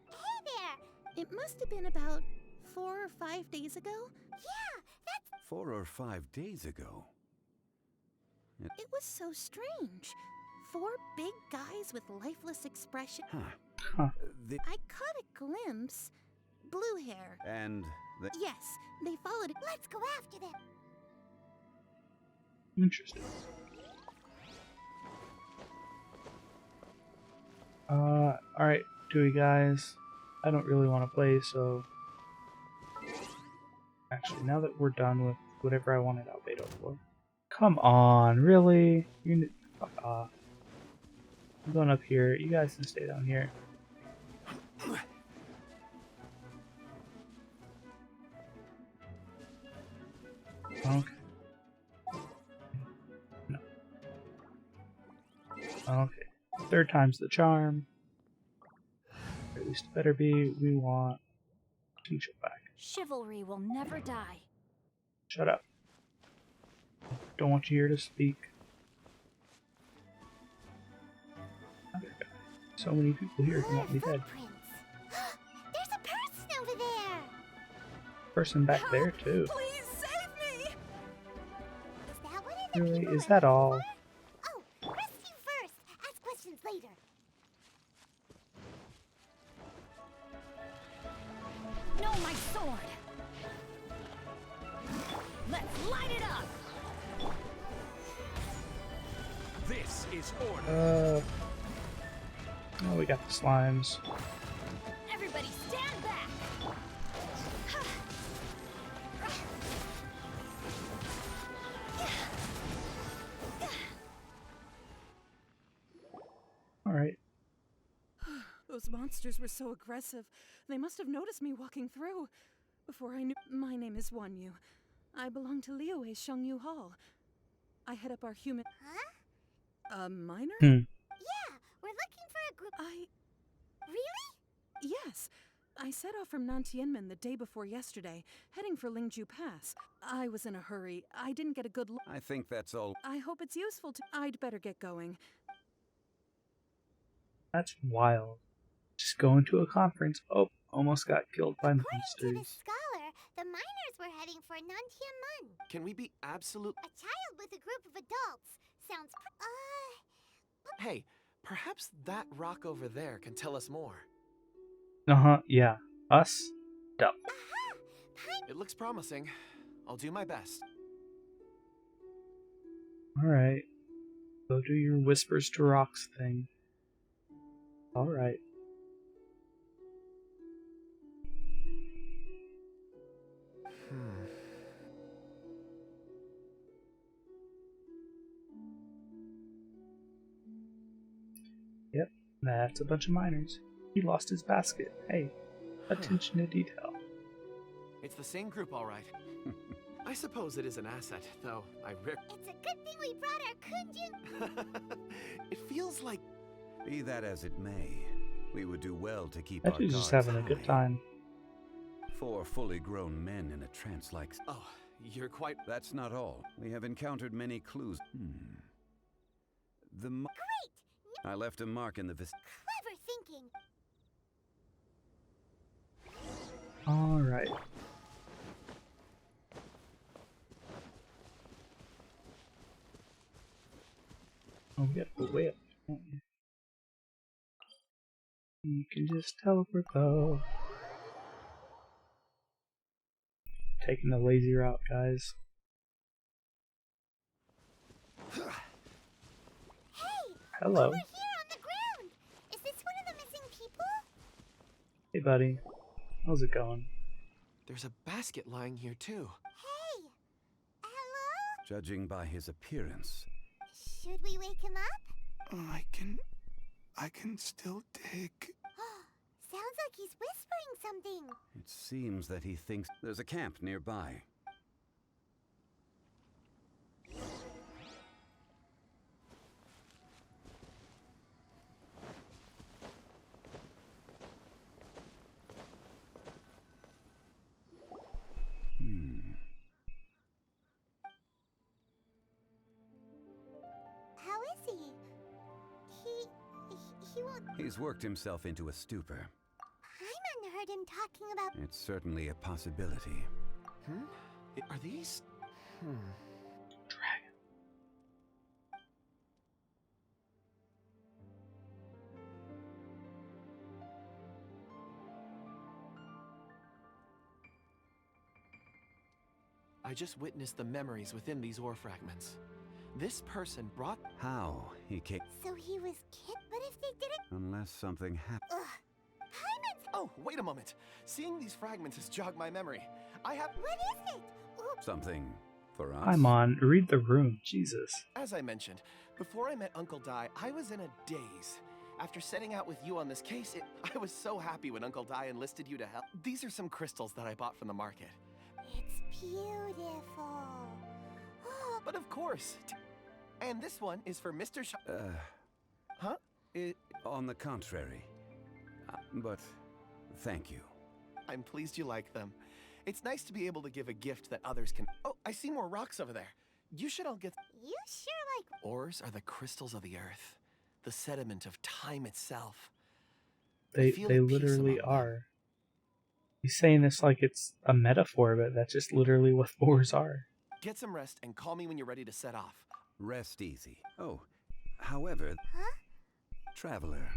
Hey there. It must have been about 4 or 5 days ago. Yeah, that's 4 or 5 days ago. It was so strange. 4 big guys with lifeless expression. Huh. I caught a glimpse. Blue hair. And the Yes, they followed. Let's go after them. Interesting. Alright, Dewey guys. I don't really want to play, so... Actually, now that we're done with whatever I wanted Albedo for. Come on, really? Fuck off. I'm going up here. You guys can stay down here. Okay. No. Okay. Third time's the charm. Or at least it better be. We want Tisha back. Chivalry will never die. Shut up. Don't want you here to speak. Other guy. So many people here who want me dead. There's a person over there. Person back there too. Please save me! Is that one of the Really? people Is we're that looking all? for? Oh, rescue first. Ask questions later. No, my sword. Let's light it up. This is order. Oh, we got the slimes. Everybody stand back. Alright. Those monsters were so aggressive. They must have noticed me walking through. Before I knew. My name is Wanyu. I belong to Liyue Shengyu Hall. I head up our human. Huh? A miner? Hmm. Yeah, we're looking for a group. Really? Yes. I set off from Nantianmen the day before yesterday, heading for Lingju Pass. I was in a hurry. I didn't get a good look. I think that's all. I hope it's useful to. I'd better get going. That's wild. Just going to a conference. Oh, almost got killed by According to the monsters. scholar, the miners were heading for Nantianmen. Can we be absolute? A child with a group of adults. Sounds. Hey, perhaps that rock over there can tell us more. Uh-huh, yeah. Us? Dumb. It looks promising. I'll do my best. Alright. Go do your whispers to rocks thing. Alright. Yep, that's a bunch of miners. He lost his basket. Hey, attention to detail. It's the same group, all right. I suppose it is an asset, though I It's a good thing we brought our kunjun. It feels like. Be that as it may, we would do well to keep That our dude's just guards having a good high. time. 4 fully grown men in a trance like. Oh, you're quite. That's not all. We have encountered many clues. Great! I left a mark in the Clever thinking. Alright. Oh, we gotta go way up. You can just teleport though. Taking the lazy route, guys. Hey! Hello. Over here on the ground! Is this one of the missing people? Hey, buddy. How's it going? There's a basket lying here, too. Hey! Hello? Judging by his appearance, Should we wake him up? I can still dig. Sounds like he's whispering something. it seems that he thinks there's a camp nearby. How is he? He won't... He's worked himself into a stupor. Hyman heard him talking about... It's certainly a possibility. Are these... Dragon. I just witnessed the memories within these ore fragments. This person brought... How he came... So he was kid... But if they didn't... Unless something happened. Ugh. Hyman's... Oh, wait a moment. Seeing these fragments has jogged my memory. I have... What is it? Oops. Something for us. Paimon, read the room. Jesus. As I mentioned, before I met Uncle Dai, I was in a daze. After setting out with you on this case, I was so happy when Uncle Dai enlisted you to help. These are some crystals that I bought from the market. It's beautiful. But of course. And this one is for Mr. Huh? On the contrary. But thank you. I'm pleased you like them. It's nice to be able to give a gift that others can... Oh, I see more rocks over there. You should all get... You sure like... Ores are the crystals of the earth. The sediment of time itself. They literally are. He's saying this like it's a metaphor, but that's just literally what ores are. Get some rest and call me when you're ready to set off. Rest easy. Oh, however... Huh? Traveler.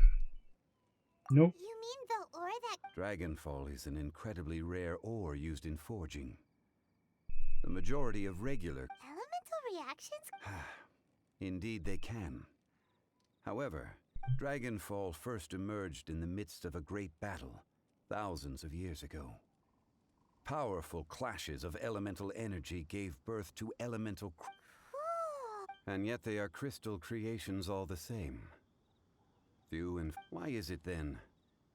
Nope. You mean the ore that... Dragonfall is an incredibly rare ore used in forging. The majority of regular... Elemental reactions? Indeed they can. However, Dragonfall first emerged in the midst of a great battle, thousands of years ago. Powerful clashes of elemental energy gave birth to elemental... And yet they are crystal creations all the same. Few and... Why is it then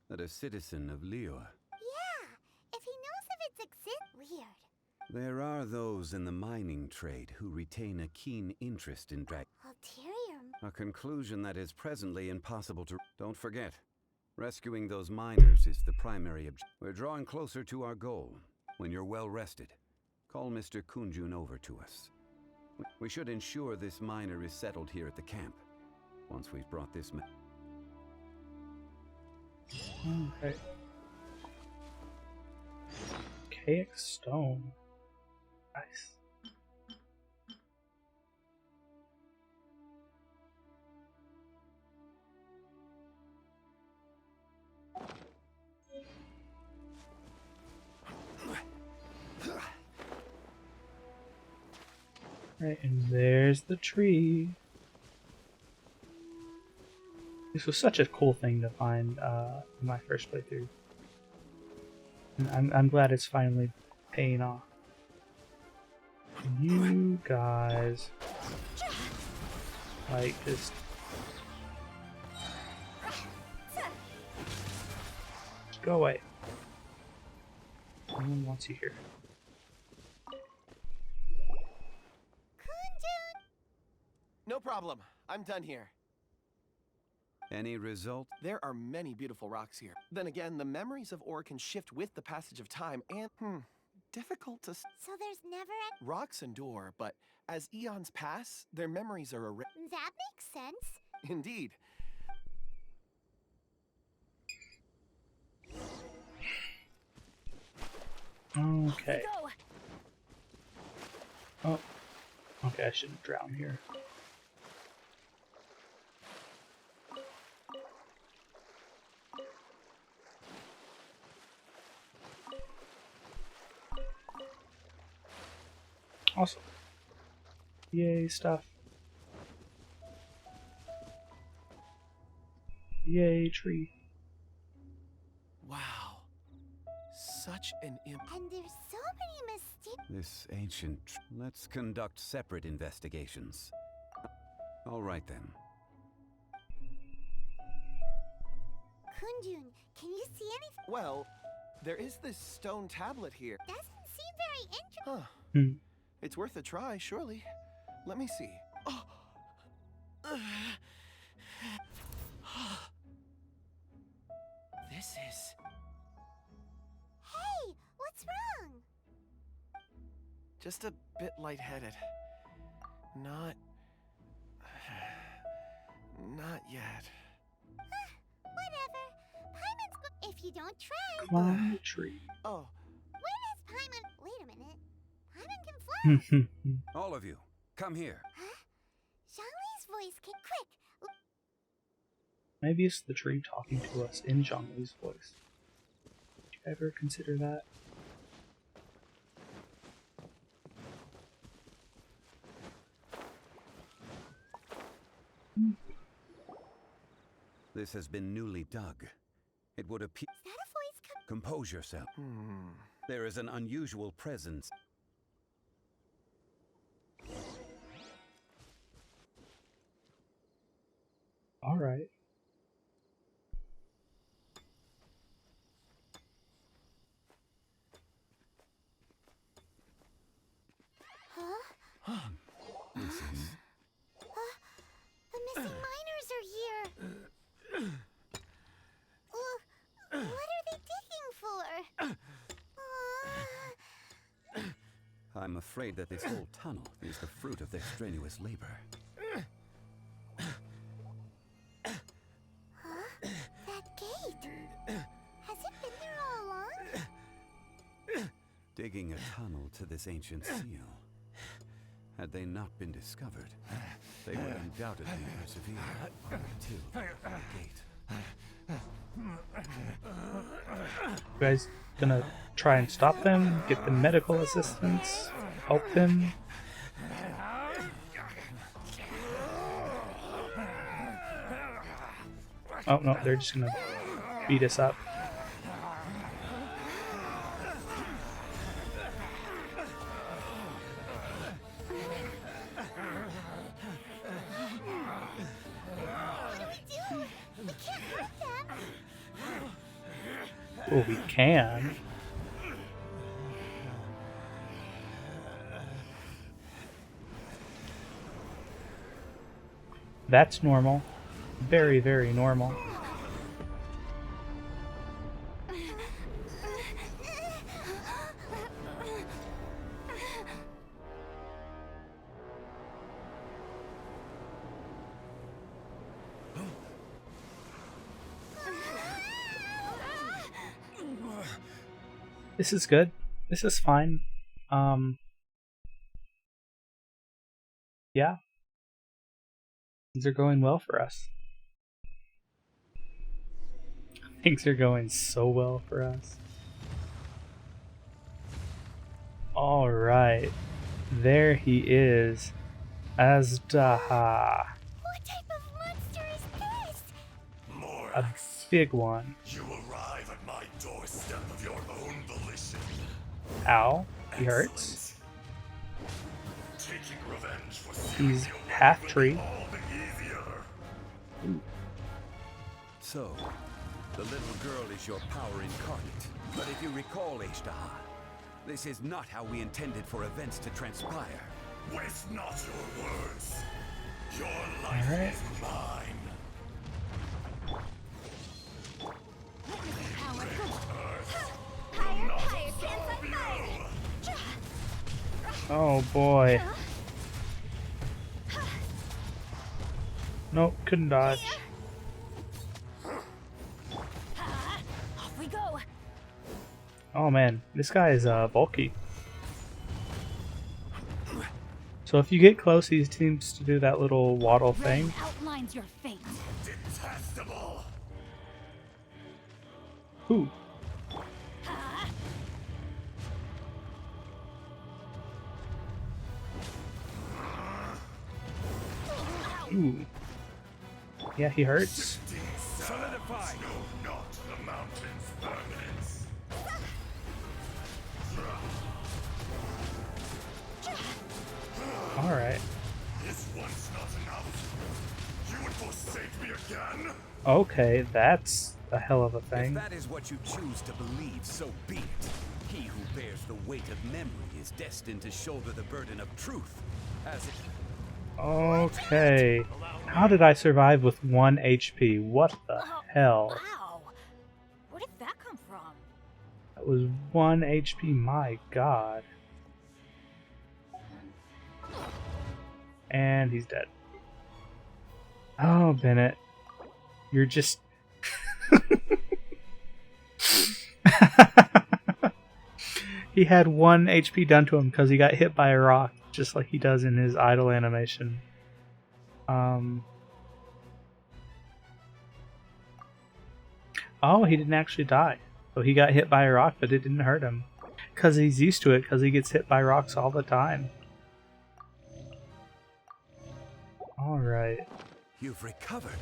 that a citizen of Liyue... Yeah, if he knows of its Weird. There are those in the mining trade who retain a keen interest in Ulterior. a conclusion that is presently impossible to... Don't forget, rescuing those miners is the primary objective. We're drawing closer to our goal. When you're well rested, call Mr. Kunjun over to us. We should ensure this miner is settled here at the camp. Once we've brought this Okay. Archaic stone. Nice. Right, and there's the tree. This was such a cool thing to find in my first playthrough. And I'm glad it's finally paying off. You guys, like, just go away. No one wants you here. No problem. I'm done here. Any result? There are many beautiful rocks here. Then again, the memories of ore can shift with the passage of time and, difficult to... So there's never a... Rocks endure, but as eons pass, their memories are That makes sense. Indeed. Okay. Oh. Okay, I shouldn't drown here. Awesome. Yay, stuff. Yay, tree. Wow. Such an And there's so many mistakes. This ancient... Let's conduct separate investigations. All right then. Kunjun, can you see anything? Well, there is this stone tablet here. Doesn't seem very interesting. Huh. It's worth a try, surely. Let me see. Oh. This is... Hey, what's wrong? just a bit lightheaded. Not yet. Whatever. Paimon's if you don't try. Climb the tree. Oh. When has Paimon... Wait a minute. Paimon can fly. All of you, come here. Huh? Zhongli's voice came quick. Maybe it's the tree talking to us in Zhongli's voice. Did you ever consider that? This has been newly dug. It would appear... Is that a voice Compose yourself. There is an unusual presence. All right. Huh? This is... The missing miners are here. What are they digging for? I'm afraid that this whole tunnel is the fruit of their strenuous labor. Huh? That gate. Has it been there all along? Digging a tunnel to this ancient seal. Had they not been discovered, they would undoubtedly persevere until the gate. You guys gonna try and stop them? Get them medical assistance? Help them? Oh no, they're just gonna beat us up. Well, we can. That's normal. Very, very normal. This is good. This is fine. Yeah. Things are going well for us. Things are going so well for us. Alright. There he is. Azdaha. What type of monster is this? A big one. You arrive at my doorstep of your own volition. Ow. He hurts. Taking revenge for He's half tree. So, the little girl is your power incarnate. But if you recall, Azdaha, this is not how we intended for events to transpire. Waste not your words. Your life is mine. Oh boy. Nope, couldn't dodge. Off we go. Oh man, this guy is bulky. So if you get close, he seems to do that little waddle thing. Outlines your fate. Detestable. Who? Ooh. Yeah, he hurts. Solidify. No, not the mountain's permanence. Alright. This one's not enough. You would forsake me again? Okay, that's a hell of a thing. If that is what you choose to believe, so be it. He who bears the weight of memory is destined to shoulder the burden of truth. As it... Okay. How did I survive with 1 HP? What the hell? Wow! Where did that come from? That was 1 HP, my god. And he's dead. Oh, Bennett. You're just... He had 1 HP done to him because he got hit by a rock, just like he does in his idle animation. Oh, he didn't actually die. So he got hit by a rock, but it didn't hurt him. Because he's used to it, because he gets hit by rocks all the time. Alright. You've recovered.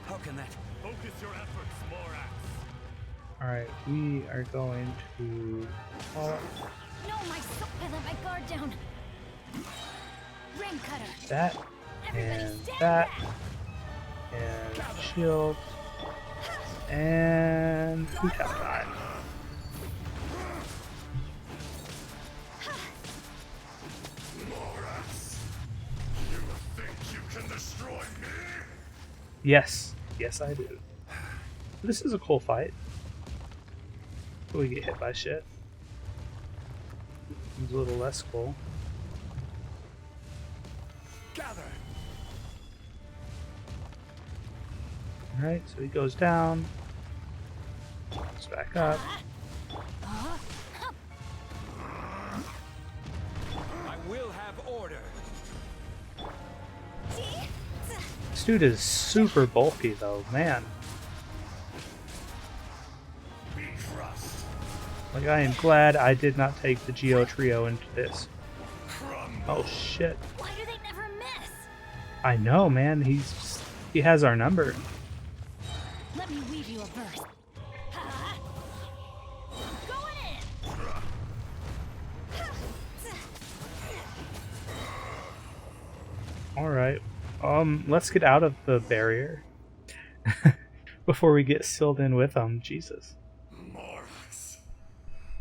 How can that... Focus your efforts, Morax. Alright, we are going to... No, my soul! I let my guard down. Rain cutter. that, and that, and shield, and who's got time? Morax, you think you can destroy me? Yes, yes I do. This is a cool fight. We get hit by shit. It's a little less cool. Gather. Alright, so he goes down. Goes back up. I will have order. This dude is super bulky though, man. Like, I am glad I did not take the Geo Trio into this. Oh shit. Why do they never miss? I know, man. He has our number. Let me weave you a verse. Going in. Alright. Let's get out of the barrier. Before we get sealed in with them. Jesus. Morax,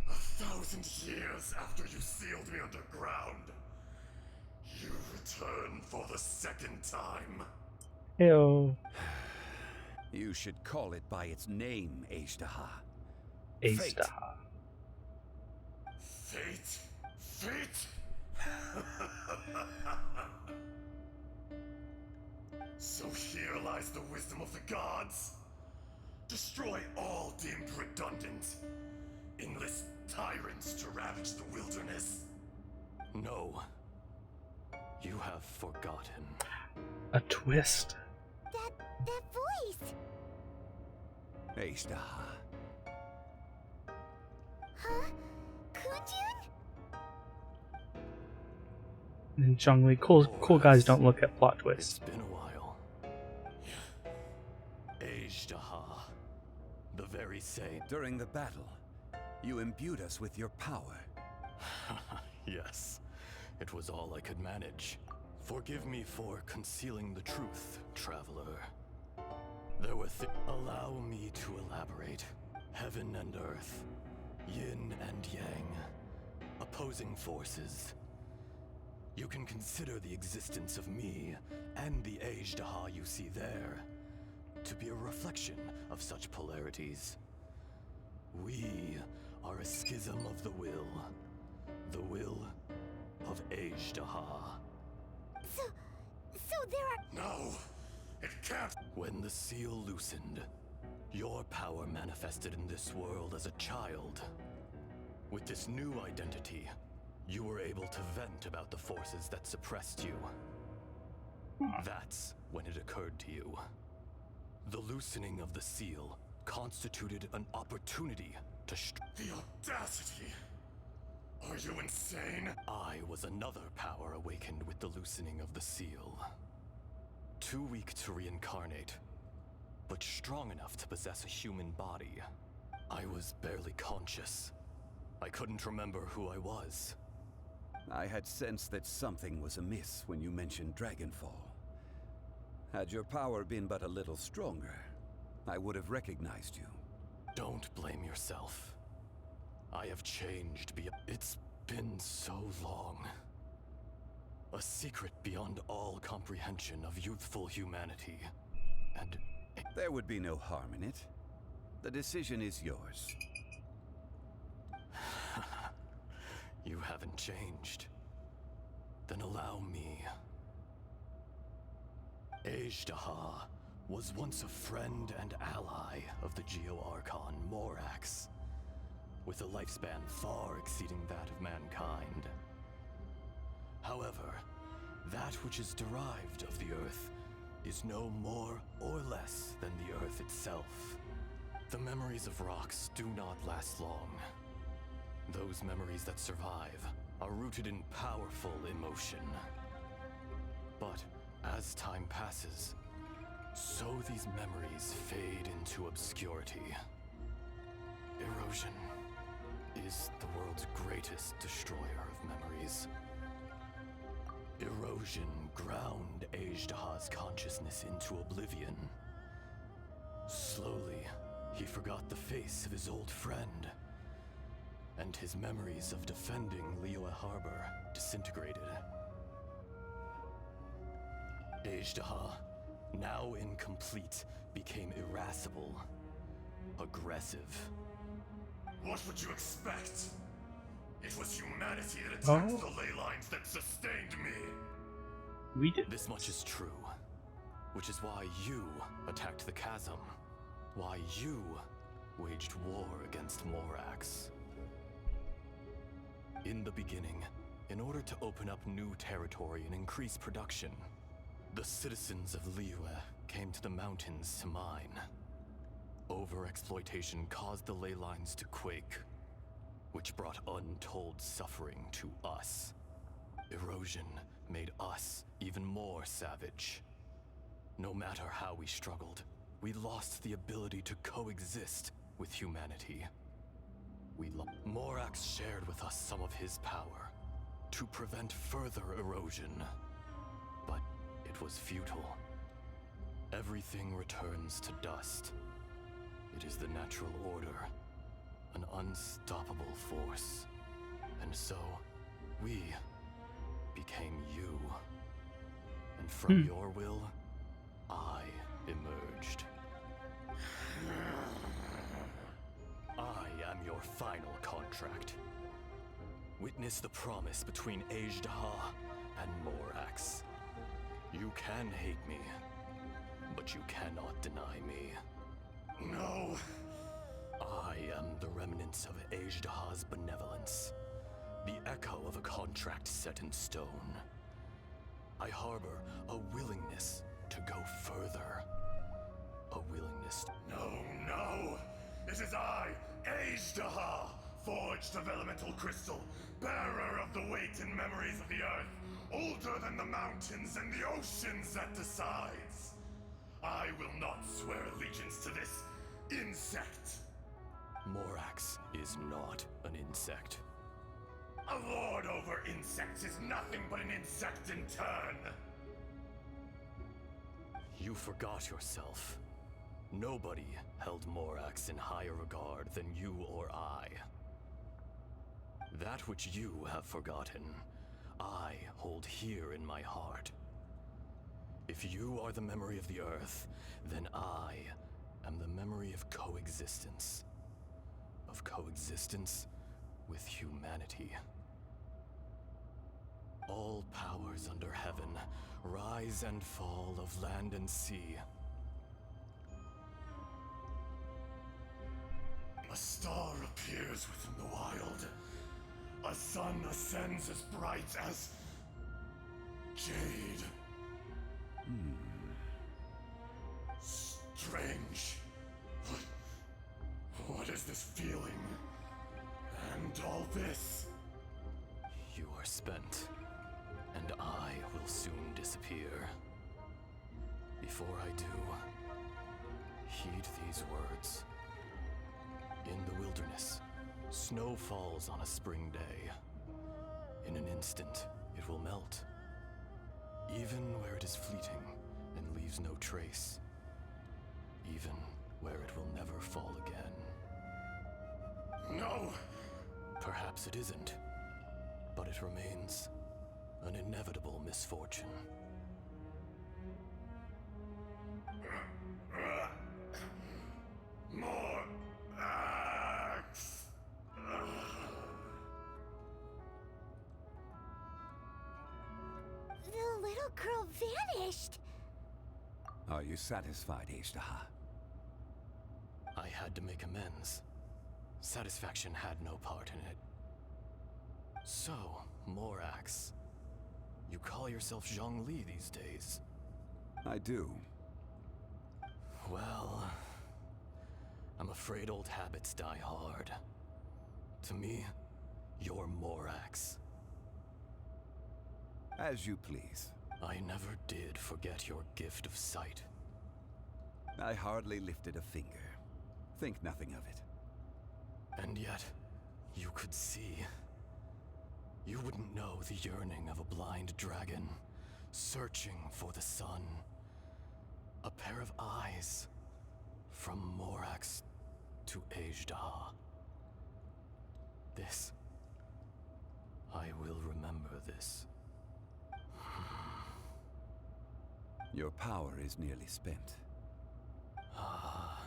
1,000 years after you sealed me underground, you return for the second time. Heyo. You should call it by its name, Ajdaha. Ajdaha. Fate? Fate? So here lies the wisdom of the gods. Destroy all deemed redundant. Enlist tyrants to ravage the wilderness. No. You have forgotten. A twist. That voice! Ajdaha. Huh? Kunjun? And Zhongli, cool guys don't look at plot twists. It's been a while. Ajdaha. The very same. During the battle, you imbued us with your power. Yes. It was all I could manage. Forgive me for concealing the truth, traveler. There were allow me to elaborate. Heaven and earth, yin and yang, opposing forces. You can consider the existence of me and the Ajdaha you see there to be a reflection of such polarities. We are a schism of the will of Ajdaha. So there are... No, it can't. When the seal loosened, your power manifested in this world as a child. With this new identity, you were able to vent about the forces that suppressed you. That's when it occurred to you. The loosening of the seal constituted an opportunity to The audacity! Are you insane? I was another power awakened with the loosening of the seal. Too weak to reincarnate, but strong enough to possess a human body. I was barely conscious. I couldn't remember who I was. I had sensed that something was amiss when you mentioned Dragonfall. Had your power been but a little stronger, I would have recognized you. Don't blame yourself. I have changed It's been so long. A secret beyond all comprehension of youthful humanity. And there would be no harm in it. The decision is yours. You haven't changed. Then allow me. Ajdaha was once a friend and ally of the Geo-Archon Morax, with a lifespan far exceeding that of mankind. However, that which is derived of the Earth is no more or less than the Earth itself. The memories of rocks do not last long. Those memories that survive are rooted in powerful emotion. But as time passes, so these memories fade into obscurity. Erosion is the world's greatest destroyer of memories. Erosion ground Ajdaha's consciousness into oblivion. Slowly, he forgot the face of his old friend, and his memories of defending Liyue Harbor disintegrated. Ajdaha, now incomplete, became irascible, aggressive. What would you expect? It was humanity that attacked the ley lines that sustained me. We did. This much is true, which is why you attacked the chasm, why you waged war against Morax. In the beginning, in order to open up new territory and increase production, the citizens of Liyue came to the mountains to mine. Overexploitation caused the ley lines to quake, which brought untold suffering to us. Erosion made us even more savage. No matter how we struggled, we lost the ability to coexist with humanity. Morax shared with us some of his power to prevent further erosion, but it was futile. Everything returns to dust. It is the natural order, an unstoppable force. And so, we became you. And from your will, I emerged. I am your final contract. Witness the promise between Ajdaha and Morax. You can hate me, but you cannot deny me. No. I am the remnants of Ajdaha's benevolence, the echo of a contract set in stone. I harbor a willingness to go further. A willingness to... No! It is I, Ajdaha, forged of elemental crystal, bearer of the weight and memories of the earth, older than the mountains and the oceans that decides. I will not swear allegiance to this insect. Morax is not an insect. A lord over insects is nothing but an insect in turn. You forgot yourself. Nobody held Morax in higher regard than you or I. That which you have forgotten, I hold here in my heart. If you are the memory of the Earth, then I am the memory of coexistence. Of coexistence with humanity. All powers under heaven, rise and fall of land and sea. A star appears within the wild. A sun ascends as bright as... jade. Strange. What is this feeling? And all this? You are spent, and I will soon disappear. Before I do, heed these words. In the wilderness, snow falls on a spring day. In an instant, it will melt. Even where it is fleeting and leaves no trace. Even where it will never fall again. No! Perhaps it isn't, but it remains an inevitable misfortune. More axe! The little girl vanished. Are you satisfied, Ishtaha? I had to make amends. Satisfaction had no part in it. So, Morax, you call yourself Zhongli these days? I do. Well, I'm afraid old habits die hard. To me, you're Morax. As you please. I never did forget your gift of sight. I hardly lifted a finger. Think nothing of it. And yet, you could see. You wouldn't know the yearning of a blind dragon, searching for the sun. A pair of eyes, from Morax to Ejdah. This. I will remember this. Your power is nearly spent. Ah.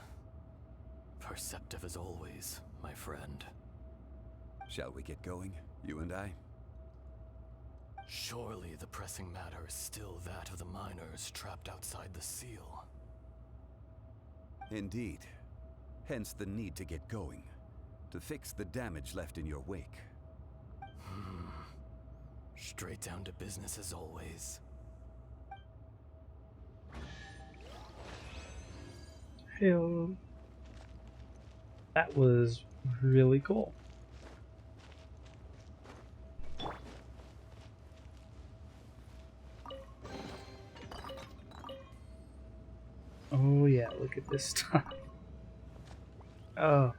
Perceptive as always, my friend. Shall we get going, you and I? Surely the pressing matter is still that of the miners trapped outside the seal. Indeed. Hence the need to get going. To fix the damage left in your wake. Straight down to business as always. Hello. That was really cool. Oh yeah, look at this stuff. Oh.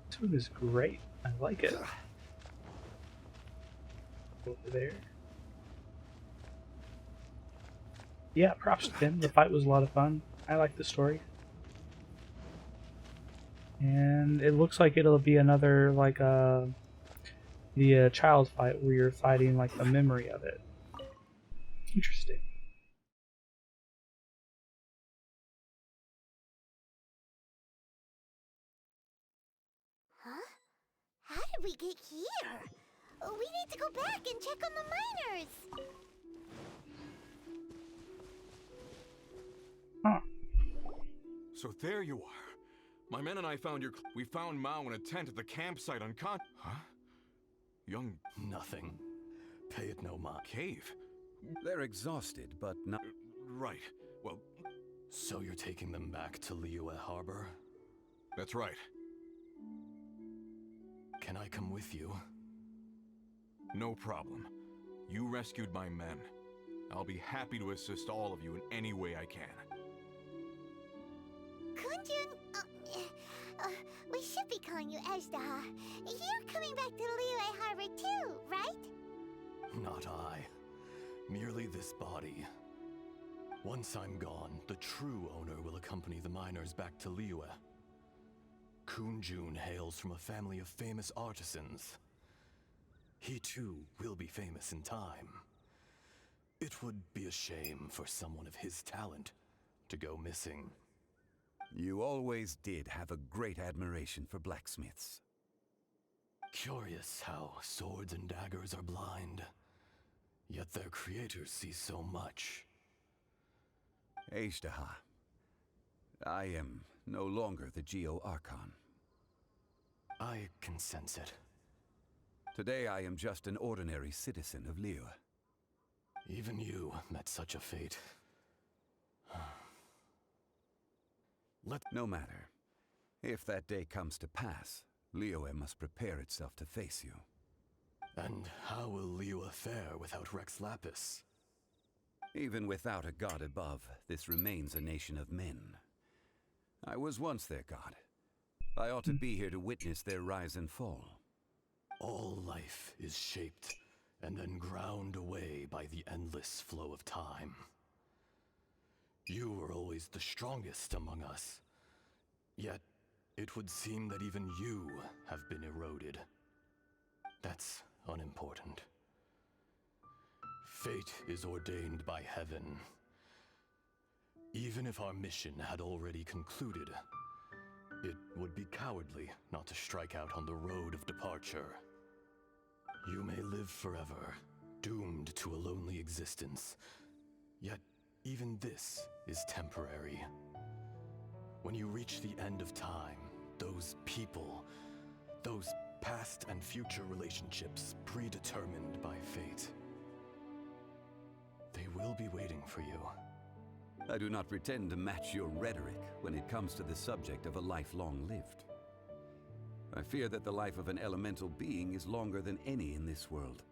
This one is great. I like it. Over there. Yeah, props to him. The fight was a lot of fun. I like the story. And it looks like it'll be another, like, the child fight where you're fighting, like, a memory of it. Interesting. Huh? How did we get here? We need to go back and check on the miners. Huh. So there you are. My men and I found we found Mao in a tent at the campsite Huh? Young... Nothing. Pay it no mind. Cave? They're exhausted, but not... Right. Well... So you're taking them back to Liyue Harbor? That's right. Can I come with you? No problem. You rescued my men. I'll be happy to assist all of you in any way I can. Kunjun, we should be calling you Ejdah. You're coming back to Liyue Harbor too, right? Not I. Merely this body. Once I'm gone, the true owner will accompany the miners back to Liyue. Kunjun hails from a family of famous artisans. He too will be famous in time. It would be a shame for someone of his talent to go missing. You always did have a great admiration for blacksmiths. Curious how swords and daggers are blind, yet their creators see so much. Ejdah, I am no longer the Geo-Archon. I can sense it. Today I am just an ordinary citizen of Liyue. Even you met such a fate. No matter. If that day comes to pass, Liyue must prepare itself to face you. And how will Liyue fare without Rex Lapis? Even without a god above, this remains a nation of men. I was once their god. I ought to be here to witness their rise and fall. All life is shaped and then ground away by the endless flow of time. You were always the strongest among us. Yet, it would seem that even you have been eroded. That's unimportant. Fate is ordained by heaven. Even if our mission had already concluded, it would be cowardly not to strike out on the road of departure. You may live forever, doomed to a lonely existence. Yet, even this is temporary. When you reach the end of time, those people, those past and future relationships predetermined by fate, they will be waiting for you. I do not pretend to match your rhetoric when it comes to the subject of a life long lived. I fear that the life of an elemental being is longer than any in this world.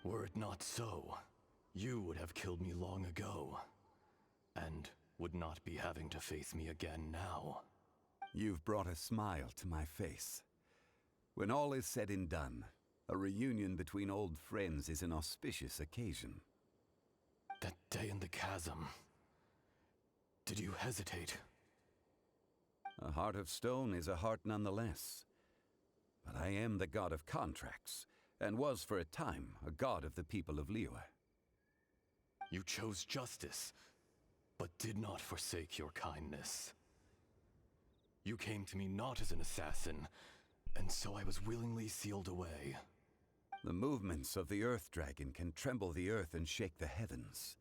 Were it not so, you would have killed me long ago, and would not be having to face me again now. You've brought a smile to my face. When all is said and done, a reunion between old friends is an auspicious occasion. That day in the chasm, did you hesitate? A heart of stone is a heart nonetheless. But I am the god of contracts, and was for a time a god of the people of Liyue. You chose justice, but did not forsake your kindness. You came to me not as an assassin, and so I was willingly sealed away. The movements of the Earth Dragon can tremble the earth and shake the heavens.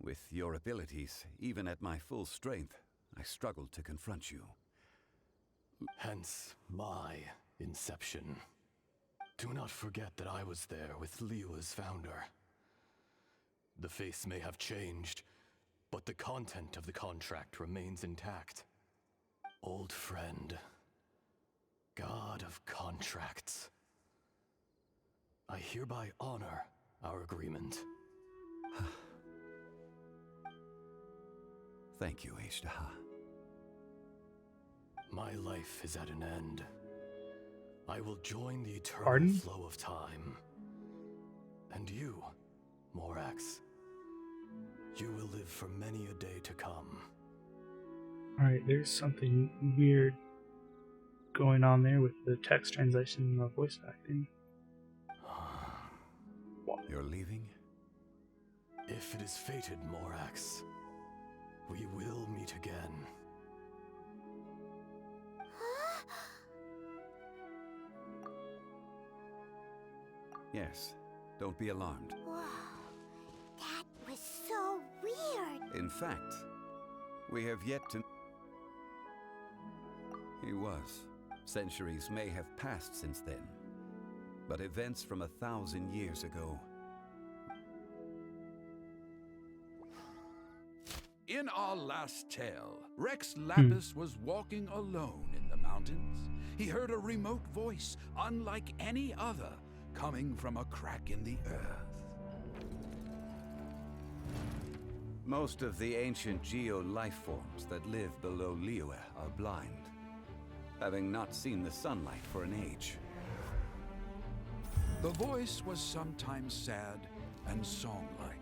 With your abilities, even at my full strength, I struggled to confront you. Hence my inception. Do not forget that I was there with Liyue's founder. The face may have changed, but the content of the contract remains intact. Old friend, god of contracts, I hereby honor our agreement. Thank you, Aishtaha. My life is at an end. I will join the eternal Pardon? flow of time. And you, Morax, you will live for many a day to come. Alright, there's something weird going on there with the text translation and the voice acting. You're leaving? If it is fated, Morax, we will meet again. Yes. Don't be alarmed. Whoa, that was so weird. In fact, we have yet to... He was. Centuries may have passed since then, but events from 1,000 years ago... In our last tale, Rex Lapis was walking alone in the mountains. He heard a remote voice, unlike any other, coming from a crack in the earth. Most of the ancient geo-life forms that live below Liyue are blind, having not seen the sunlight for an age. The voice was sometimes sad and song-like.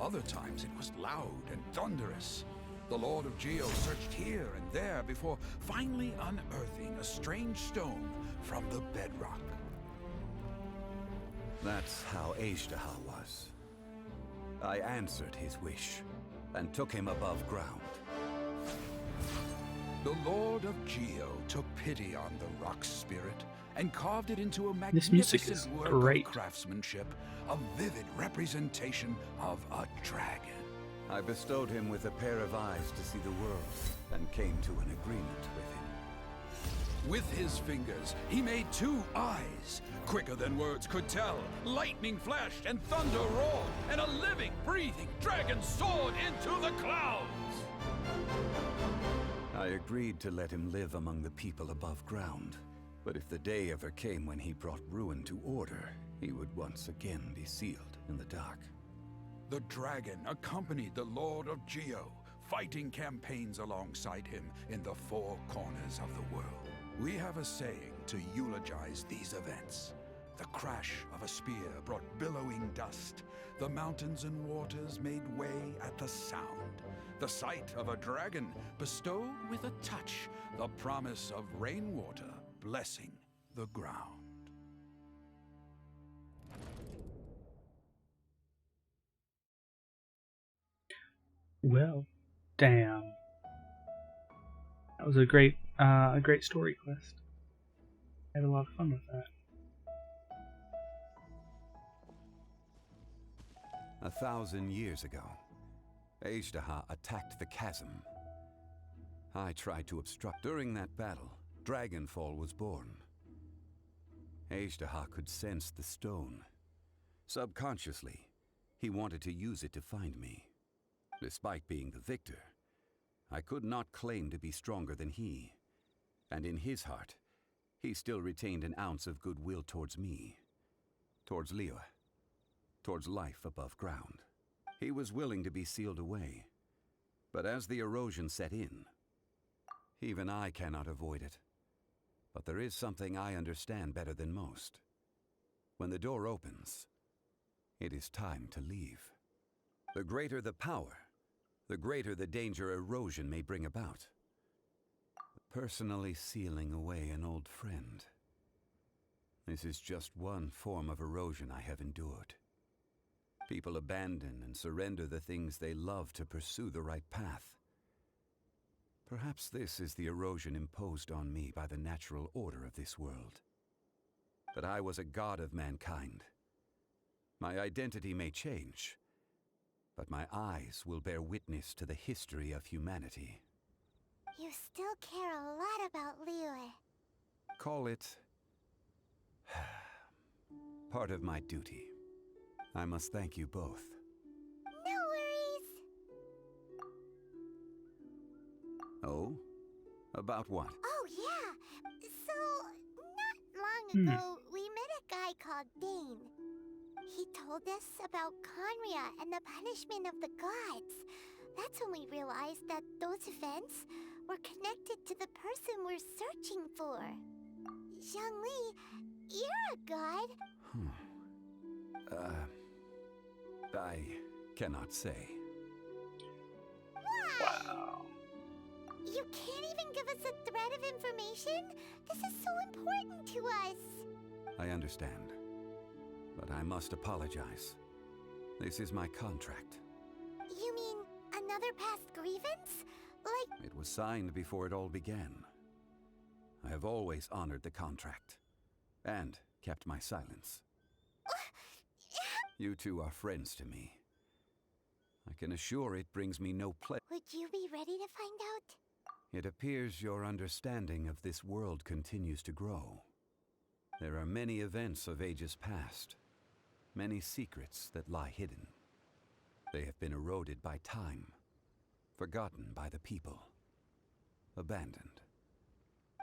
Other times it was loud and thunderous. The Lord of Geo searched here and there before finally unearthing a strange stone from the bedrock. That's how Aishtaha was. I answered his wish and took him above ground. The Lord of Geo took pity on the rock spirit and carved it into a This music magnificent is work great. of craftsmanship, a vivid representation of a dragon. I bestowed him with a pair of eyes to see the world and came to an agreement with him. With his fingers, he made 2 eyes, quicker than words could tell. Lightning flashed and thunder roared, and a living, breathing dragon soared into the clouds. I agreed to let him live among the people above ground, but if the day ever came when he brought ruin to order, he would once again be sealed in the dark. The dragon accompanied the Lord of Geo, fighting campaigns alongside him in the four corners of the world. We have a saying to eulogize these events. The crash of a spear brought billowing dust. The mountains and waters made way at the sound. The sight of a dragon bestowed with a touch the promise of rainwater blessing the ground. Well, damn. That was a great story quest. I had a lot of fun with that. 1,000 years ago, Azhdaha attacked the chasm. I tried to obstruct. During that battle, Dragonfall was born. Azhdaha could sense the stone. Subconsciously, he wanted to use it to find me. Despite being the victor, I could not claim to be stronger than he. And in his heart, he still retained an ounce of goodwill towards me, towards Liyue, towards life above ground. He was willing to be sealed away. But as the erosion set in, even I cannot avoid it. But there is something I understand better than most. When the door opens, it is time to leave. The greater the power, the greater the danger erosion may bring about. Personally sealing away an old friend. This is just one form of erosion I have endured. People abandon and surrender the things they love to pursue the right path. Perhaps this is the erosion imposed on me by the natural order of this world. That I was a god of mankind. My identity may change, but my eyes will bear witness to the history of humanity. You still care a lot about Liyue. Call it part of my duty. I must thank you both. No worries. Oh? About what? Oh yeah. So, not long ago, we met a guy called Dane. He told us about Conria and the punishment of the gods. That's when we realized that those events were connected to the person we're searching for. Zhongli, you're a god. I cannot say. Why? Wow. You can't even give us a thread of information? This is so important to us. I understand. But I must apologize. This is my contract. You mean another past grievance? Like... It was signed before it all began. I have always honored the contract. And kept my silence. You two are friends to me. I can assure it brings me no pleasure. Would you be ready to find out? It appears your understanding of this world continues to grow. There are many events of ages past. Many secrets that lie hidden. They have been eroded by time. Forgotten by the people. Abandoned.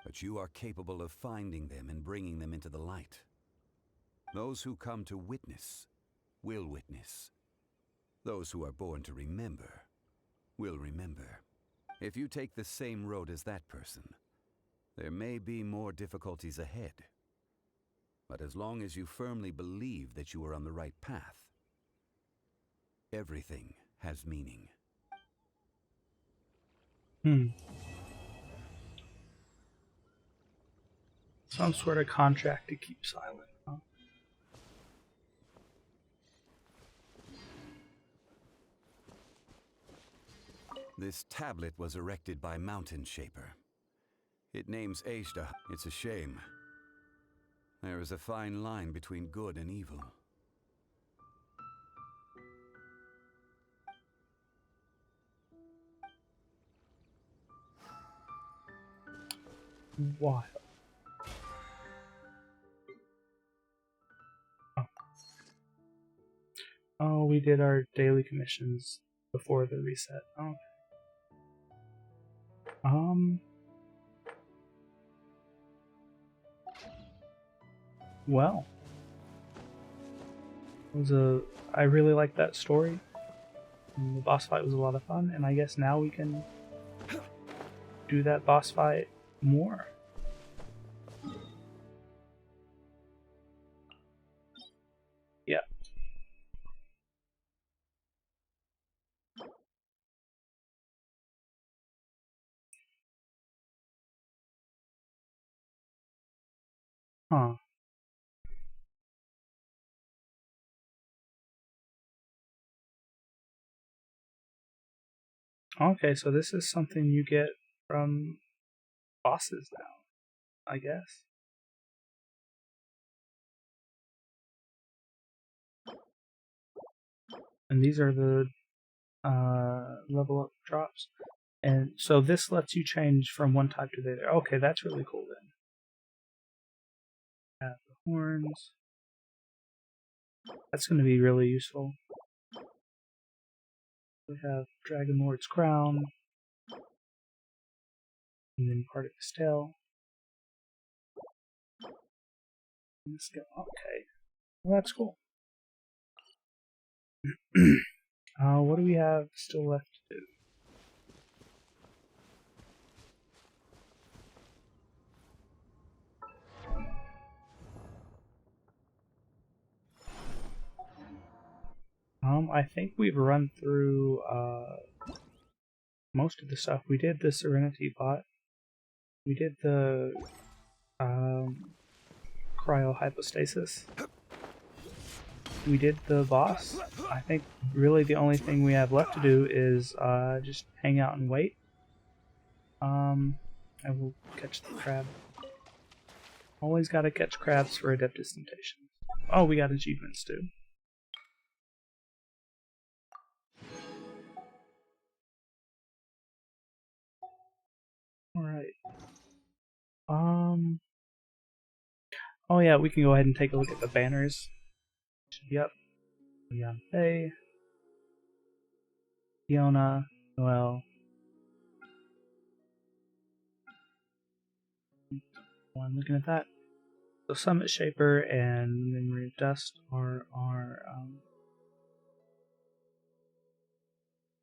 But you are capable of finding them and bringing them into the light. Those who come to witness will witness. Those who are born to remember will remember. If you take the same road as that person, there may be more difficulties ahead. But as long as you firmly believe that you are on the right path, everything has meaning. Some sort of contract to keep silent, huh? This tablet was erected by Mountain Shaper. It names Azhdaha. It's a shame. There is a fine line between good and evil. Wild. Oh, we did our daily commissions before the reset. Oh. Well, I really liked that story. And the boss fight was a lot of fun, and I guess now we can do that boss fight more. Yeah. Huh. Okay, so this is something you get from bosses now, I guess. And these are the level up drops. And so this lets you change from one type to the other. Okay, that's really cool then. Have the horns. That's going to be really useful. We have Dragon Lord's crown. And then part of his tail. Let's go. Okay. Well, that's cool. What do we have still left to do? I think we've run through most of the stuff. We did the Serenity bot. We did the cryohypostasis. We did the boss. I think really the only thing we have left to do is just hang out and wait. I will catch the crab. Always gotta catch crabs for Adeptus Temptation. Oh, we got achievements too. Alright. Oh yeah, we can go ahead and take a look at the banners. Yep. Yanfei, Fiona, Noelle. While I'm looking at that. So Summit Shaper and Memory of Dust are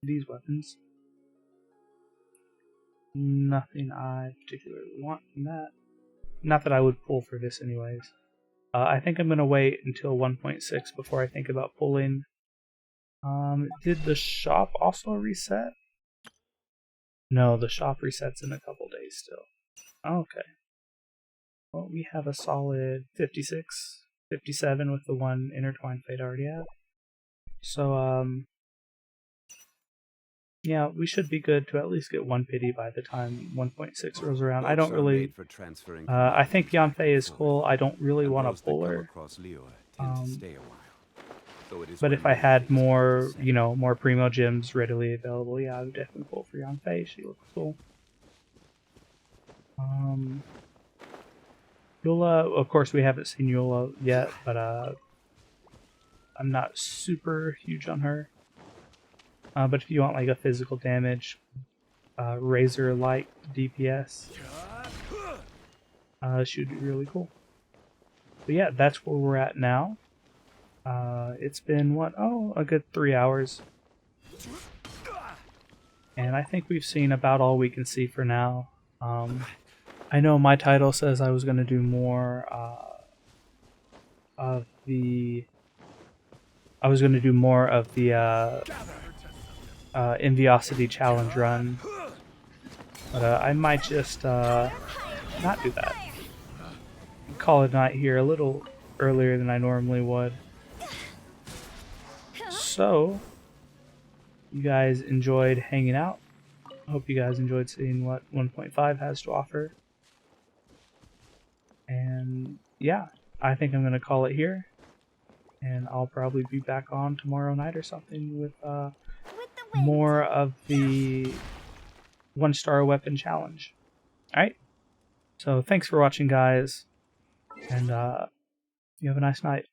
these weapons. Nothing I particularly want from that. Not that I would pull for this anyways. I think I'm going to wait until 1.6 before I think about pulling. Did the shop also reset? No, the shop resets in a couple days still. Okay. Well, we have a solid 56, 57 with the one Intertwined Fate I already have. So, yeah, we should be good to at least get one pity by the time 1.6 rolls around. I don't really... I think Yanfei is cool. I don't really want to pull her. But if I had more, you know, more Primo gems readily available, yeah, I would definitely pull for Yanfei. She looks cool. Eula, of course, we haven't seen Eula yet, but I'm not super huge on her. But if you want like a physical damage, Razor-like DPS, she would be really cool. But yeah, that's where we're at now. It's been, what, a good 3 hours. And I think we've seen about all we can see for now. I know my title says I was going to do more of the Enviosity challenge run, but I might just not do that. Call it a night here a little earlier than I normally would. So, you guys enjoyed hanging out. I hope you guys enjoyed seeing what 1.5 has to offer. And yeah, I think I'm going to call it here. And I'll probably be back on tomorrow night or something with more of the 1-star weapon challenge. Alright, so thanks for watching, guys. And you have a nice night.